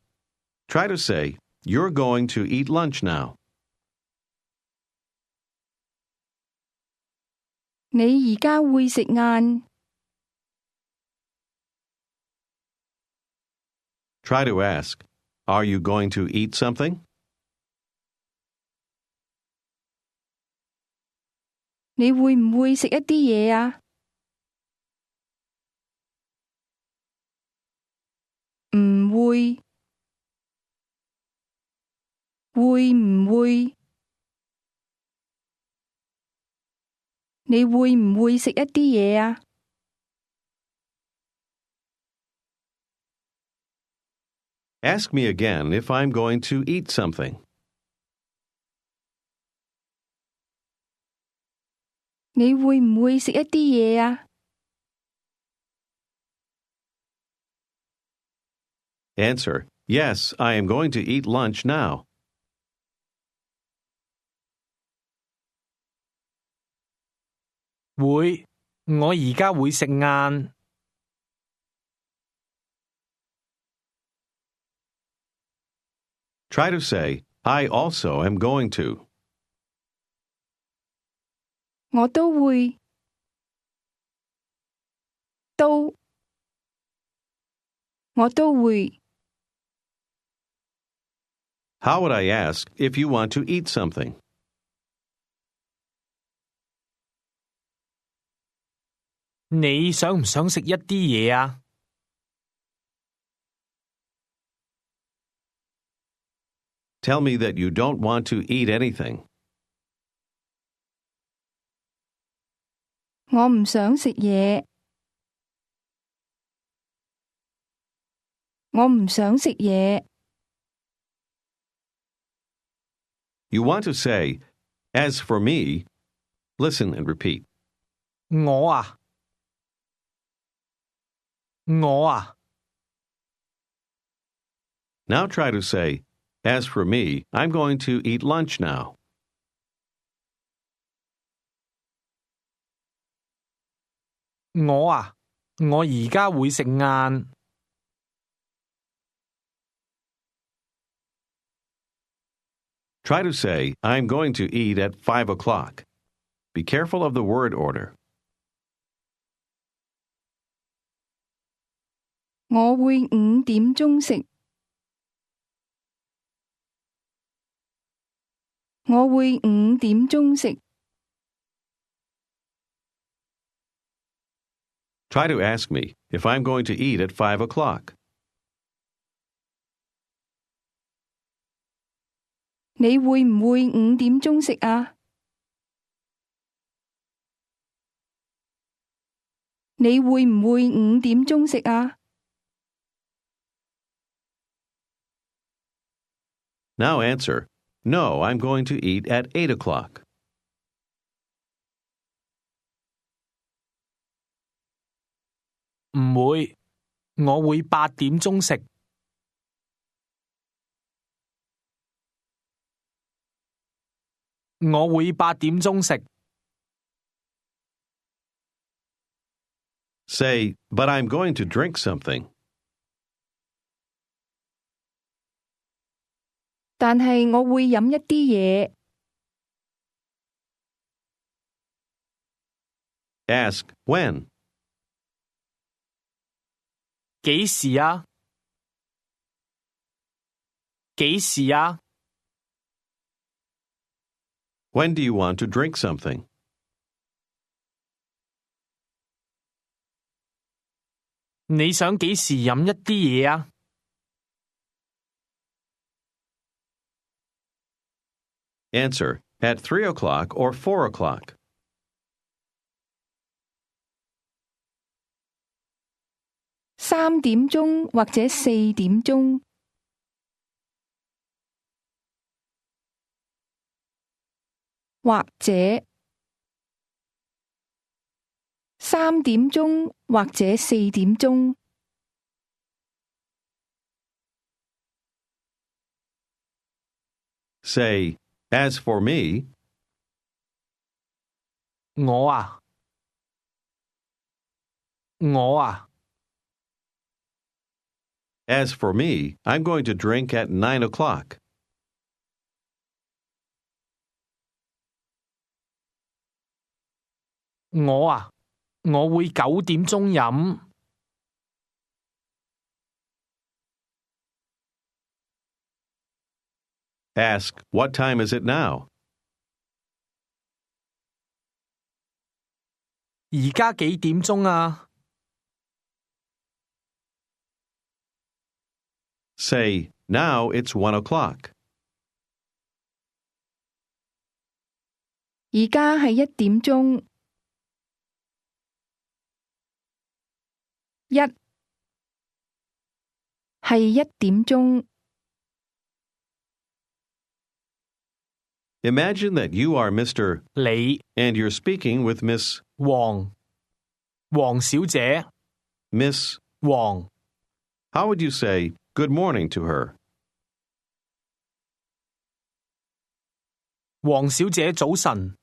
Speaker 1: Try to say, you're going to eat lunch now.
Speaker 3: 你而家會食晏。
Speaker 1: Try to ask, are you going to eat something?
Speaker 3: 你會唔會食一啲嘢啊？唔會。會唔會？你會唔會食一啲嘢啊？Ask
Speaker 1: me again if I'm going to eat something.
Speaker 3: 你會唔會食一啲嘢啊？
Speaker 1: Answer, yes, I am going to eat lunch now.
Speaker 2: 會，我而家會食晏。
Speaker 1: Try to say, I also am going to.
Speaker 3: 我都會。都。我都會。
Speaker 1: How would I ask if you want to eat something?
Speaker 2: 你想唔想食一啲嘢啊？Tell
Speaker 1: me that you don't want to eat anything.
Speaker 3: 我唔想食嘢。我唔想食嘢。
Speaker 1: You want to say, as for me, listen and repeat.
Speaker 2: 我啊。我啊。
Speaker 1: Now try to say, as for me, I'm going to eat lunch now.
Speaker 2: 我啊，我而家會食晏。
Speaker 1: Try to say, I'm going to eat at 5 o'clock. Be careful of the word order.
Speaker 3: 我會5點鐘食。我會5點鐘食。
Speaker 1: Try to ask me if I'm going to eat at 5 o'clock.
Speaker 3: 你會唔會5點鐘食啊？你會唔會5點鐘食啊？
Speaker 1: Now answer, no, I'm going to eat at 8 o'clock.
Speaker 2: 唔會，我會8點鐘食。我會8點鐘食。
Speaker 1: Say, but I'm going to drink something.
Speaker 3: 但係我會飲一啲嘢。
Speaker 1: Ask when.
Speaker 2: 幾時啊？幾時啊？
Speaker 1: When do you want to drink something?
Speaker 2: 你想幾時飲一啲嘢啊？
Speaker 1: Answer, at 3 o'clock or 4 o'clock.
Speaker 3: 3點鐘或者4點鐘。或者3點鐘或者4點鐘。
Speaker 1: Say, as for me,
Speaker 2: 我啊，我啊，
Speaker 1: as for me, I'm going to drink at 9 o'clock.
Speaker 2: 我啊，我會9點鐘飲。
Speaker 1: Ask, what time is it now?
Speaker 2: 而家幾點鐘啊？
Speaker 1: Say, now it's 1 o'clock.
Speaker 3: 而家係1點鐘。係1點鐘。
Speaker 1: Imagine that you are Mr.
Speaker 2: 你
Speaker 1: and you're speaking with Miss
Speaker 2: 黃小姐，
Speaker 1: Miss.
Speaker 2: 黃
Speaker 1: How would you say good morning to her?
Speaker 2: 黃小姐早晨。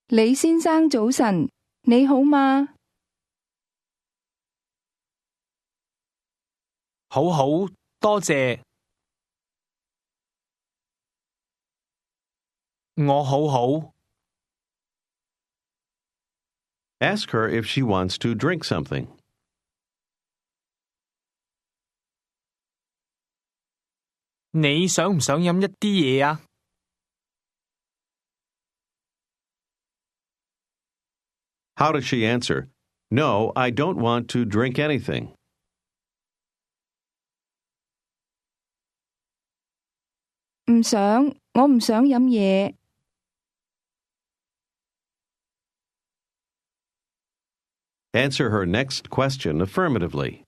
Speaker 3: 李先生早晨，你好嗎？
Speaker 2: 好好，多謝。我好好。
Speaker 1: Ask her if she wants to drink something.
Speaker 2: 你想唔想飲一啲嘢啊？
Speaker 1: How does she answer? No, I don't want to drink anything.
Speaker 3: 唔想，我唔想飲嘢。
Speaker 1: Answer her next question affirmatively.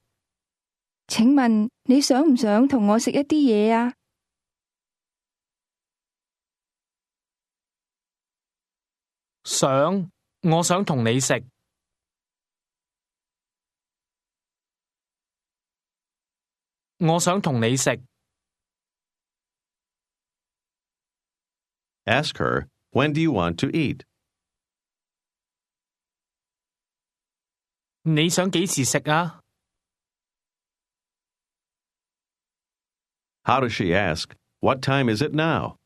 Speaker 3: 請問你想唔想同我食一啲嘢啊？
Speaker 2: 想，我想同你食。我想同你食。
Speaker 1: Ask her, when do you want to eat?
Speaker 2: 你想幾時食啊？
Speaker 1: How does she ask, what time is it now?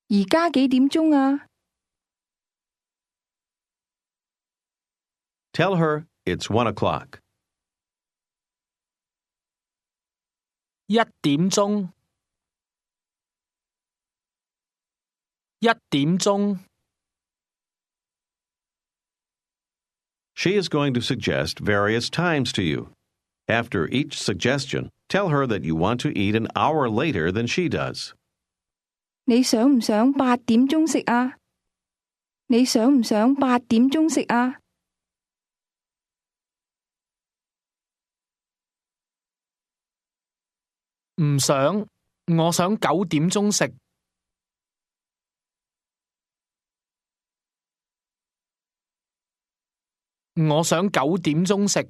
Speaker 3: 而家幾點鐘啊？
Speaker 1: Tell her it's 1 o'clock.
Speaker 2: 1點鐘。1點鐘。
Speaker 1: She is going to suggest various times to you. After each suggestion, tell her that you want to eat an hour later than she does.
Speaker 3: 你想唔想8點鐘食啊？你想唔想8點鐘食啊？
Speaker 2: 唔想，我想9點鐘食。我想9點鐘食。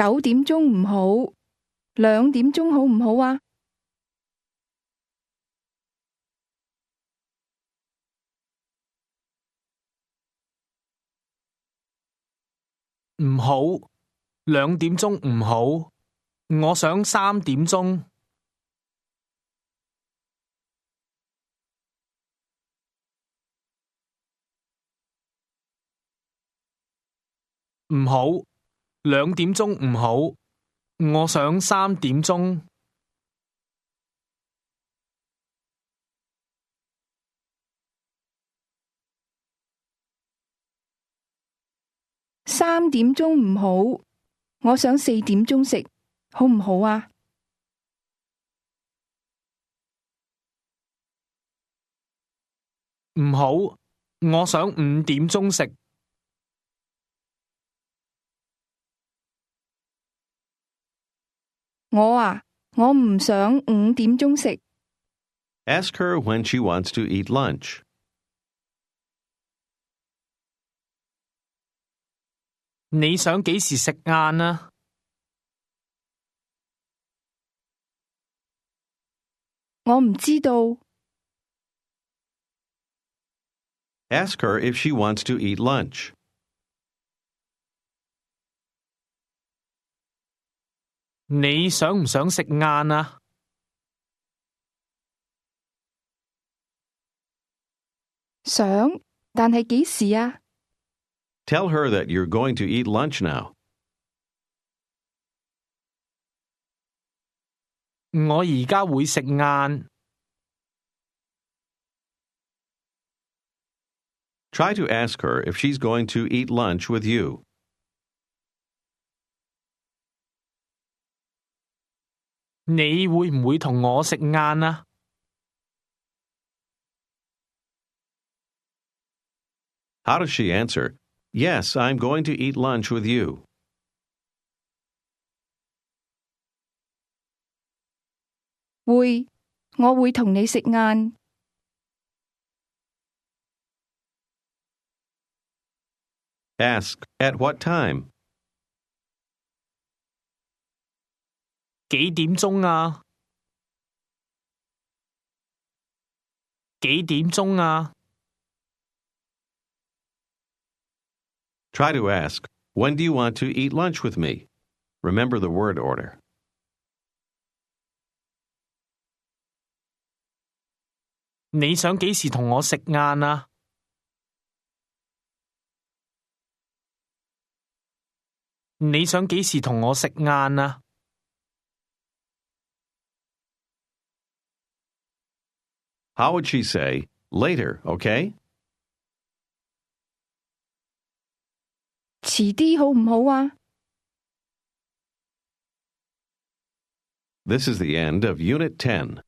Speaker 3: 9點鐘唔好，2點鐘好唔好啊？
Speaker 2: 唔好，2點鐘唔好，我想3點鐘。唔好，2點鐘唔好，我想3點鐘。
Speaker 3: 3點鐘唔好，我想4點鐘食，好唔好啊？
Speaker 2: 唔好，我想5點鐘食。
Speaker 3: 我唔想5點鐘食。
Speaker 1: Ask her when she wants to eat lunch.
Speaker 2: 你想幾時食晏啊？
Speaker 3: 我唔知道。
Speaker 1: Ask her if she wants to eat lunch.
Speaker 2: 你想唔想食晏啊？
Speaker 3: 想，但係幾時啊？
Speaker 1: Tell her that you're going to eat lunch now.
Speaker 2: 我而家會食晏。
Speaker 1: Try to ask her if she's going to eat lunch with you.
Speaker 2: 你會唔會同我食晏啊？
Speaker 1: How does she answer? Yes, I'm going to eat lunch with you.
Speaker 3: 會，我會同你食晏。
Speaker 1: Ask, at what time?
Speaker 2: 幾點鐘啊？幾點鐘啊？
Speaker 1: Try to ask, when do you want to eat lunch with me? Remember the word order.
Speaker 2: 你想幾時同我食晏啊？你想幾時同我食晏啊？
Speaker 1: How would she say, later, okay?
Speaker 3: 遲啲好唔好啊？
Speaker 1: This is the end of Unit 10.